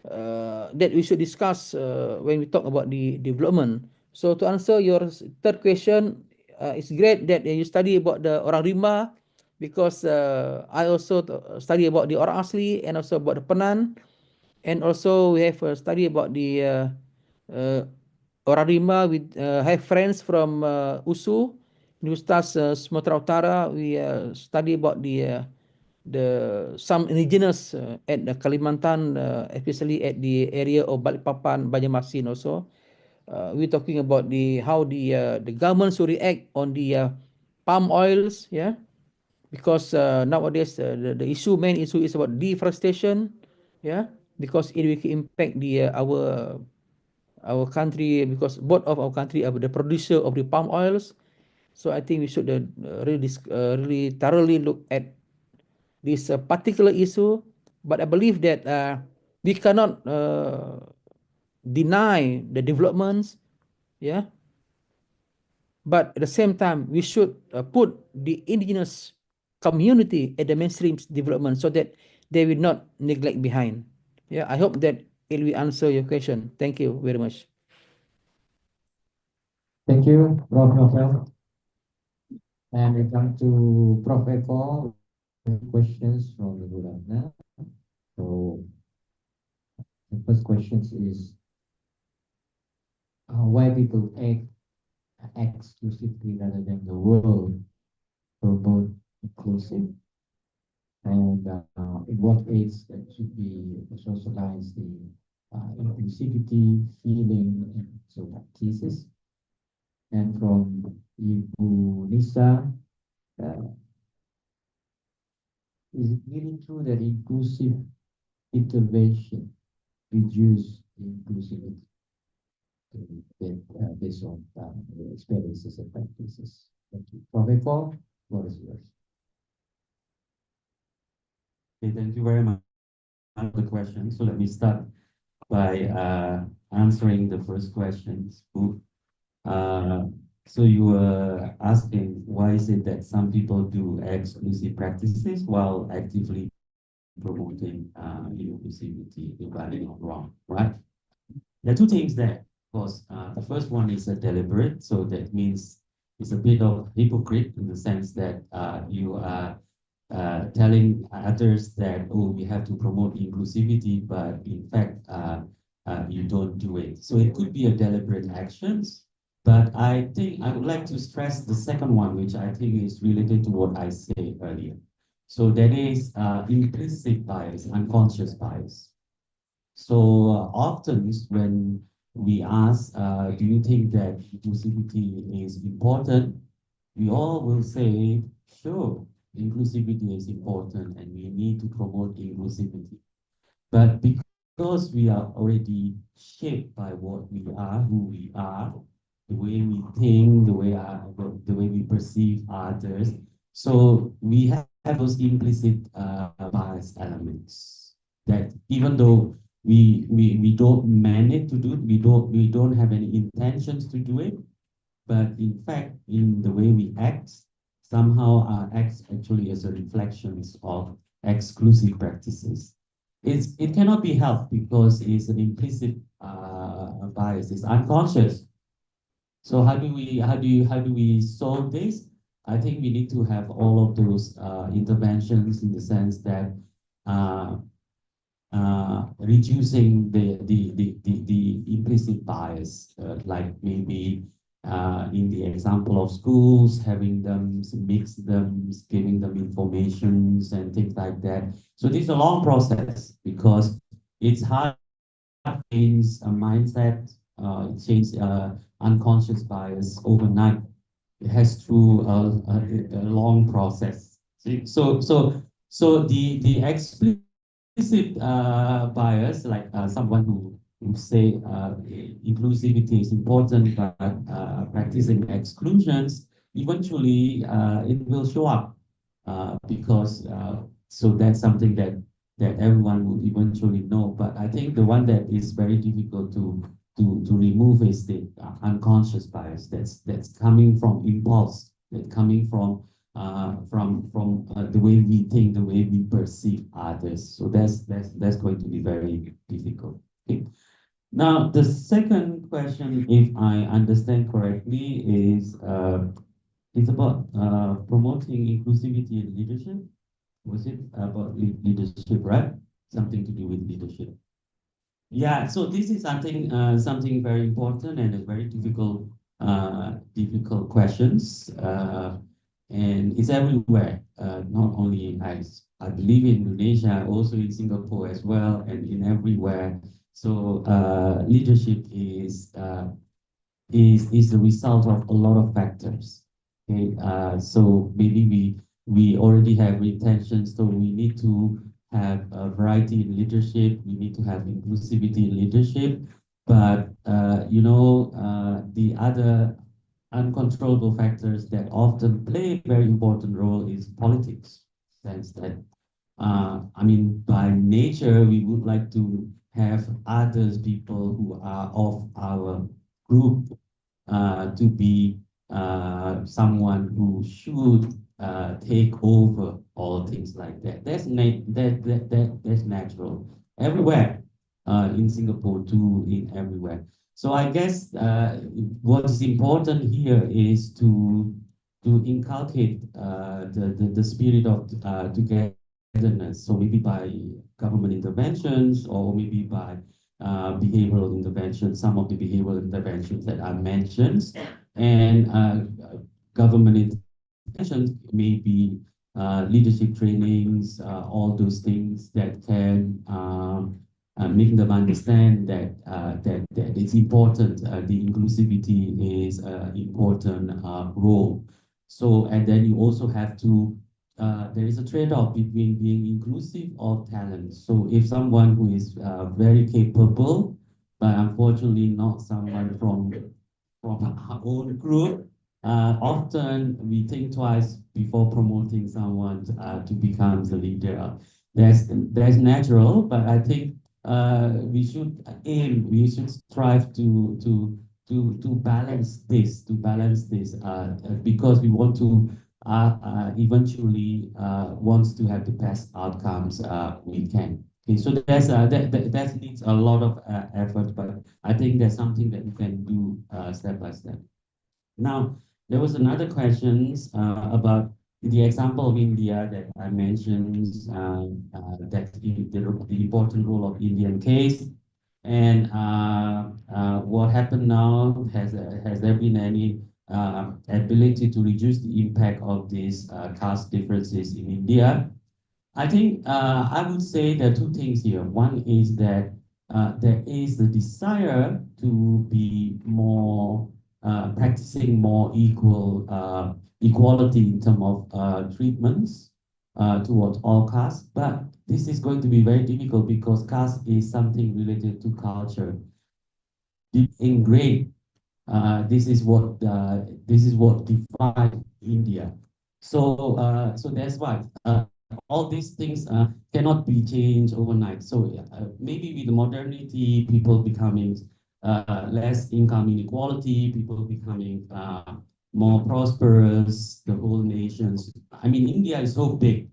that we should discuss when we talk about the development. So to answer your third question, it's great that you study about the orang rimba, because I also study about the orang asli and also about the Penan, and also we have study about the uh, orang rimba. We have friends from USU, Universitas Sumatera Utara. We study about the some indigenous at the Kalimantan, especially at the area of Balikpapan, Banjarmasin also. We're talking about how the government should react on the palm oils, yeah, because nowadays the main issue is about deforestation, yeah, because it will impact our country, because both of our country are the producer of the palm oils. So I think we should really thoroughly look at this particular issue. But I believe that we cannot deny the developments, yeah. But at the same time, we should put the indigenous community at the mainstream development so that they will not neglect behind. Yeah, I hope that it will answer your question. Thank you very much. Thank you, Prof. Novel. And we come to Prof. Eko with questions from the Ratna. So the first question is why people act exclusively rather than the world for both inclusive, and in what ways that should be socialized the inclusivity, feeling, and so practices. And from Ibu Nisa, is it really true that inclusive intervention reduce inclusivity based on experiences and practices? Thank you. Prof. What is yours? Okay, thank you very much for the question. So let me start by answering the first question. So you were asking why is it that some people do exclusive practices while actively promoting inclusivity, right or wrong, right? There are two things there. Of course, the first one is deliberate, so that means it's a bit of hypocrite in the sense that you are telling others that, oh, we have to promote inclusivity, but in fact, you don't do it. So it could be a deliberate actions, but I think I would like to stress the second one, which I think is related to what I said earlier. So that is implicit bias, unconscious bias. So often when we ask, do you think that inclusivity is important? We all will say, sure, inclusivity is important and we need to promote inclusivity. But because we are already shaped by what we are, who we are, the way we think, the way we perceive others, so we have those implicit bias elements that even though we don't manage to do it, we don't have any intentions to do it, but in fact, in the way we act, somehow our acts actually is a reflection of exclusive practices. It cannot be helped because it's an implicit bias. It's unconscious. So how do we solve this? I think we need to have all of those interventions in the sense that uh, reducing the implicit bias, like maybe in the example of schools, having them mix them, giving them informations and things like that. So this is a long process because it's hard to change a mindset, change unconscious bias overnight. It has through a long process. So the explicit bias, like someone who say inclusivity is important, but practicing exclusions, eventually it will show up because so that's something that everyone will eventually know. But I think the one that is very difficult to remove is the unconscious bias that's coming from impulse, that coming from the way we think, the way we perceive others. So that's going to be very difficult. Okay. Now the second question, if I understand correctly, is it's about promoting inclusivity in leadership. Was it about leadership, right? Something to do with leadership. Yeah, so this is something very important and a very difficult questions, and it's everywhere. Not only I believe in Indonesia, also in Singapore as well, and in everywhere. So leadership is the result of a lot of factors. Okay, so maybe we already have intentions, so we need to have a variety in leadership. We need to have inclusivity in leadership, but the other uncontrollable factors that often play a very important role is politics. Sense that I mean, by nature, we would like to have others people who are of our group to be someone who should take over all things like that. That's natural everywhere, in Singapore too, in everywhere. So I guess what is important here is to inculcate the spirit of togetherness. So maybe by government interventions or maybe by behavioral interventions, some of the behavioral interventions that I mentioned, and government interventions, maybe leadership trainings, all those things that can make them understand that it's important. The inclusivity is an important role. So, and then you also have to there is a trade-off between being inclusive of talent. So if someone who is very capable, but unfortunately not someone from our own group, often we think twice before promoting someone to become the leader. That's natural, but I think we should strive to balance this because we want to eventually wants to have the best outcomes we can. Okay, so that needs a lot of effort, but I think that's something that we can do step by step. Now, there was another questions about the example of India that I mentioned, that the important role of Indian case, and what happened now, has there been any ability to reduce the impact of these caste differences in India? I think I would say there are two things here. One is that there is the desire to be more practicing more equality in terms of treatments towards all castes, but this is going to be very difficult because caste is something related to culture, deep ingrained. This is what defines India. So that's why all these things cannot be changed overnight. So maybe with the modernity, people becoming less income inequality, people becoming more prosperous, the whole nations. I mean, India is so big.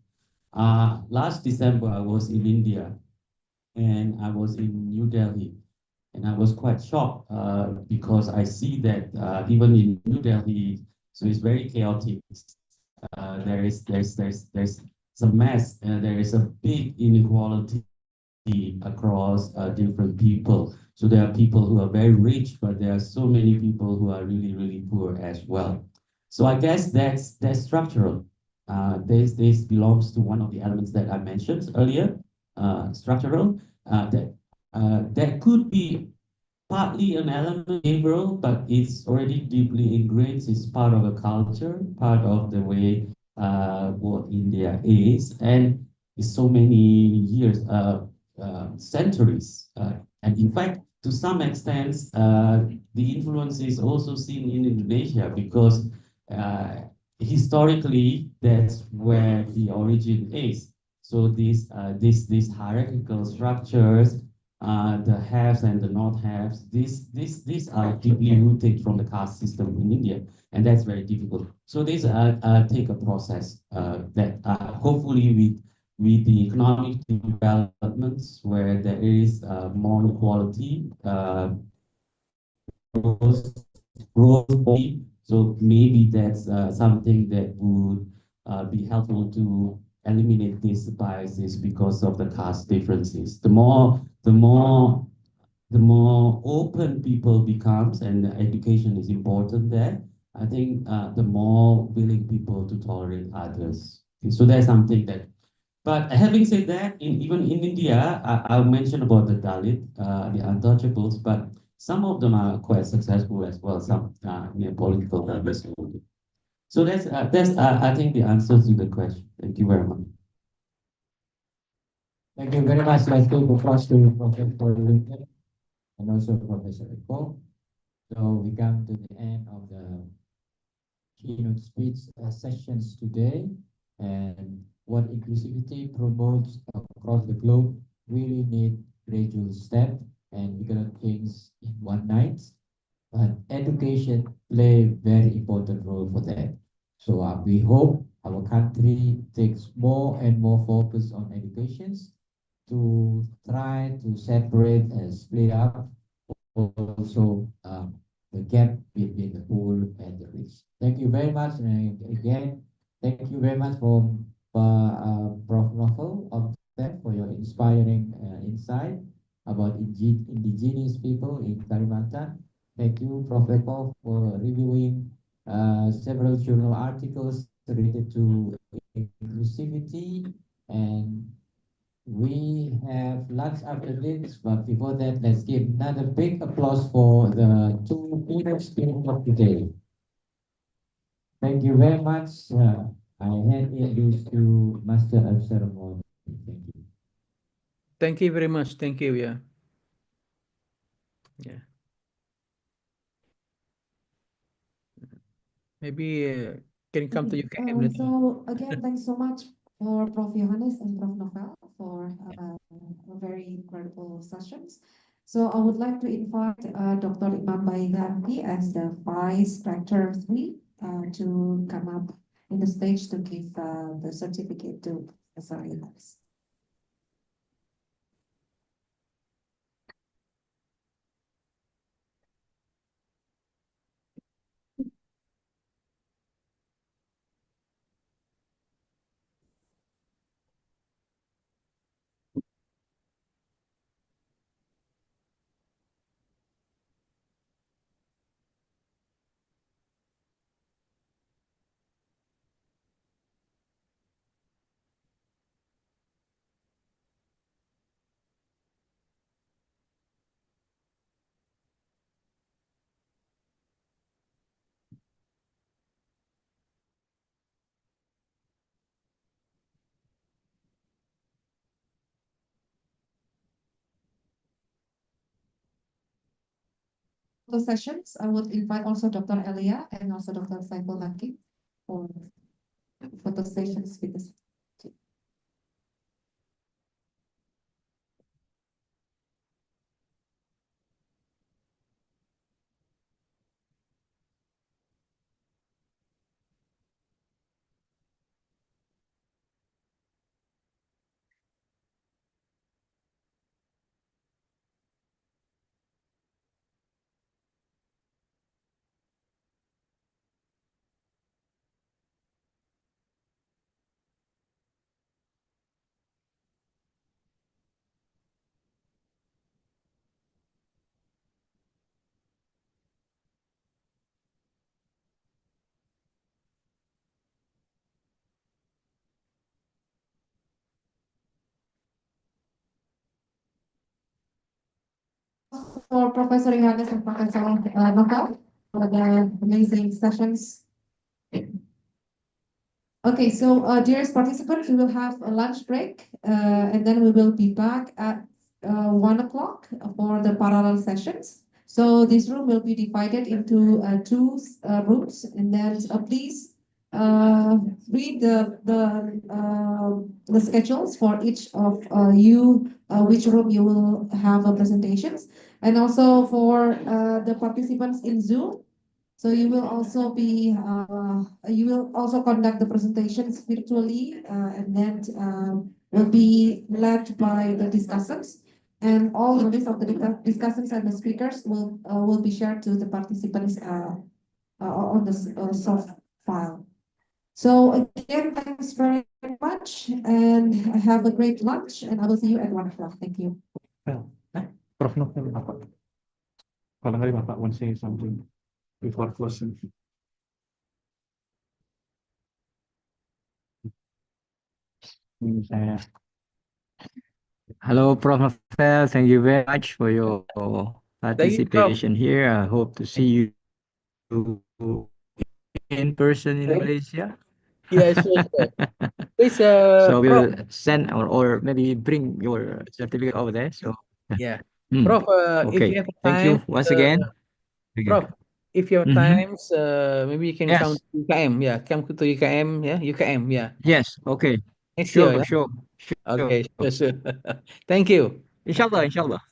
Last December, I was in India and I was in New Delhi. And I was quite shocked because I see that even in New Delhi, so it's very chaotic. There's some mess. There is a big inequality across different people. So there are people who are very rich, but there are so many people who are really, really poor as well. So I guess that's structural. This belongs to one of the elements that I mentioned earlier, structural. That could be partly an element behavioral, but it's already deeply ingrained. It's part of a culture, part of the way what India is, and it's so many years, centuries, and in fact, to some extent, the influence is also seen in Indonesia because uh, historically that's where the origin is. So these hierarchical structures, the haves and the not haves, these are deeply rooted from the caste system in India, and that's very difficult. So these take a process that hopefully with the economic developments where there is more equality, growth, growth. So maybe that's something that would be helpful to eliminate these biases because of the caste differences. The more open people becomes, and education is important there, I think the more willing people to tolerate others. So that's something that, but having said that, even in India, I'll mention about the Dalit, the untouchables, but some of them are quite successful as well, some political service. So that's I think the answer to the question. Thank you very much. Thank you very much. Let's give applause to Professor Lincoln and also Professor Eko. So we come to the end of the keynote speech sessions today, and what inclusivity promotes across the globe really need gradual step, and we cannot change in one night, but education play very important role for that. So we hope our country takes more and more focus on educations to try to separate and split up also the gap between the poor and the rich. Thank you very much. And again, thank you very much for Prof. Novel of that for your inspiring insight about indigenous people in Kalimantan. Thank you, Prof. Eko, for reviewing several journal articles related to inclusivity, and we have lunch after this, but before that, let's give another big applause for the two keynote speakers of today. Thank you very much. I hand in this to Master of Ceremony. Thank you. Thank you very much. Thank you. Yeah. Yeah. Maybe can come to you. So again, thanks so much for Prof. Johannes and Prof. Novel for very incredible sessions. So I would like to invite Dr. Imam Baiganti as the Vice Rector 3 to come up in the stage to give the certificate to Professor Johannes. photo sessions, I would invite also Dr. Elia and also Dr. Saiful Hakim for photo sessions with us. For Professor Johannes and Professor Novel for the amazing sessions. Okay, so dearest participants, we will have a lunch break and then we will be back at 1 o'clock for the parallel sessions. So this room will be divided into two rooms, and then please read the schedules for each of you, which room you will have presentations, and also for the participants in Zoom. So you will also conduct the presentations virtually, and then will be led by the discussants. And all the list of the discussants and the speakers will be shared to the participants on the soft file. So again, thanks very much, and have a great lunch. And I will see you at 1 o'clock. Thank you. Well, Prof. Novel, barangkali Bapak want to say something before closing. Ini saya. Hello, Prof. Novel. Thank you very much for your Thank you, Prof. participation here. I hope to see you in person in Malaysia. Yeah, sure. Please, So we Prof. will send or maybe bring your certificate over there. So Yeah, Hmm. Prof. If Okay. you have Thank time, you once again. Okay. Prof. If you have Mhm. times, maybe you can come Yes. to UKM. Yeah, come to UKM. Yeah, UKM. Yeah, Yes. Okay. next year. Sure. Yeah. Sure. Sure. Okay, sure. Thank you. Inshallah. Inshallah.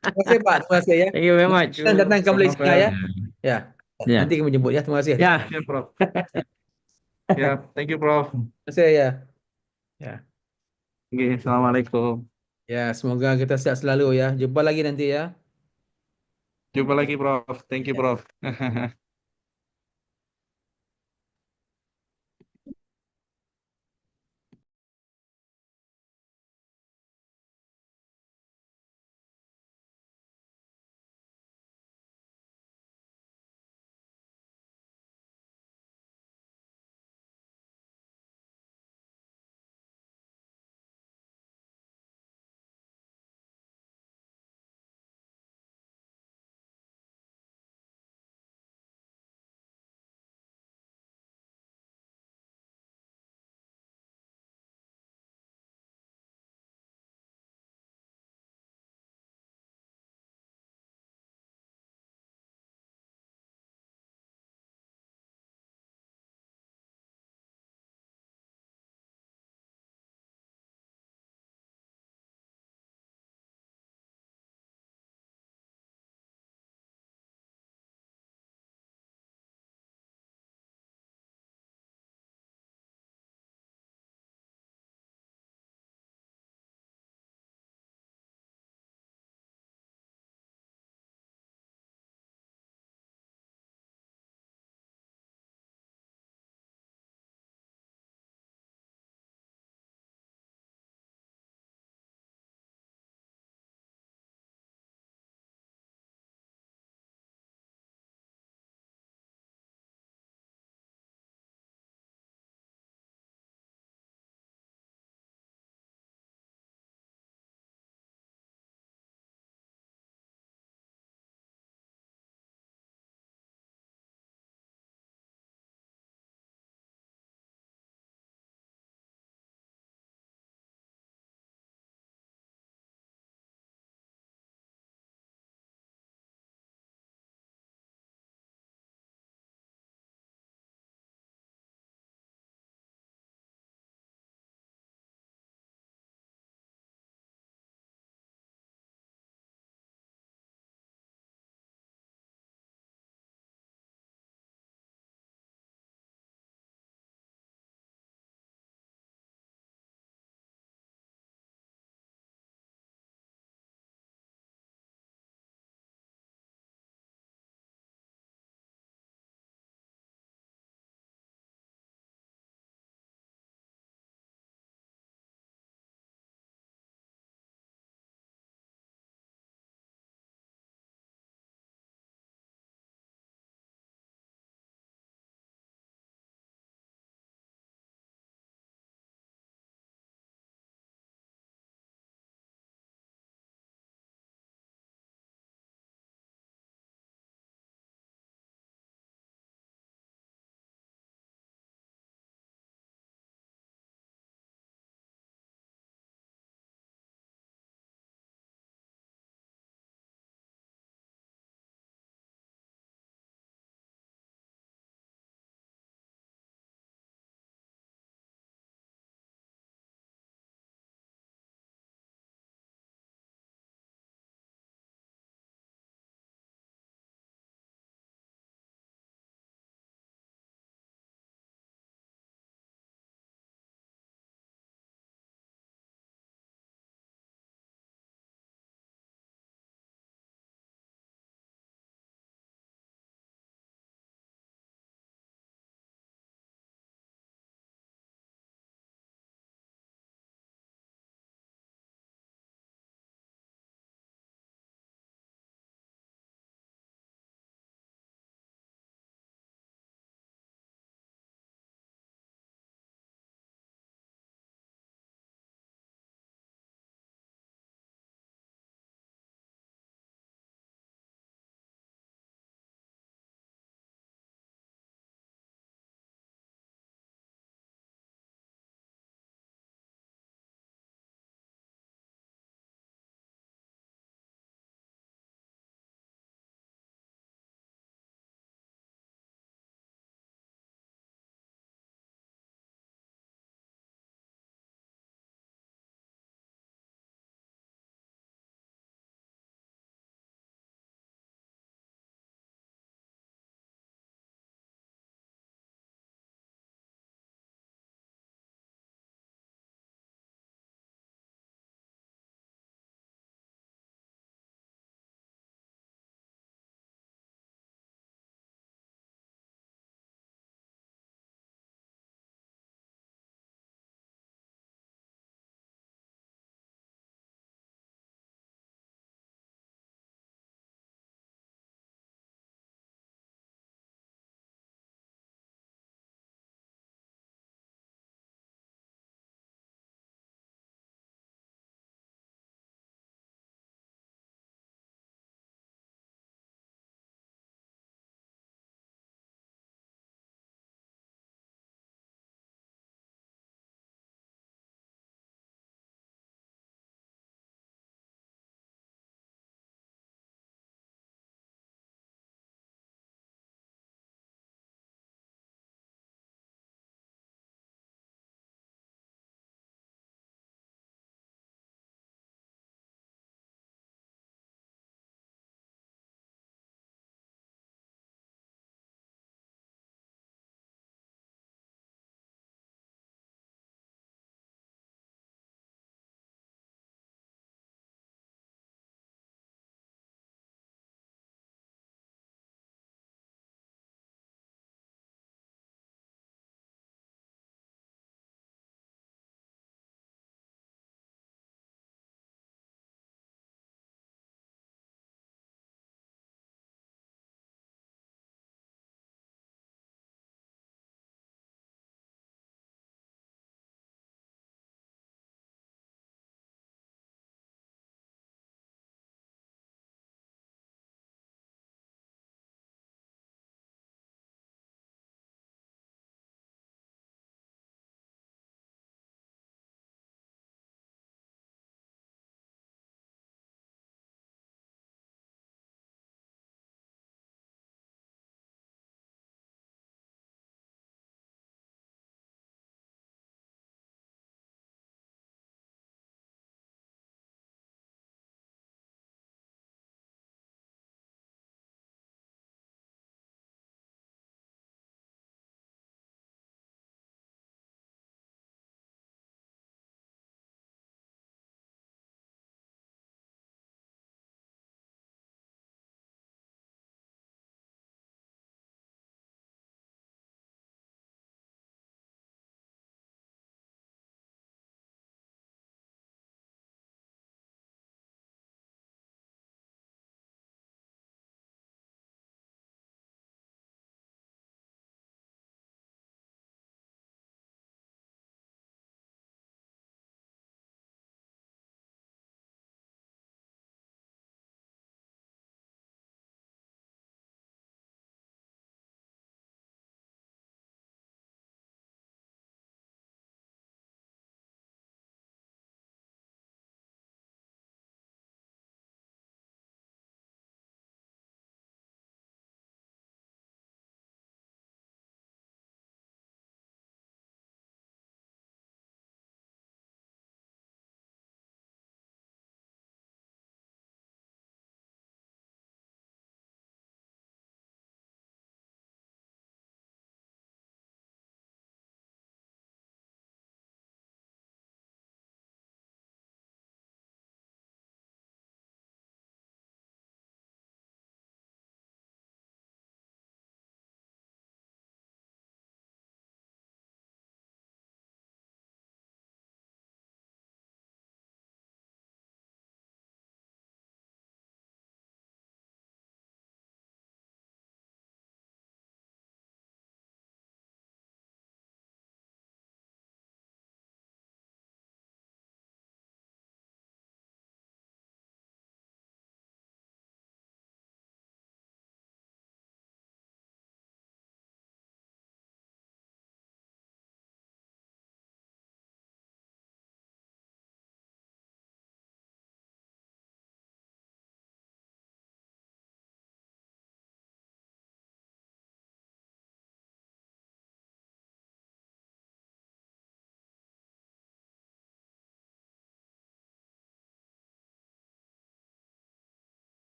Terima kasih Pak. Terima kasih ya. Thank you very much. Kita datang ke Prof. Malaysia Novel. ya. Ya. Yeah. Nanti kami jemput ya. Terima kasih. Yeah. Yeah, Prof. Yeah, thank you, Prof. Terima kasih ya. Ya. Okay, Assalamualaikum. Ya, semoga kita sehat selalu ya. Jumpa lagi nanti ya. Jumpa lagi, Prof. Thank you, Ya. Prof.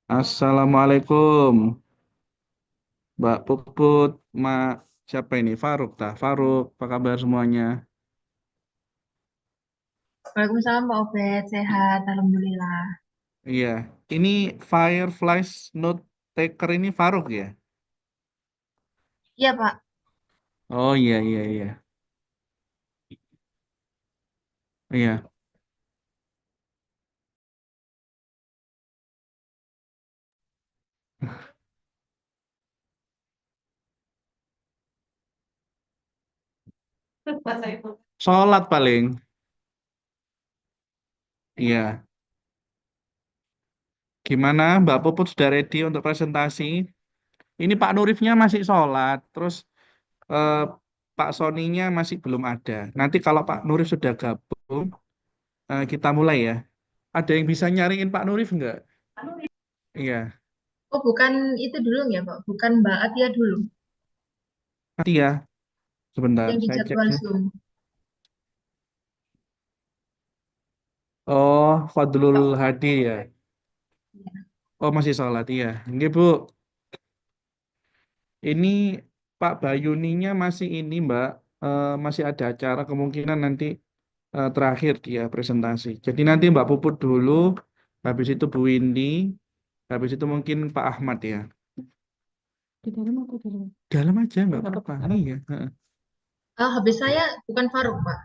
Assalamualaikum, Mbak Puput, siapa ini? Faruk, Faruk, apa kabar semuanya? Waalaikumsalam Pak Obed, sehat, Alhamdulillah. Iya, ini Fireflies Note Taker ini Faruk ya? Iya, Pak. Oh iya iya iya. Iya. Sholat paling. Iya. Gimana Mbak Puput sudah ready untuk presentasi? Ini Pak Nurifnya masih sholat, terus eh, Pak Soninya masih belum ada. Nanti kalau Pak Nurif sudah gabung, kita mulai ya. Ada yang bisa nyariin Pak Nurif nggak? Iya, Oh, bukan itu dulu ya, Pak. Bukan Mbak Atia dulu nanti ya. Sebentar, yang di saya cek jadwal dulu. Zoom. Oh, Fadlul Hadi ya. Oh, masih sholat, iya. Ini Bu, ini Pak Bayuninya masih ini Mbak, masih ada acara kemungkinan nanti terakhir dia presentasi. Jadi nanti Mbak Puput dulu, habis itu Bu Windy, habis itu mungkin Pak Ahmad ya. Di dalam aku di luar. Dalam aja nggak apa-apa. Iya. Heeh. Habis saya bukan Faruk, Pak.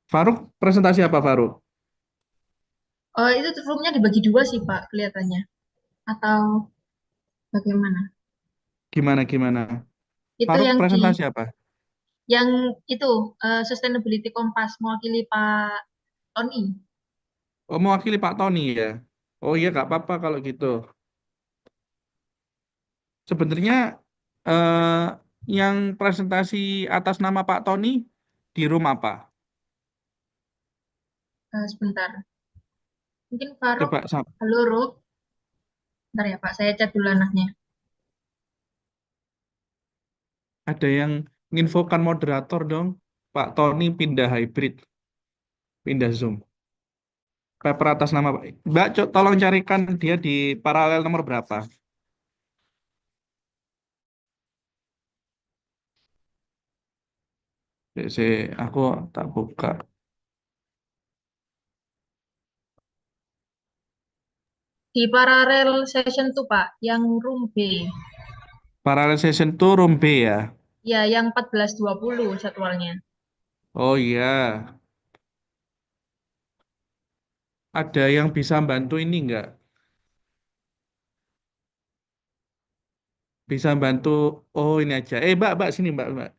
Faruk presentasi apa Faruk? Itu roomnya dibagi dua sih, Pak, kelihatannya. Atau bagaimana? Gimana gimana? Itu Faruk yang presentasi apa? yang itu Sustainability Kompas mewakili Pak Tony. Oh, mewakili Pak Tony ya. Oh iya nggak apa-apa kalau gitu. Sebenarnya eh, yang presentasi atas nama Pak Tony di room apa? Sebentar. Mungkin Faruk, Coba halo Ruk. Bentar ya, Pak. Saya chat dulu anaknya. ada yang nginfokan moderator dong. Pak Tony pindah hybrid, pindah Zoom. Paper atas nama Pak. Mbak, tolong carikan dia di paralel nomor berapa? Aku tak buka. Di paralel session tuh, Pak, yang room B. Paralel session tuh room B ya. Ya, yang 14.20 jadwalnya. Oh iya, ada yang bisa bantu ini nggak? Bisa bantu. Oh ini aja. Mbak sini Mbak.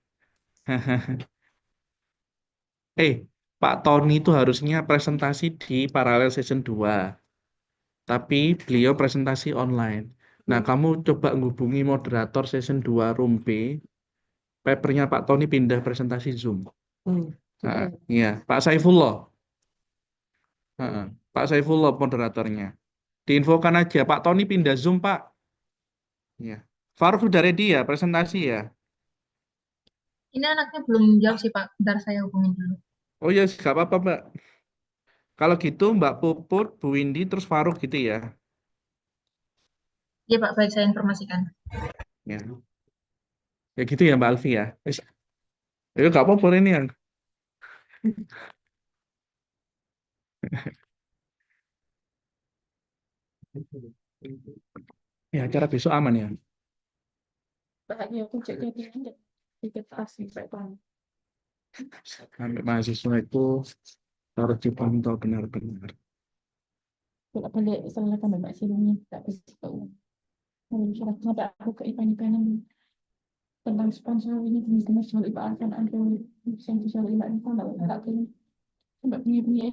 Pak Tony itu harusnya presentasi di paralel session 2, tapi beliau presentasi online. Nah, kamu coba ngubungi moderator session 2 room B, papernya Pak Tony pindah presentasi Zoom. Nah, iya, Pak Saifullah. Heeh, Pak Saifullah moderatornya. Diinfokan aja, Pak Tony pindah Zoom, Pak. Iya. Faruk sudah ready ya presentasi ya? Ini anaknya belum jawab sih, Pak. Bentar saya hubungin dulu. Oh ya, nggak apa-apa, Mbak. Kalau gitu Mbak Puput, Bu Windy, terus Faruk gitu ya. Iya, Pak. Baik, saya informasikan. Ya, ya gitu ya Mbak Alfi ya. Ya nggak apa-apa ini yang. Ya, acara besok aman ya. Bahannya aku cek jadi tiket asli Pak. Sampai mahasiswa itu harus dipantau benar-benar. Kalau balik selesai Mbak Silumi tak bisa tahu. Kalau syarat sampai aku ke Ipan-Ipanan tentang sponsor ini teman-teman soal IPA akan ada yang soal IPA ini kalau tak tahu. Mbak punya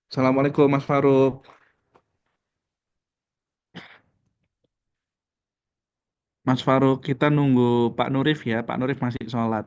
Assalamualaikum Mas Faruk. Mas Faruk, kita nunggu Pak Nurif ya. Pak Nurif masih sholat.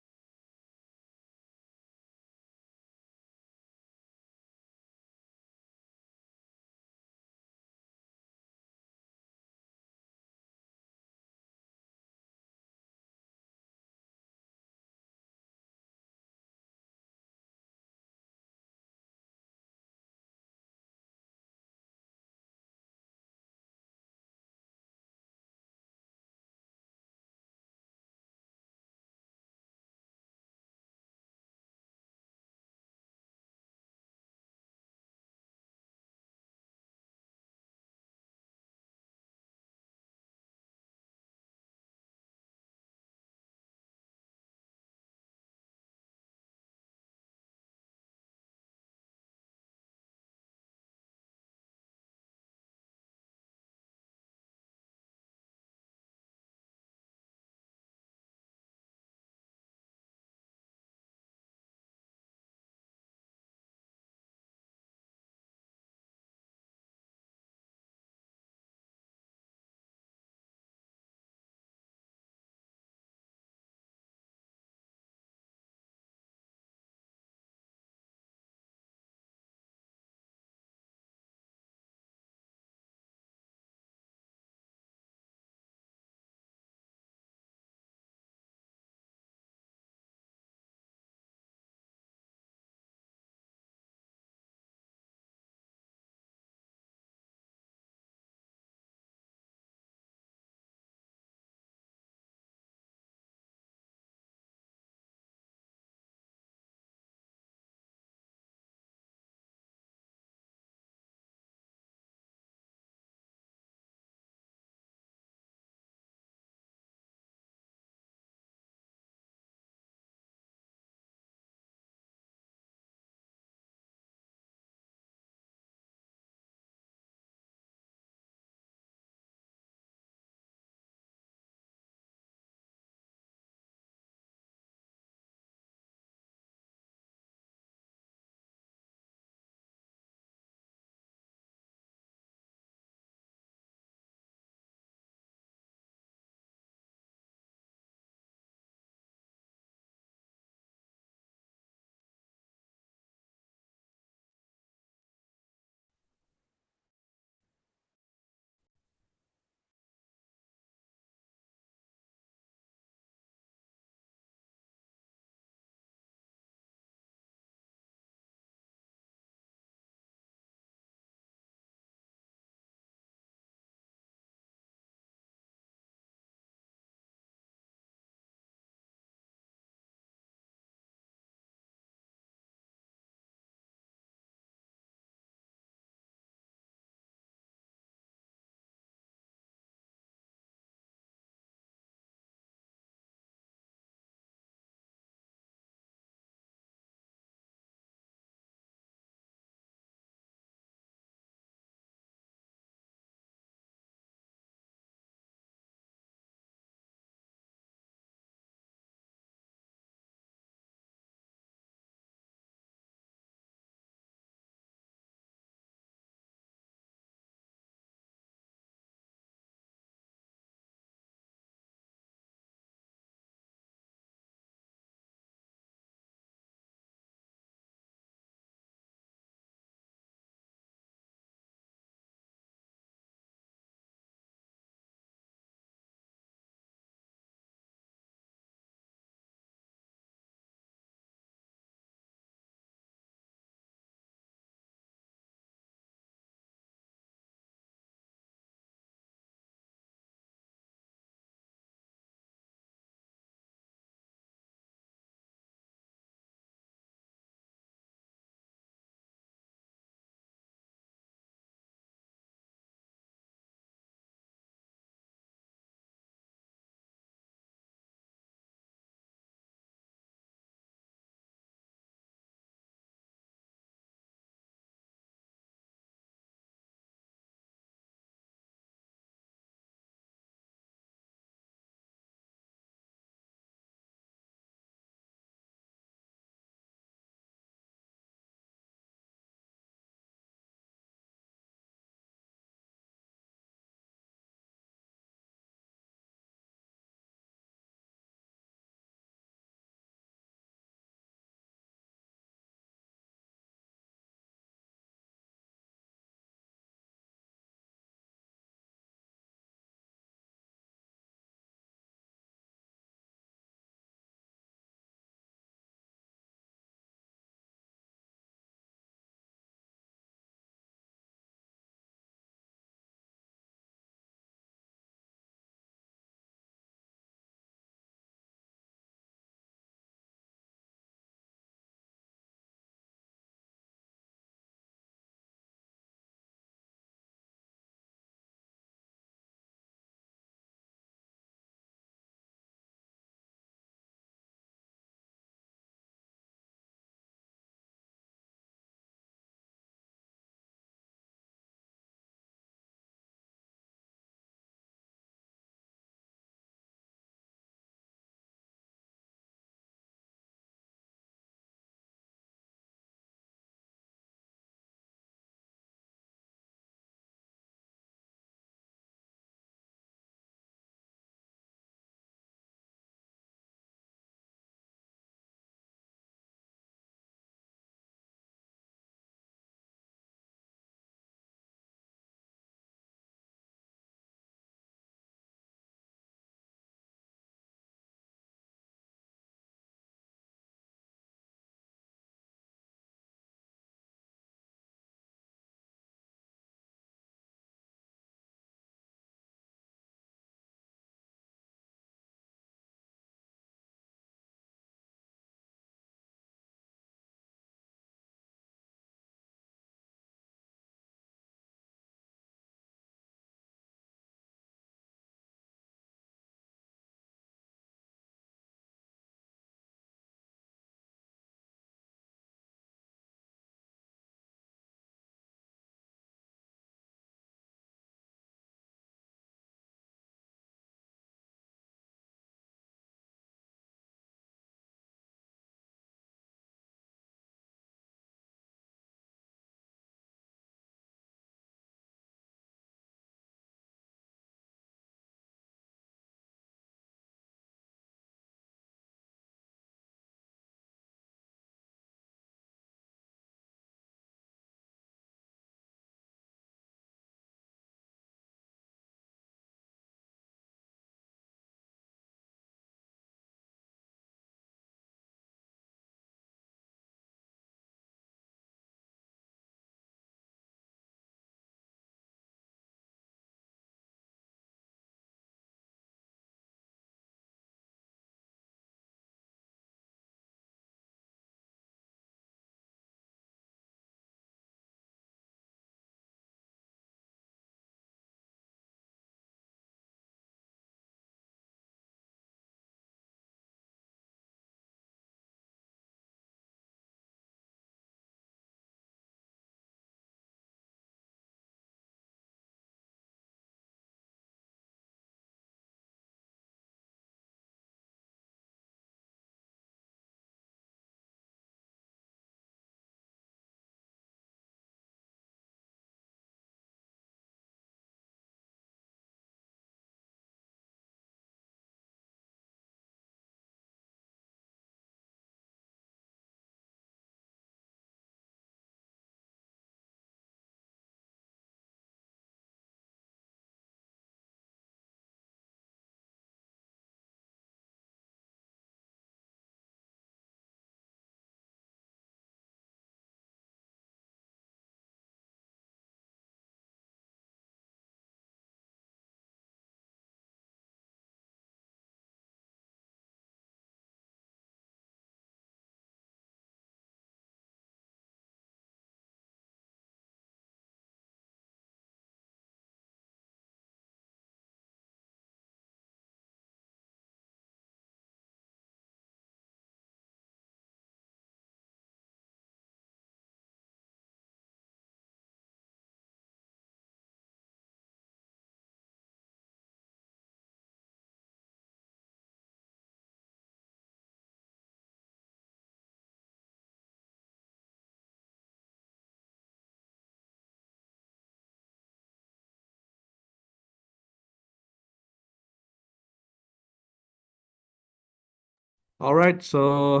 All right, so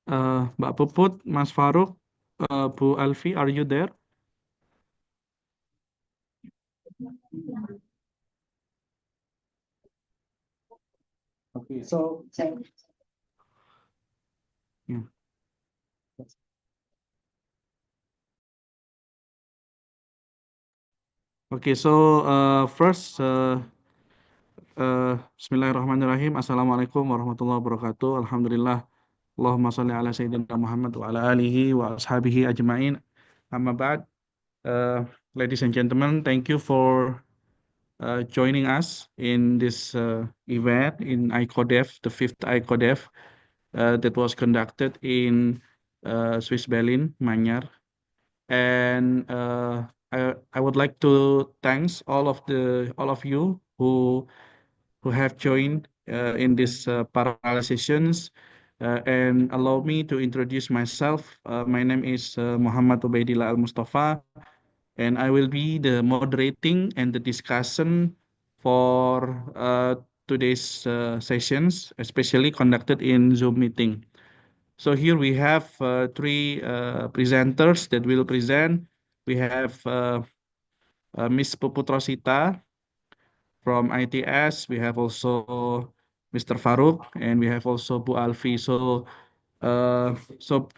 Mbak Puput, Mas Faruk, Bu Alfi, are you there? Okay, so Yeah. Okay, so first, Bismillahirrahmanirrahim. Assalamualaikum warahmatullahi wabarakatuh. Alhamdulillah. Allahumma salli ala Sayyidina Muhammad wa ala alihi wa ashabihi ajma'in. Amma ba'd. Ladies and gentlemen, thank you for joining us in this event in ICODEV, the fifth ICODEV that was conducted in Swiss Berlin, Manyar. And I would like to thanks all of you who have joined in this parallel sessions. And allow me to introduce myself. My name is Muhammad Ubaidillah Al Mustafa, and I will be the moderating and the discussion for today's sessions, especially conducted in Zoom meeting. So here we have three presenters that will present. We have Ms. Puputrosita from ITS. We have also Mr. Farouk, and we have also Bu Alfi. So, uh, so,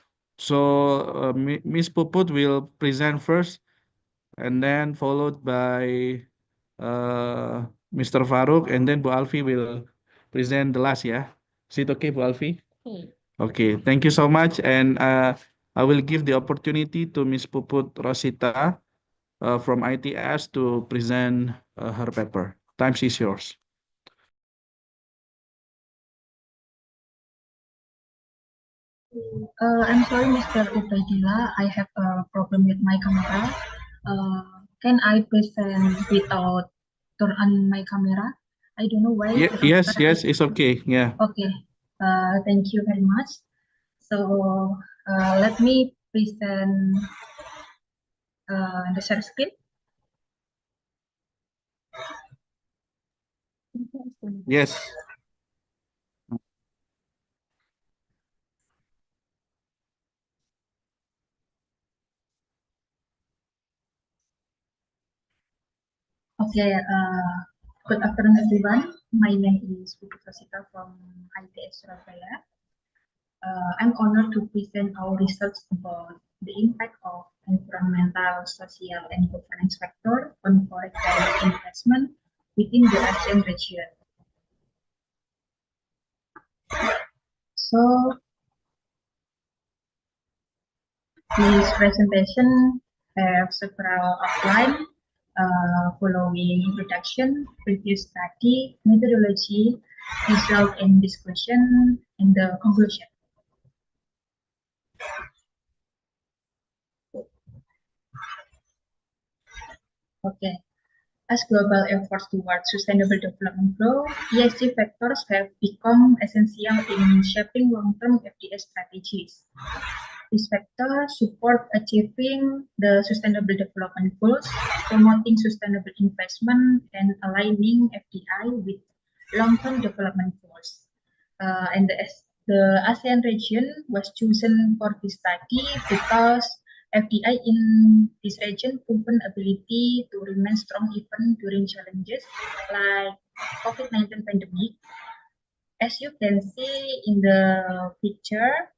Ms. Puput will present first, and then followed by Mr. Farouk, and then Bu Alfi will present the last. Yeah, is it okay, Bu Alfi? Okay. Okay, thank you so much, and I will give the opportunity to Ms. Puput Rosita from ITS to present her paper. Time is yours. I'm sorry, Mr. Ubaidillah. I have a problem with my camera. Can I present without turn on my camera? I don't know why. Yes, it's okay. Yeah. Okay. Thank you very much. So let me present the share screen. Yes. Okay, good afternoon, everyone. My name is Putri Rosita from ITS Surabaya. I'm honored to present our research about the impact of environmental, social, and governance factor on foreign direct investment within the ASEAN region. So, this presentation have several outline following introduction, previous study, methodology, result and discussion, and the conclusion. Okay. As global efforts towards sustainable development grow, ESG factors have become essential in shaping long-term FDS strategies. These factors support achieving the Sustainable Development Goals, promoting sustainable investment, and aligning FDI with long-term development goals. And the ASEAN region was chosen for this study because FDI in this region proven ability to remain strong even during challenges like COVID-19 pandemic. As you can see in the picture,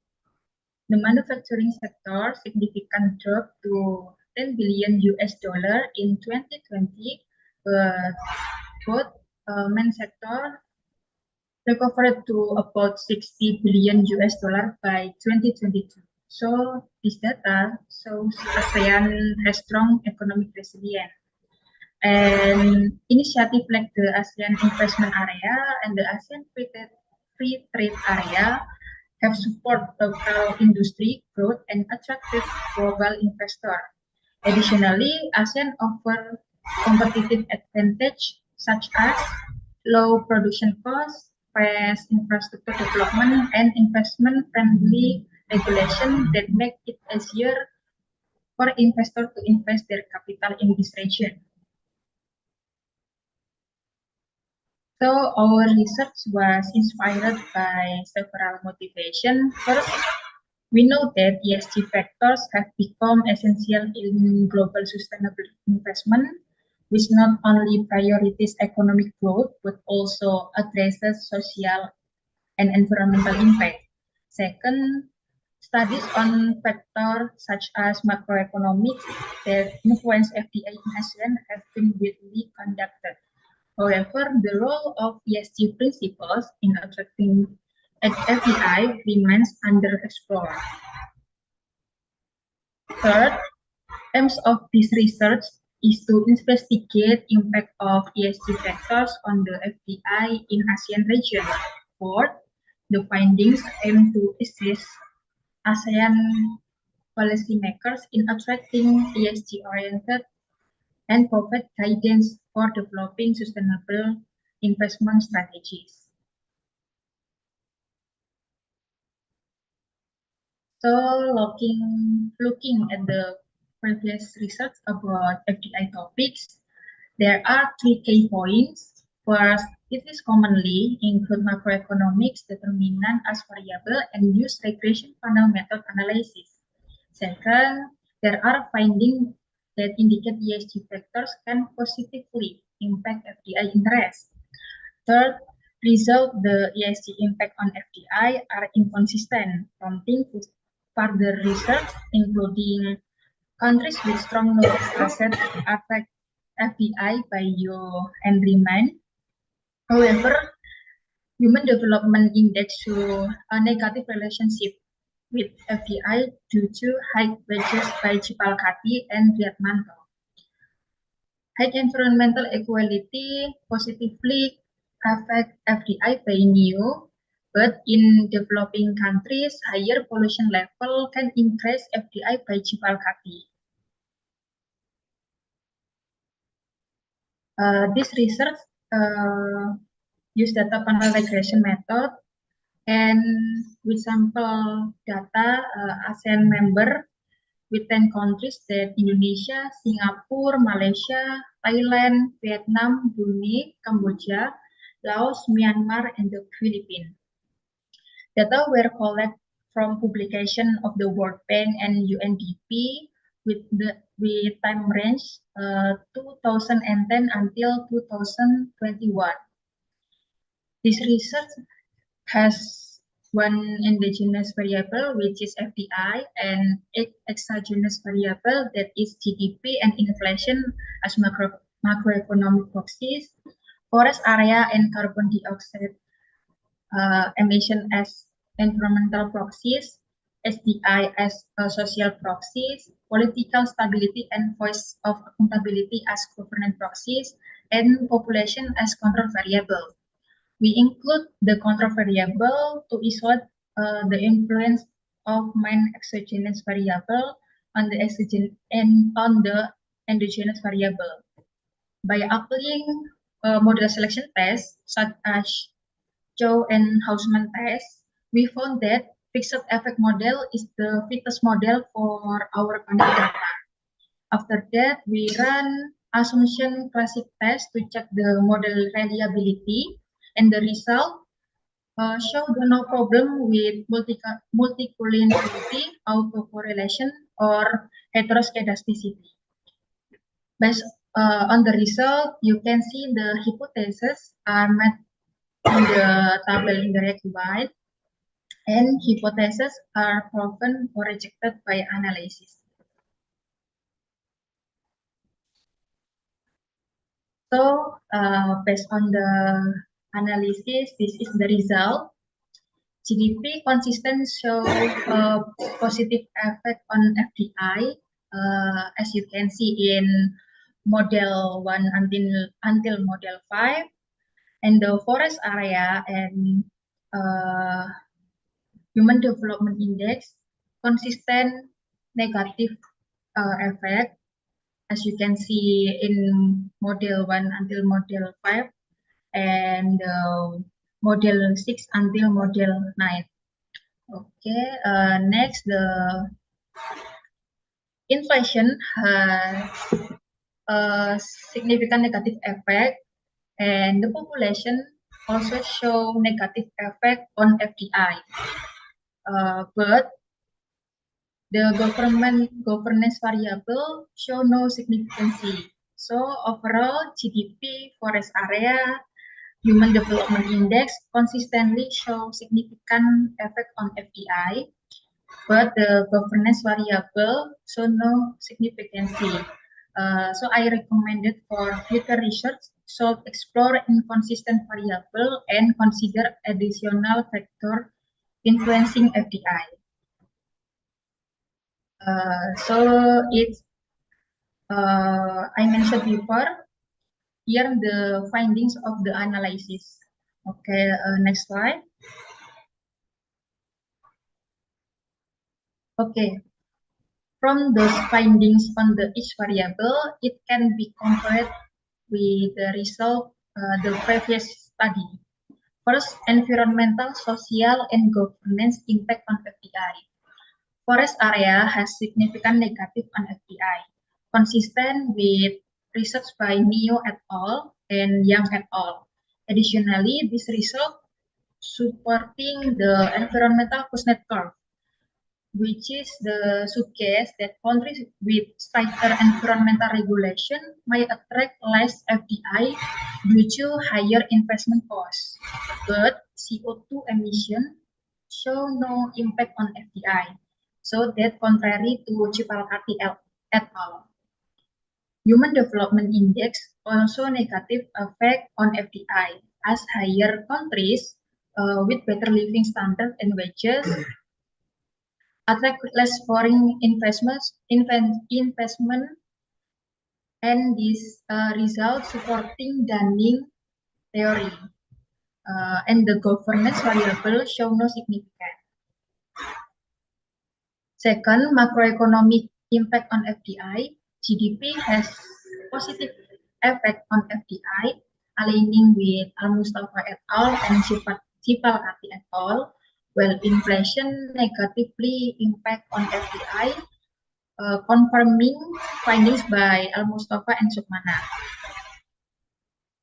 the manufacturing sector significant drop to 10 billion US dollar in 2020, but both main sector recovered to about 60 billion US dollar by 2022. So this data shows ASEAN has strong economic resilience. And initiative like the ASEAN Investment Area and the ASEAN Free Trade Area have support local industry growth and attracted global investor. Additionally, ASEAN offer competitive advantage such as low production costs, fast infrastructure development, and investment-friendly regulation that make it easier for investors to invest their capital in this region. So our research was inspired by several motivations. First, we know that ESG factors have become essential in global sustainable investment, which not only prioritizes economic growth, but also addresses social and environmental impact. Second, studies on factors such as macroeconomics that influence FDI in ASEAN have been widely conducted. However, the role of ESG principles in attracting FDI remains underexplored. Third, aims of this research is to investigate impact of ESG factors on the FDI in ASEAN region. Fourth, the findings aim to assist ASEAN policymakers in attracting ESG-oriented and provide guidance for developing sustainable investment strategies. So looking at the previous research about FDI topics, there are three key points. First, it is commonly include macroeconomics determinant as variable and use regression funnel method analysis. Second, there are findings that indicate ESG factors can positively impact FDI interest. Third, result the ESG impact on FDI are inconsistent, prompting further research, including countries with strong knowledge assets affect FDI by and remain. However, Human Development Index show a negative relationship with FDI due to high wages by Cipalkati and Vietmanto. High environmental equality positively affect FDI by NEO, but in developing countries, higher pollution level can increase FDI by Cipalkati. This research use data panel regression method and with sample data ASEAN member with 10 countries that Indonesia, Singapore, Malaysia, Thailand, Vietnam, Brunei, Cambodia, Laos, Myanmar, and the Philippines. Data were collected from publication of the World Bank and UNDP with time range 2010 until 2021. This research has one endogenous variable, which is FDI, and exogenous variable, that is GDP and inflation as macroeconomic proxies, forest area and carbon dioxide emission as environmental proxies, SDI as social proxies, political stability and voice of accountability as governance proxies, and population as control variable. We include the control variable to isolate the influence of main exogenous variable on the endogenous variable. By applying model selection tests such as Chow and Hausman test, we found that fixed effect model is the fittest model for our panel data. After that, we run assumption classic test to check the model reliability, and the result show no problem with multicollinearity, autocorrelation, or heteroscedasticity. Based on the result, you can see the hypotheses are met in the table in the red line, and hypotheses are proven or rejected by analysis. So, based on the analysis, this is the result. GDP consistent show a positive effect on FDI, as you can see in model 1 until model 5, and the forest area and Human Development Index consistent negative effect, as you can see in model 1 until model 5 and model 6 until model 9. Okay, next, the inflation has a significant negative effect and the population also show negative effect on FDI. But the governance variable show no significance. So overall, GDP, forest area, Human Development Index consistently show significant effect on FDI, but the governance variable show no significance. So I recommended for future research, so explore inconsistent variable and consider additional factor influencing FDI. So it's I mentioned before, here the findings of the analysis. Okay, next slide. Okay, from those findings on the each variable, it can be compared with the result the previous study. First, environmental, social, and governance impact on FDI. Forest area has significant negative on FDI, consistent with research by Neo et al. And Yang et al. Additionally, this result supporting the environmental Kuznets curve, which is the suggest that countries with stricter environmental regulation might attract less FDI due to higher investment costs. But CO2 emission show no impact on FDI, so that contrary to Cipalkati et al. Human Development Index also negative effect on FDI, as higher countries with better living standards and wages attract less foreign investment, and this result supporting Dunning theory. And the governance variable show no significance. Second, macroeconomic impact on FDI. GDP has positive effect on FDI, aligning with Al-Mustafa et al. And Cipalkati et al., while inflation negatively impact on FDI, confirming findings by Al-Mustafa and Sukmana.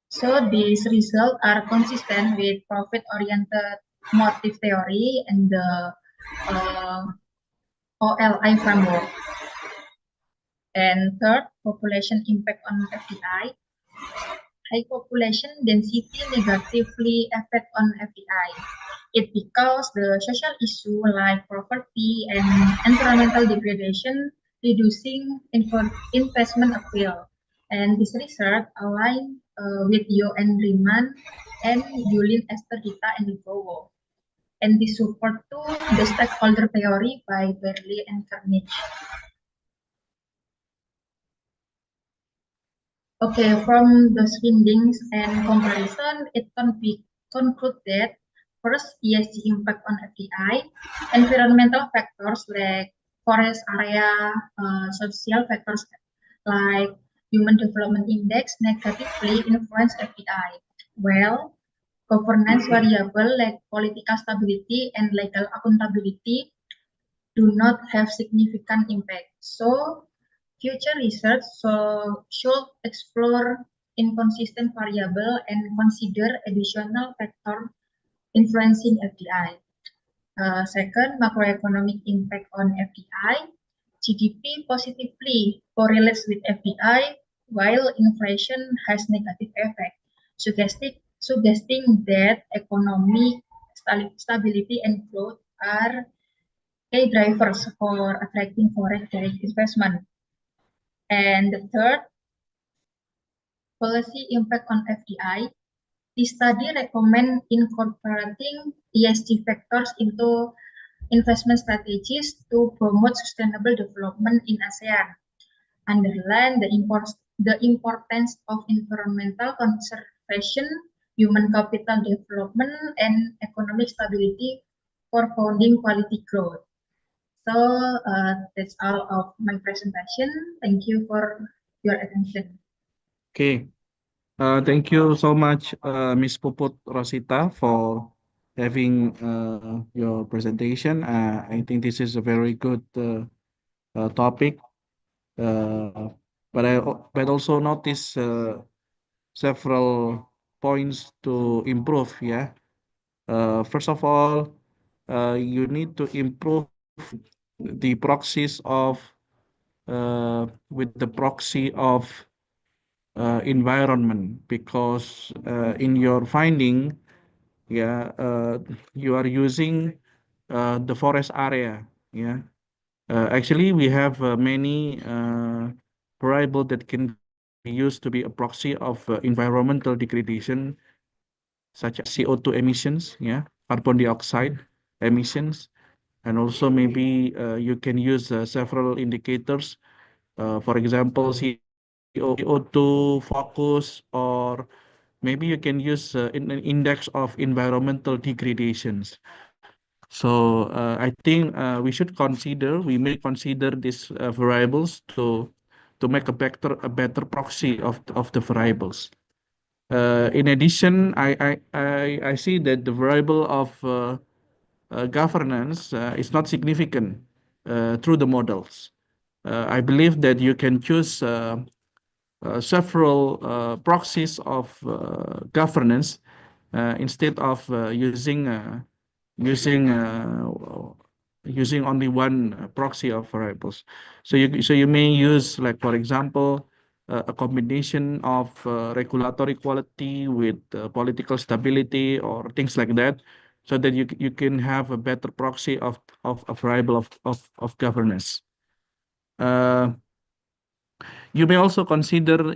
So these results are consistent with profit-oriented motive theory and the OLI framework. And third, population impact on FDI. High population density negatively affect on FDI. It because the social issue like poverty and environmental degradation reducing investment appeal. And this research align with UN Riemann and Yulin Esterdita and Wibowo. And this support to the stakeholder theory by Berley and Carnage. Okay, from the findings and comparison, it can be concluded that first, ESG impact on FDI, environmental factors like forest area, social factors like Human Development Index negatively influence FDI. Well, governance variable like political stability and legal accountability do not have significant impact. So, future research should explore inconsistent variable and consider additional factor influencing FDI. Second, macroeconomic impact on FDI. GDP positively correlates with FDI, while inflation has negative effect, suggesting that economic stability and growth are key drivers for attracting foreign direct investment. And the third, policy impact on FDI. The study recommend incorporating ESG factors into investment strategies to promote sustainable development in ASEAN. Underline the importance of environmental conservation, human capital development, and economic stability for founding quality growth. So that's all of my presentation. Thank you for your attention. Okay. Thank you so much, Ms. Puput Rosita, for having your presentation. I think this is a very good topic. But I but also notice several points to improve. Yeah. First of all, you need to improve the proxies of with the proxy of environment, because in your finding, yeah, you are using the forest area. Yeah. Actually, we have many variable that can be used to be a proxy of environmental degradation, such as CO2 emissions, yeah, carbon dioxide emissions, and also maybe you can use several indicators, for example, CO2 focus, or maybe you can use an index of environmental degradations. So I think we may consider these variables to make a better proxy of the variables. In addition, I see that the variable of governance is not significant through the models. I believe that you can choose several proxies of governance instead of using using only one proxy of variables. So you may use, like, for example, a combination of regulatory quality with political stability or things like that, so that you can have a better proxy of a variable of governance. Uh, you may also consider,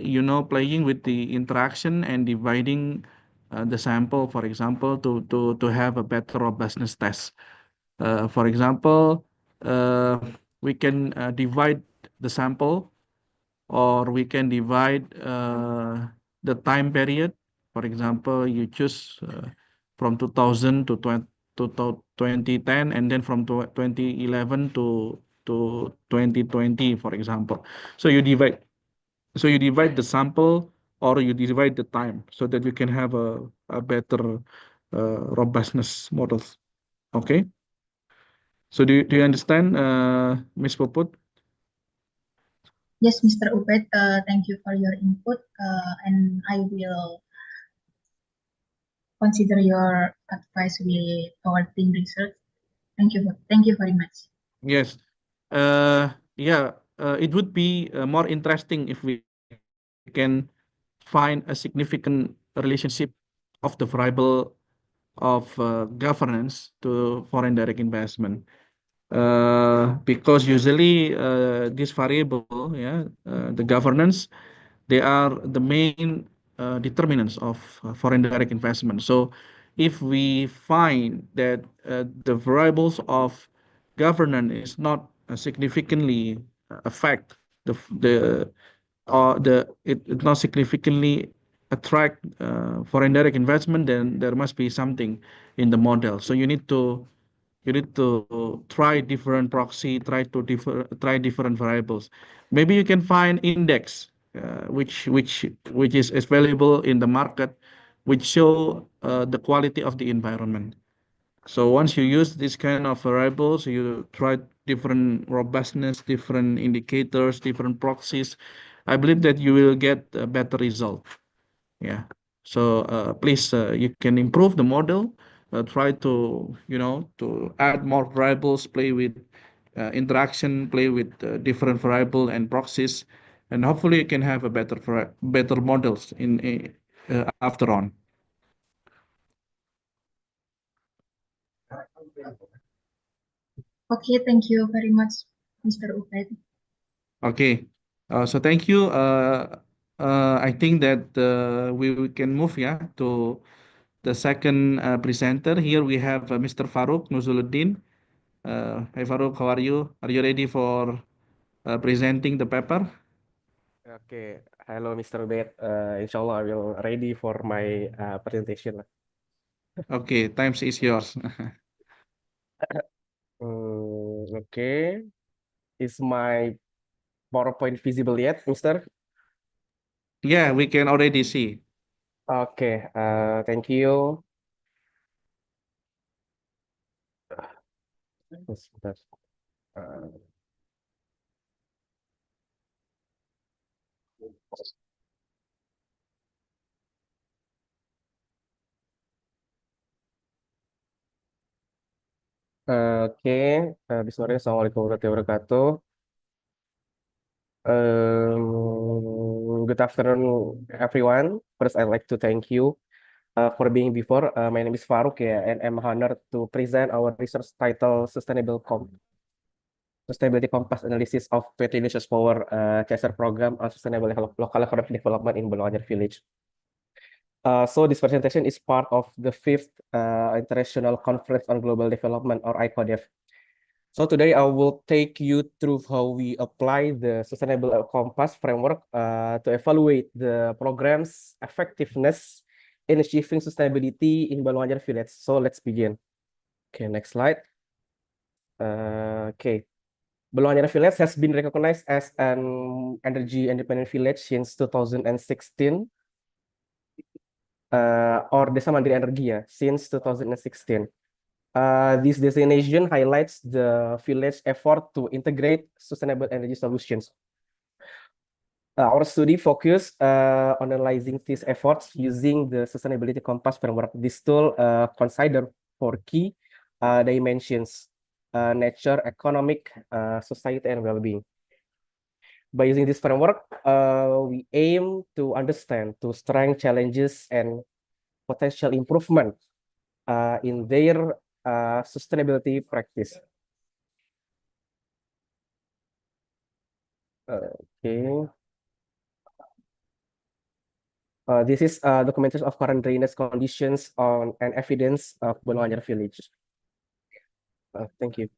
playing with the interaction and dividing the sample, for example, to have a better robustness test. For example, uh, we can divide the sample, or we can divide the time period. For example, you choose from 2000 to 2010, and then from 2011 to 2020, for example. So you divide the sample, or you divide the time, so that you can have a better robustness models. Okay. So do you understand, Ms. Poput? Yes, Mr. Ubed, thank you for your input, and I will consider your advice with our team research. Thank you very much. Yes. Yeah. It would be more interesting if we can find a significant relationship of the variable of governance to foreign direct investment. Because usually this variable, yeah, the governance, they are the main determinants of foreign direct investment. So if we find that the variables of governance is not significantly affect it not significantly attract foreign direct investment, then there must be something in the model. So you need to try different proxy, try different variables. Maybe you can find index which is available in the market, which show the quality of the environment. So once you use this kind of variables, you try different robustness, different indicators, different proxies. I believe that you will get a better result. Yeah. So please, you can improve the model. Try to add more variables, play with interaction, play with different variable and proxies, and hopefully you can have a better models after on. Okay, thank you very much, Mr. Ubed. Okay. So thank you. I think that we can move, yeah, to the second presenter. Here we have Mr. Farouk Nuzuluddin. Hi Farouk, how are you? Are you ready for presenting the paper? Okay, hello Mr. Bet. Inshallah, I will ready for my presentation. Okay, times is yours. Okay, is my PowerPoint visible yet, Mister? Yeah, we can already see. Okay, thank you. Sebentar. Uh, Bismillahirrahmanirrahim. Assalamualaikum warahmatullahi wabarakatuh. Good afternoon, everyone. First, I'd like to thank you for being before. My name is Faruk, and I'm honored to present our research title Sustainability Compass Analysis of PT Indonesia's Power Chaser Program on Sustainable Local Economic Development in Bulawajar Village. So this presentation is part of the fifth International Conference on Global Development, or ICODEV. So today I will take you through how we apply the Sustainable Compass framework to evaluate the program's effectiveness in achieving sustainability in Bulawajar Village. So let's begin. Okay, next slide. Bulawajar Village has been recognized as an energy independent village since 2016, or Desa Mandiri Energi since 2016. This designation highlights the village effort to integrate sustainable energy solutions. Our study focused on analyzing these efforts using the Sustainability Compass framework. This tool consider four key dimensions: nature, economic, society, and well-being. By using this framework, we aim to understand to strength, challenges, and potential improvement in their sustainability practice. Okay. This is documentation of current drainage conditions on and evidence of Bulawajar Village. Thank you.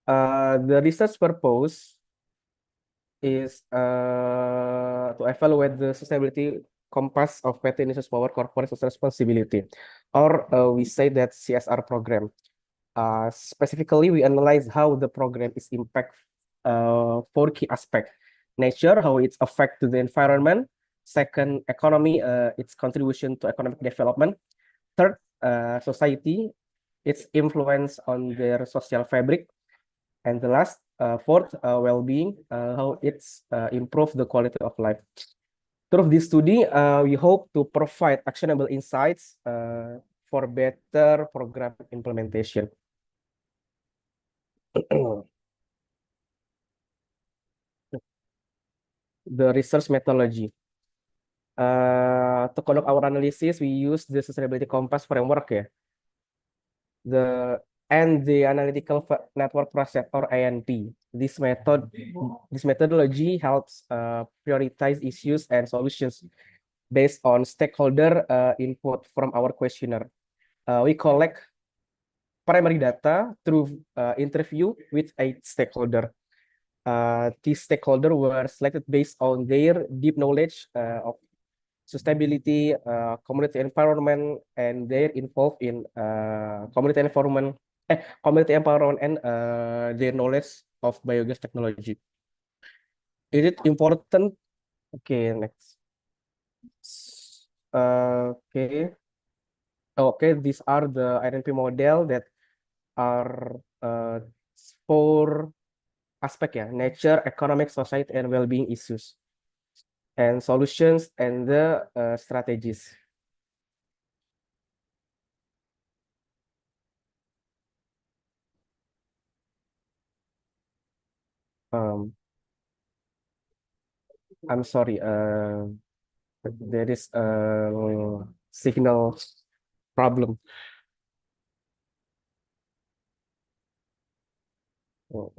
The research purpose is to evaluate the sustainability compass of PT Indonesia's Power Corporate Social Responsibility, or we say that CSR program. Specifically, we analyze how the program is impact four key aspects: nature, how it's affect to the environment; second, economy, its contribution to economic development; third, society, its influence on their social fabric; and the last, fourth, well-being, how it's improve the quality of life. Through this study, we hope to provide actionable insights for better program implementation. The research methodology. To conduct our analysis, we use the Sustainability Compass framework. The analytical network process, or ANP. This methodology helps prioritize issues and solutions based on stakeholder input from our questionnaire. We collect primary data through interview with a stakeholder. These stakeholders were selected based on their deep knowledge of sustainability, community environment, and they're involved in community environment and their knowledge of biogas technology. Is it important? Okay, next. Okay, these are the INP model that are four aspect, nature, economic, society, and well-being issues, and solutions and the strategies. I'm sorry, there is a signal problem. Oh.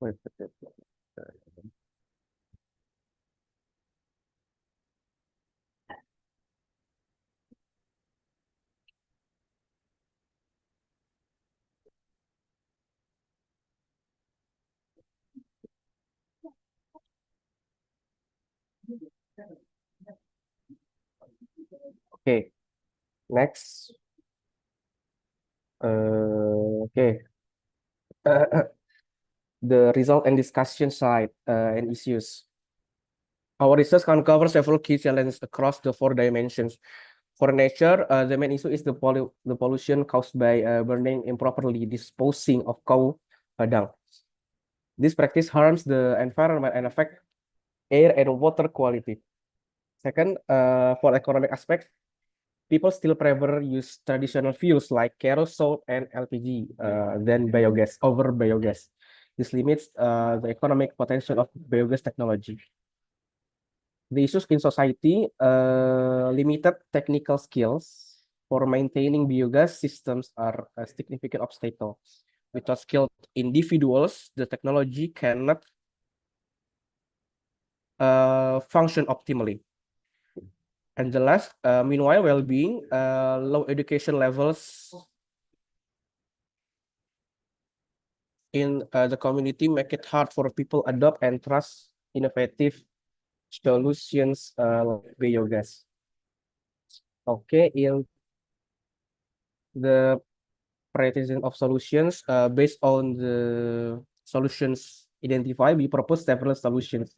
Wait, Okay, next. Okay. The result and discussion side and issues. Our research uncovers several key challenges across the four dimensions. For nature, the main issue is the pollution caused by burning improperly disposing of cow dung. This practice harms the environment and affect air and water quality. Second, for economic aspect, people still prefer use traditional fuels like kerosene and LPG than biogas over biogas. This limits the economic potential of biogas technology. The issues in society, limited technical skills for maintaining biogas systems are a significant obstacle. Without skilled individuals, the technology cannot function optimally. And the last, meanwhile, well-being, low education levels in the community make it hard for people adopt and trust innovative solutions like biogas. Okay, in the prioritization of solutions, based on the solutions identified, we propose several solutions.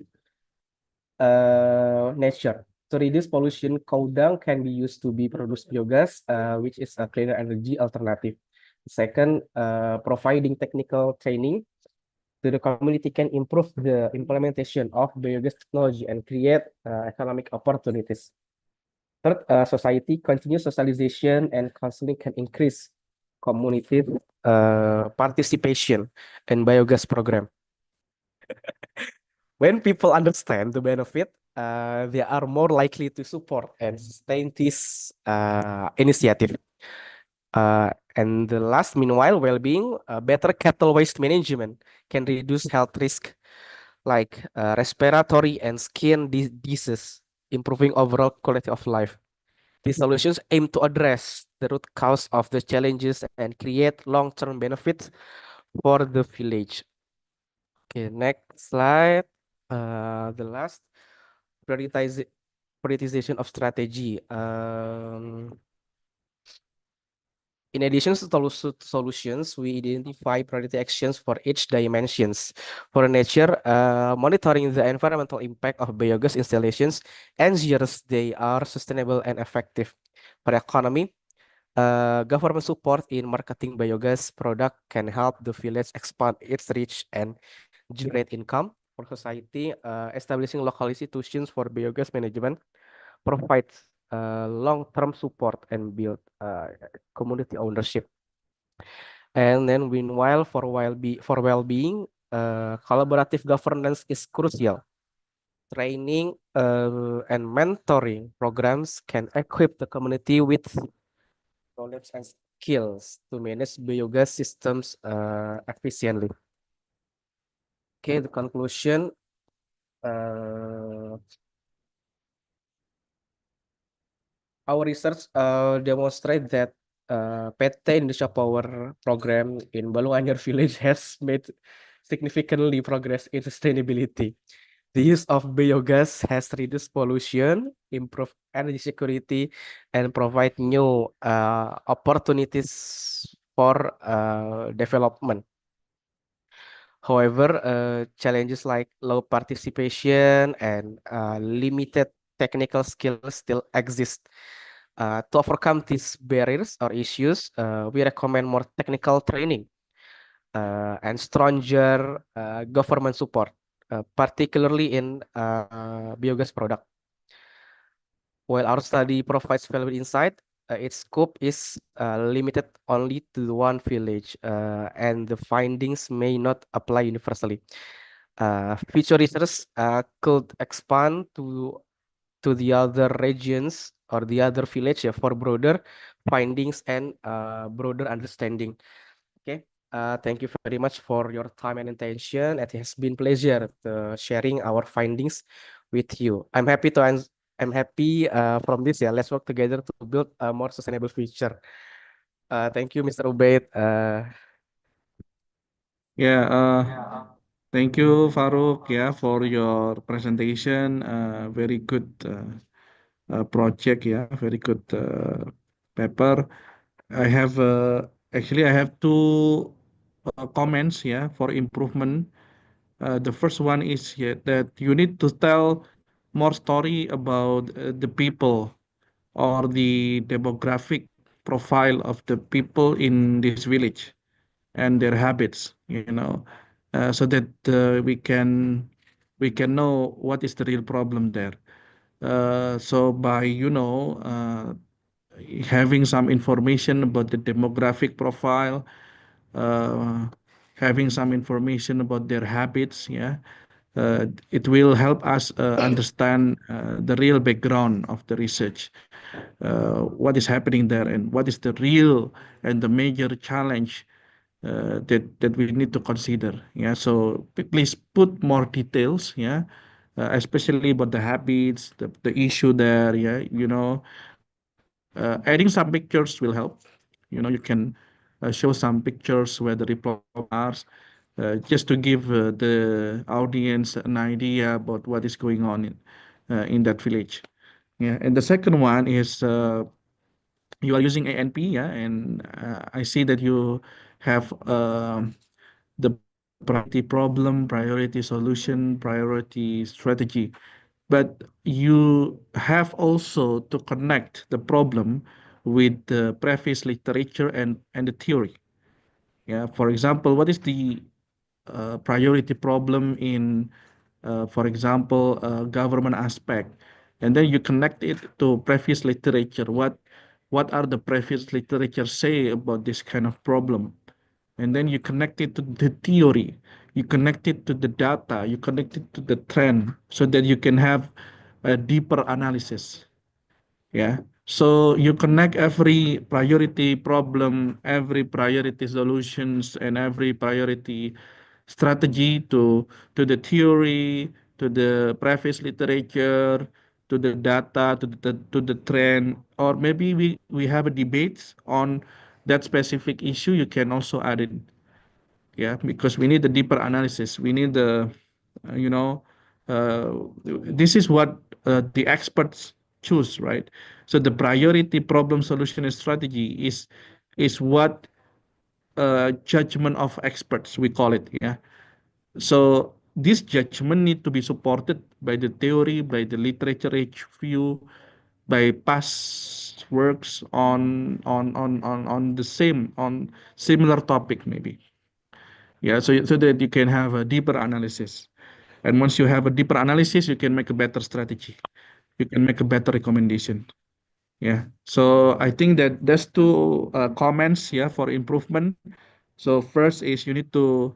Nature. To reduce pollution, cow dung can be used to be produced biogas, which is a cleaner energy alternative. Second, providing technical training to the community can improve the implementation of biogas technology and create economic opportunities. Third, society continuous socialization and counseling can increase community participation in biogas program. When people understand the benefit, they are more likely to support and sustain this initiative. And the last, meanwhile, well-being, better cattle waste management can reduce health risk like respiratory and skin diseases, improving overall quality of life. These solutions aim to address the root cause of the challenges and create long-term benefits for the village. Okay, next slide. The last prioritization of strategy. In addition to solutions, we identify priority actions for each dimensions. For nature, monitoring the environmental impact of biogas installations ensures they are sustainable and effective. For economy, government support in marketing biogas product can help the village expand its reach and generate income. For society, establishing local institutions for biogas management provides long-term support and build community ownership. And then meanwhile, for well-being, collaborative governance is crucial. Training and mentoring programs can equip the community with knowledge and skills to manage biogas systems efficiently. Okay, the conclusion. Our research demonstrate that PT Indonesia Power program in Balunganjar village has made significantly progress in sustainability. The use of biogas has reduced pollution, improved energy security, and provide new opportunities for development. However, challenges like low participation and limited technical skills still exist. To overcome these barriers or issues, we recommend more technical training and stronger government support, particularly in biogas product. While our study provides valuable insight, its scope is limited only to one village, and the findings may not apply universally. Future research could expand to the other regions or the other village for broader findings and broader understanding. Okay. Thank you very much for your time and attention. It has been pleasure sharing our findings with you. I'm happy from this. Yeah, let's work together to build a more sustainable future. Thank you, Mr. Ubaid. Thank you, Farouk, for your presentation. Very good project, very good paper. I have actually I have two comments, for improvement. The first one is that you need to tell more story about the people or the demographic profile of the people in this village and their habits, so that we can know what is the real problem there. So by having some information about the demographic profile, uh, having some information about their habits. Yeah, it will help us understand the real background of the research, what is happening there, and what is the real and the major challenge that we need to consider. Yeah, so please put more details. Yeah, especially about the habits, the issue there. Yeah, adding some pictures will help. You can show some pictures where the reports are, just to give the audience an idea about what is going on in that village. Yeah, and the second one is you are using ANP, yeah, and I see that you have the priority problem, priority solution, priority strategy, but you have also to connect the problem with the previous literature and the theory. Yeah, for example, what is the priority problem in, for example, government aspect, and then you connect it to previous literature. What are the previous literature say about this kind of problem? And then you connect it to the theory, you connect it to the data, you connect it to the trend, so that you can have a deeper analysis. Yeah. So you connect every priority problem, every priority solutions, and every priority strategy to the theory, to the previous literature, to the data, to the trend, or maybe we have a debate on that specific issue. You can also add it. Yeah, because we need the deeper analysis. We need the, you know, uh, this is what the experts choose, right? So the priority problem solution and strategy is what judgment of experts we call it. Yeah. So this judgment need to be supported by the theory, by the literature review, by past works on the same on similar topic maybe. Yeah, so that you can have a deeper analysis. And once you have a deeper analysis, you can make a better strategy. You can make a better recommendation. Yeah. So I think that there's two comments, yeah, for improvement. So first is you need to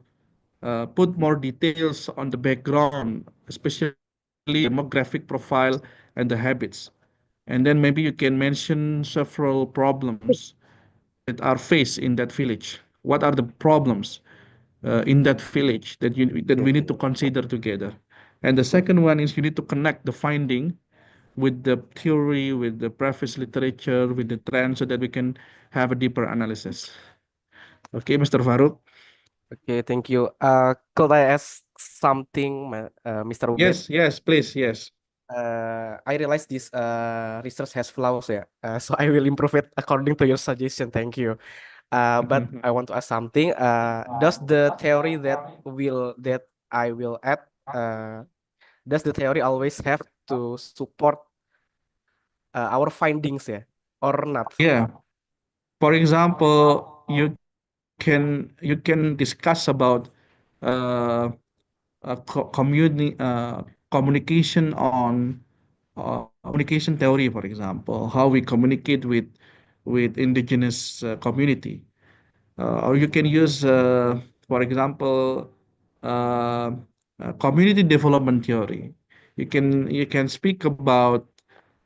put more details on the background, especially demographic profile and the habits. And then maybe you can mention several problems that are faced in that village. What are the problems in that village that we need to consider together? And the second one is you need to connect the finding with the theory, with the preface literature, with the trend, so that we can have a deeper analysis. Okay, Mr. Farouk. Okay, thank you. Could I ask something, Mr. Ubed? Yes, please, yes. I realize this research has flaws, yeah. So I will improve it according to your suggestion. Thank you. But I want to ask something. Does the theory that I will add, does the theory always have to support our findings, yeah, or not? Yeah. For example, you can discuss about uh, communication on communication theory, for example, how we communicate with indigenous community. Or you can use, for example, uh, community development theory. You can speak about,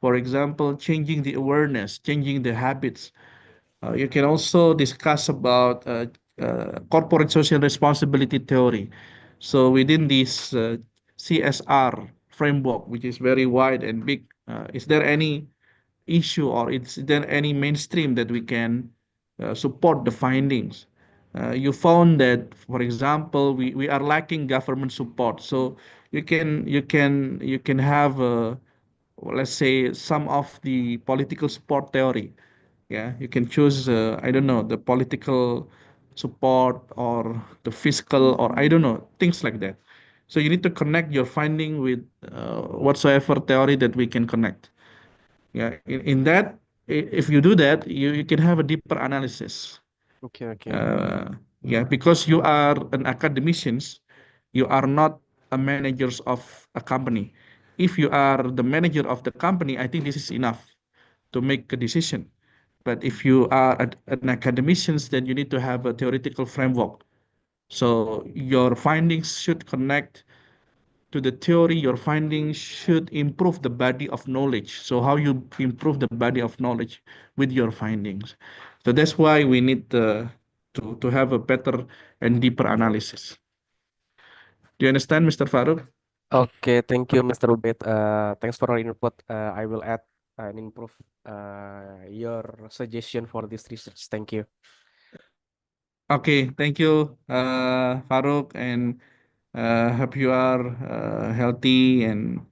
for example, changing the awareness, changing the habits. You can also discuss about corporate social responsibility theory. So within this CSR framework, which is very wide and big, is there any issue, or is there any mainstream that we can support the findings? You found that, for example, we are lacking government support. So you can have, let's say, some of the political support theory. Yeah, you can choose, I don't know, the political support or the fiscal, or I don't know, things like that. So you need to connect your finding with whatsoever theory that we can connect. Yeah, in that, if you do that, you can have a deeper analysis. Okay, okay. Yeah, because you are an academicians, you are not a managers of a company. If you are the manager of the company, I think this is enough to make a decision. But if you are an academician, then you need to have a theoretical framework. So your findings should connect to the theory. Your findings should improve the body of knowledge. So how you improve the body of knowledge with your findings. So that's why we need to have a better and deeper analysis. Do you understand, Mr. Farouk? Okay, thank you, Mr. Ubed. Thanks for your input. I will add and improve your suggestion for this research. Thank you. Okay, thank you, Farouk, and hope you are healthy and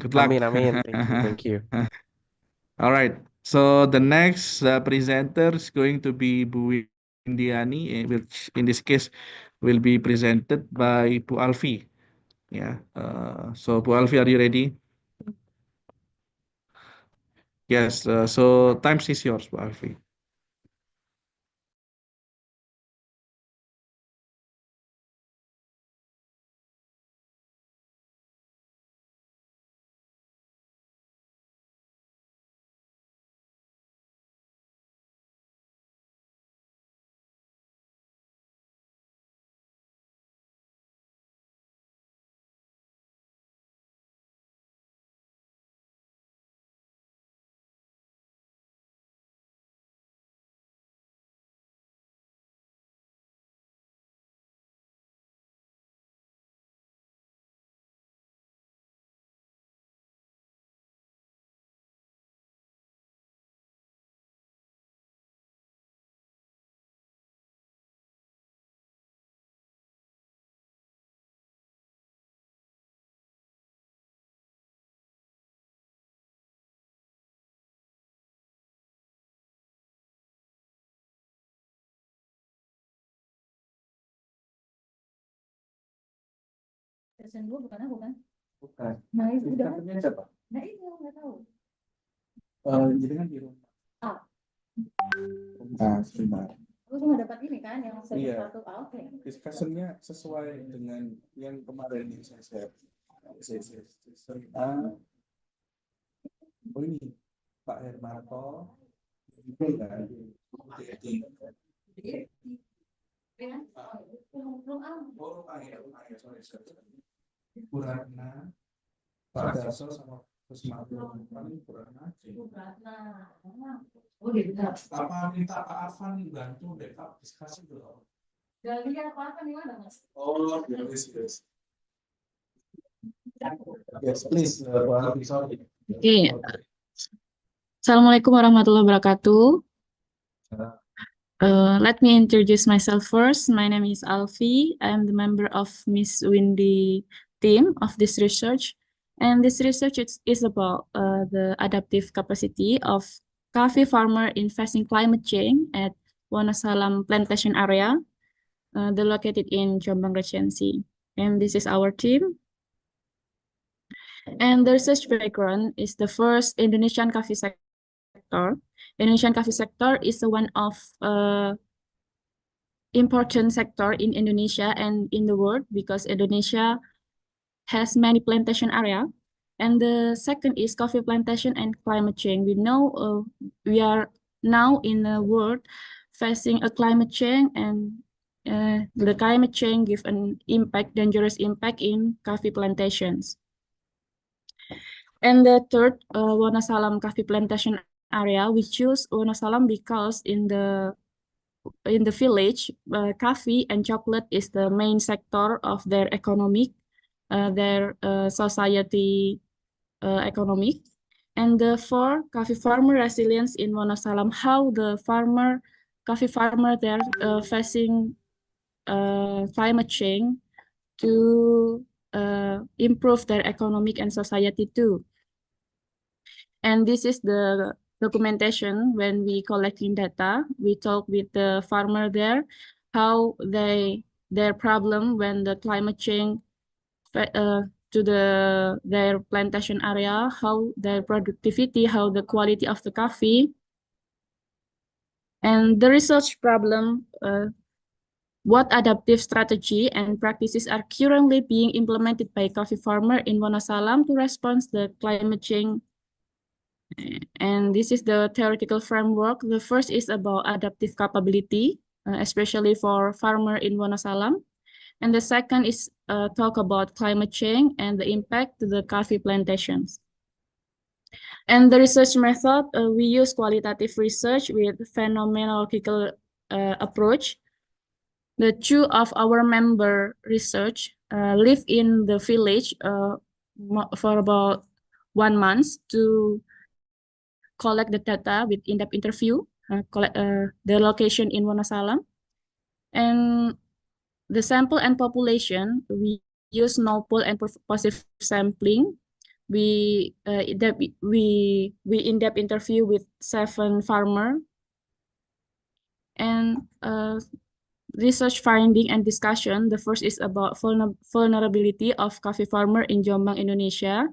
good luck. Amin, amin. Thank you, thank you. All right. So the next presenter is going to be Bu Indiani, which in this case will be presented by Bu Alfi. Yeah. So Bu Alfi, are you ready? Yes. So time is yours, Bu Alfi. Dosen dua bukan aku kan? Bukan. Nah itu udah kan? Siapa? Nah itu nggak tahu. Jadi kan di rumah. Ah, Sebentar. aku cuma dapat ini kan yang Iya. satu. Ah, oke. Discussionnya sesuai dengan yang kemarin yang saya share. Oh ini Pak Hermanto. Itu kan. Purana, Pak Darso sama Kusmatul paling Purana. Oh gitu. Apa minta Pak Arfan bantu backup diskusi dulu? Gak lihat apa nih mana mas? Oh, yes. Yes, please, Pak Arfan, sorry. Oke. Assalamualaikum warahmatullahi wabarakatuh. Let me introduce myself first. My name is Alfi. I am the member of Miss Windy team of this research. And this research is about the adaptive capacity of coffee farmer in facing climate change at Wonosalam plantation area, they're located in Jombang Regency. And this is our team. And the research background is the first Indonesian coffee sector. Indonesian coffee sector is one of important sector in Indonesia and in the world because Indonesia has many plantation area. And the second is coffee plantation and climate change. We know we are now in a world facing a climate change, and the climate change give an impact, dangerous impact in coffee plantations. And the third, Wonosalam coffee plantation area, we choose Wonosalam because in the village, coffee and chocolate is the main sector of their economic, their society economic. And the four, coffee farmer resilience in Wonosalam, how the coffee farmer, they're facing climate change to improve their economic and society too. And this is the documentation when we collecting data. We talk with the farmer there, how their problem when the climate change to their plantation area, how their productivity, how the quality of the coffee. And the research problem, what adaptive strategy and practices are currently being implemented by coffee farmer in Wonosalam to respond to the climate change And this is the theoretical framework. The first is about adaptive capability, especially for farmer in Wonosalam. And the second is talk about climate change and the impact to the coffee plantations. And the research method, we use qualitative research with phenomenological approach. The two of our member research live in the village for about 1 month to collect the data with in-depth interview, the location in Wonosalam. And the sample and population, we use null pool and positive sampling. We in-depth interview with 7 farmer, and research finding and discussion. The first is about vulnerability of coffee farmer in Jombang, Indonesia.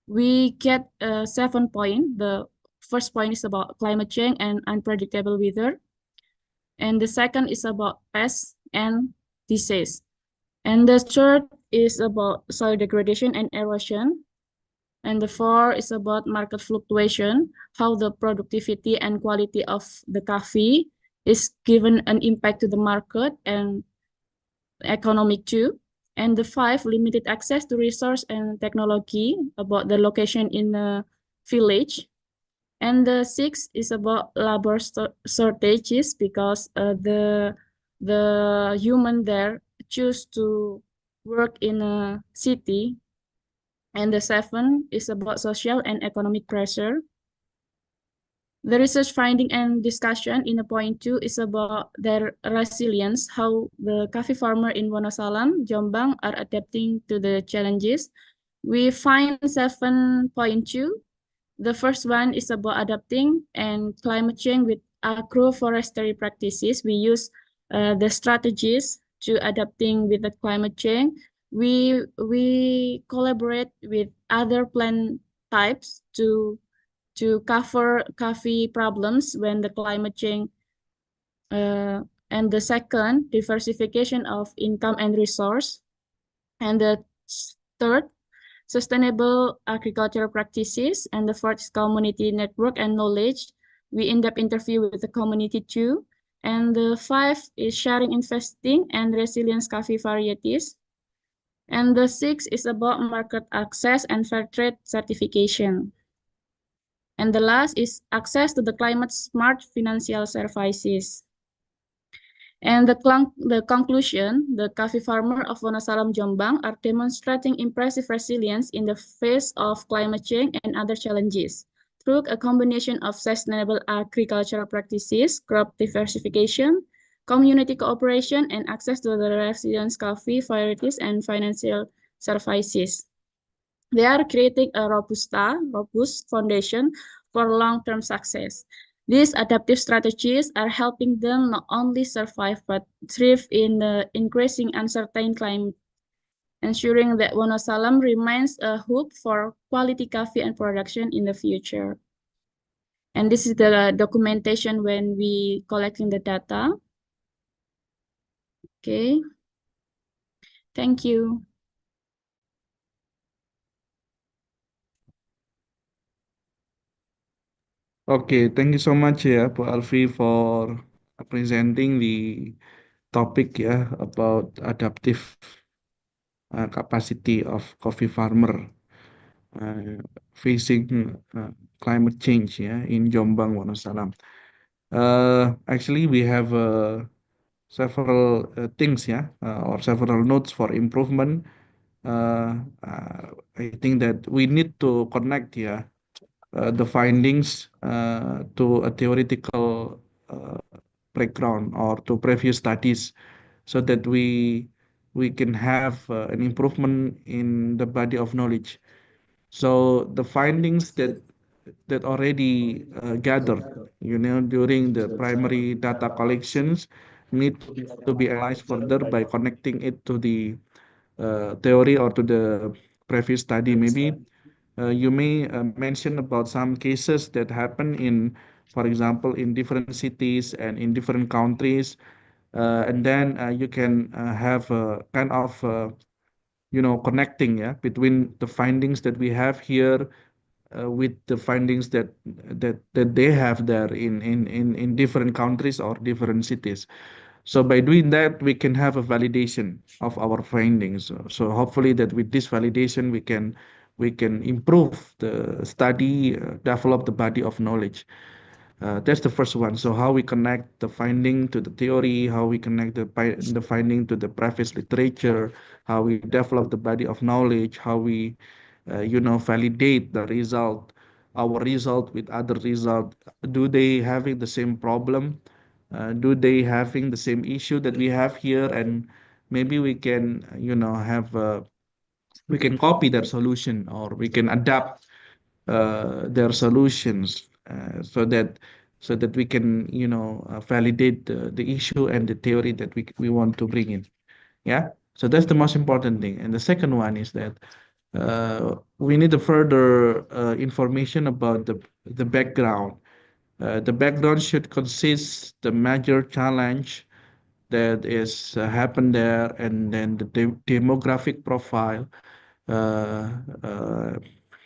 We get 7 points. The first point is about climate change and unpredictable weather. And the second is about pests and disease. And the third is about soil degradation and erosion. And the fourth is about market fluctuation, how the productivity and quality of the coffee is given an impact to the market and economic too. And the 5, limited access to resource and technology, about the location in the village. And the 6 is about labor shortages, because the human there choose to work in a city. And the 7 is about social and economic pressure. The research finding and discussion in the point 2 is about their resilience, how the coffee farmer in Wonosalam, Jombang are adapting to the challenges. We find 7.2. The first one is about adapting and climate change with agroforestry practices. We use the strategies to adapting with the climate change. We collaborate with other plant types to cover coffee problems when the climate change. And the second, diversification of income and resource. And the third, sustainable agricultural practices. And the fourth is community network and knowledge. We in-depth interview with the community too. And the 5 is sharing investing and resilience coffee varieties. And the 6 is about market access and fair trade certification. And the last is access to the climate smart financial services. And the conclusion, the coffee farmer of Wonosalam, Jombang are demonstrating impressive resilience in the face of climate change and other challenges through a combination of sustainable agricultural practices, crop diversification, community cooperation, and access to the resilient coffee varieties and financial services. They are creating a robust foundation for long-term success. These adaptive strategies are helping them not only survive but thrive in the increasing uncertain climate, ensuring that Wonosalam remains a hub for quality coffee and production in the future. And this is the documentation when we collecting the data. Okay. Thank you. Okay, thank you so much ya, Bu Alfi, for presenting the topic ya about adaptive capacity of coffee farmer uh, facing climate change ya in Jombang, Wonosalam. Actually, we have several things or several notes for improvement. I think that we need to connect the findings to a theoretical background or to previous studies, so that we can have an improvement in the body of knowledge. So the findings that already gathered, during the primary data collections need to be analyzed further by connecting it to the theory or to the previous study. Maybe you may mention about some cases that happen in, for example, in different cities and in different countries, and then you can have a kind of connecting between the findings that we have here with the findings that they have there in different countries or different cities. So by doing that, we can have a validation of our findings. So hopefully that with this validation, we can improve the study, develop the body of knowledge. That's the first one. So how we connect the finding to the theory, how we connect the finding to the preface literature, how we develop the body of knowledge, how we, validate the result, our result with other result. Do they having the same problem? Do they having the same issue that we have here? And maybe we can, we can copy their solution or we can adapt their solutions so that we can validate the issue and the theory that we want to bring in. Yeah, so that's the most important thing. And the second one is that we need a further information about the background. The background should consist the major challenge that is happened there, and then the demographic profile. uh, uh,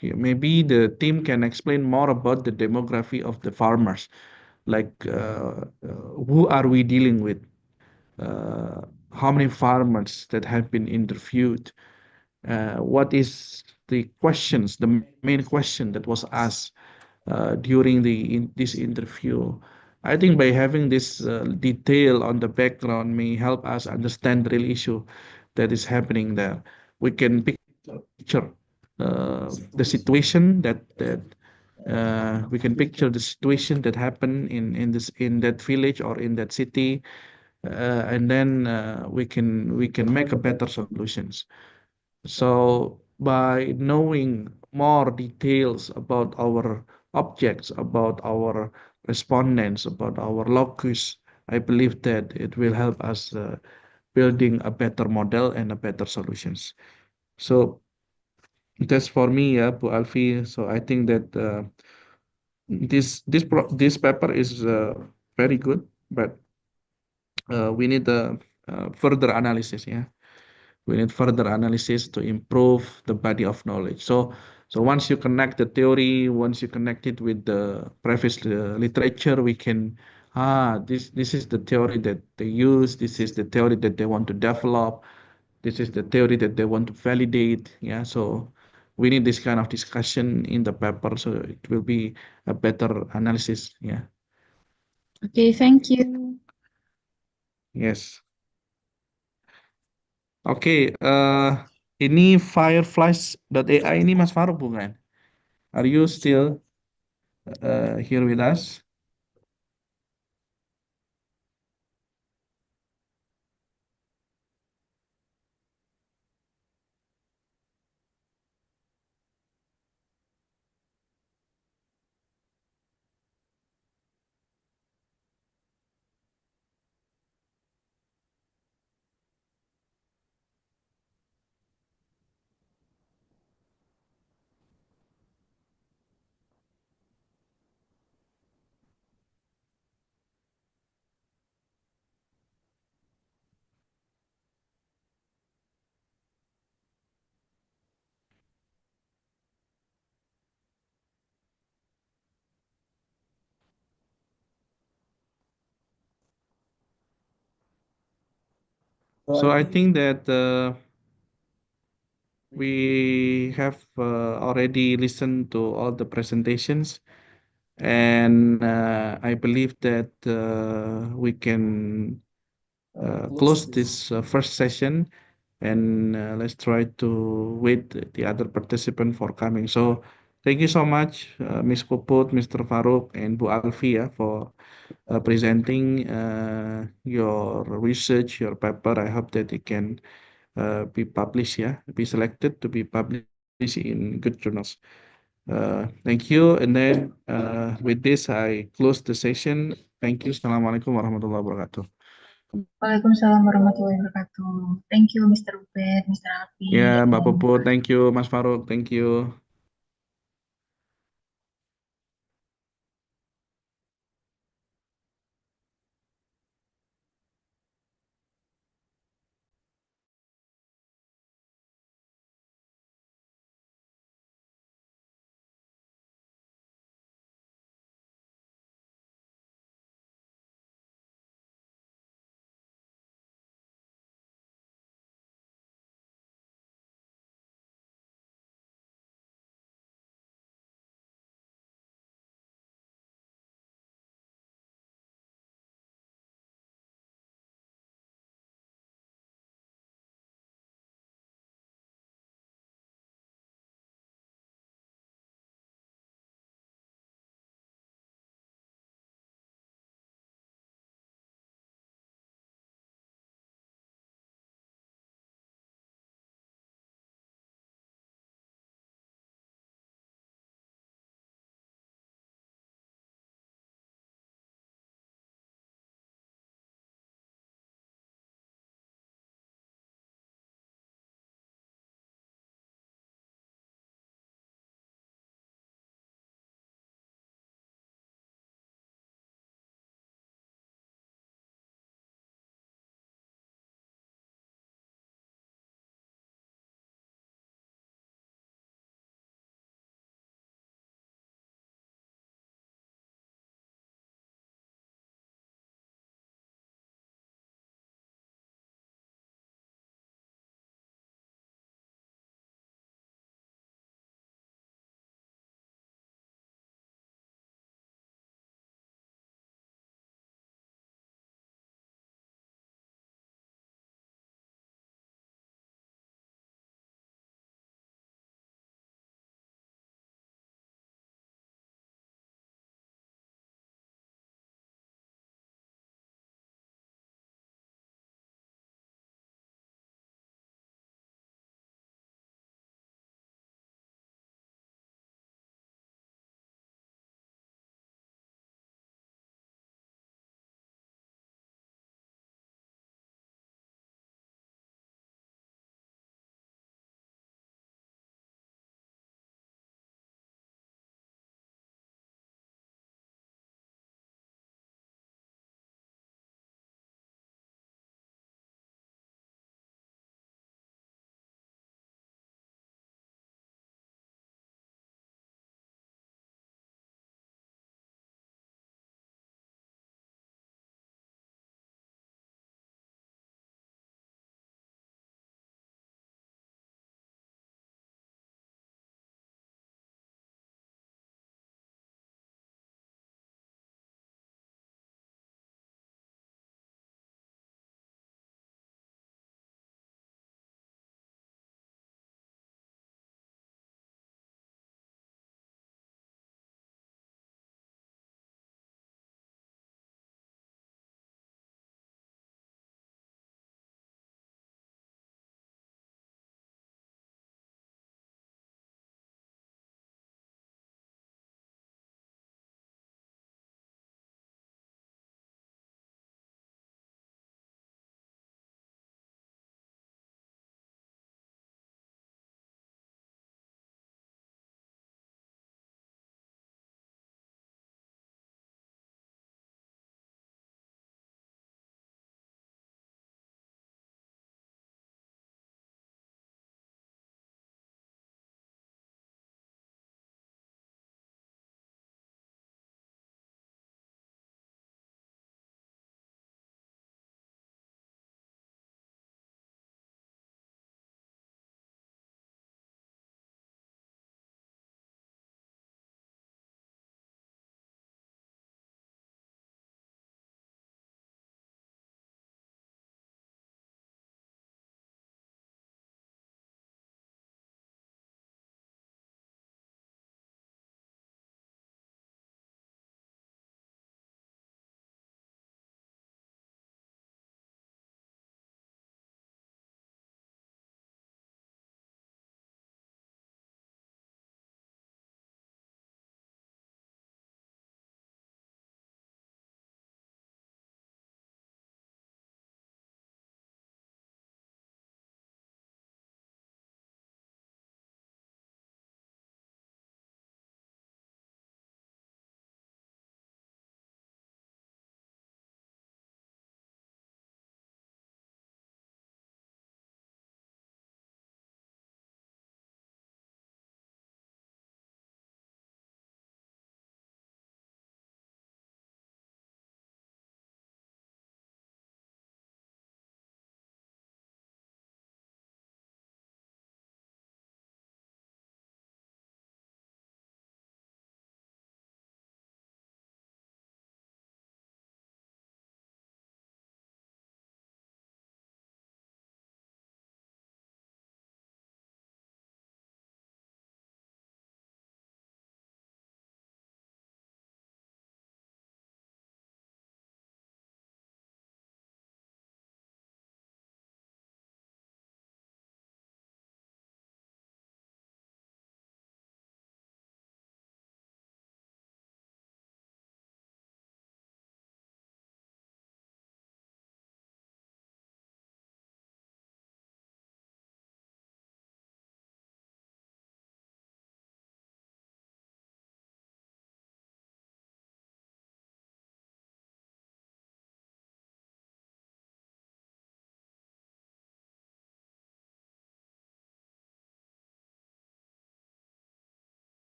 Maybe the team can explain more about the demography of the farmers, like who are we dealing with, uh, how many farmers that have been interviewed, what is the questions, the main question that was asked during this interview. I think by having this detail on the background may help us understand the real issue that is happening there. We can picture the situation we can picture the situation that happened in that village or in that city, and then we can make a better solutions. So by knowing more details about our objects, about our respondents, about our locus, I believe that it will help us building a better model and a better solutions. So that's for me, yeah, Bu Alfi. So I think that this paper is very good, but we need further analysis. Yeah, we need further analysis to improve the body of knowledge. So once you connect the theory, once you connect it with the preface literature, we can this is the theory that they use. This is the theory that they want to develop. This is the theory that they want to validate. Yeah, so we need this kind of discussion in the paper, so it will be a better analysis. Yeah. Okay, thank you. Yes. Oke, ini Fireflies.ai ini Mas Farouk bukan? Are you still here with us? So I think that we have already listened to all the presentations, and I believe that we can close this first session, and let's try to wait the other participant for coming. So thank you so much, Ms. Puput, Mr. Farouk, and Bu Alfia for presenting your research, your paper. I hope that it can be published, yeah, be selected to be published in good journals. Thank you. And then with this, I close the session. Thank you. Assalamualaikum warahmatullahi wabarakatuh. Waalaikumsalam warahmatullahi wabarakatuh. Thank you, Mr. Ubed, Mr. Ya, Alfi, Mbak and Puput, thank you. Mas Farouk, thank you.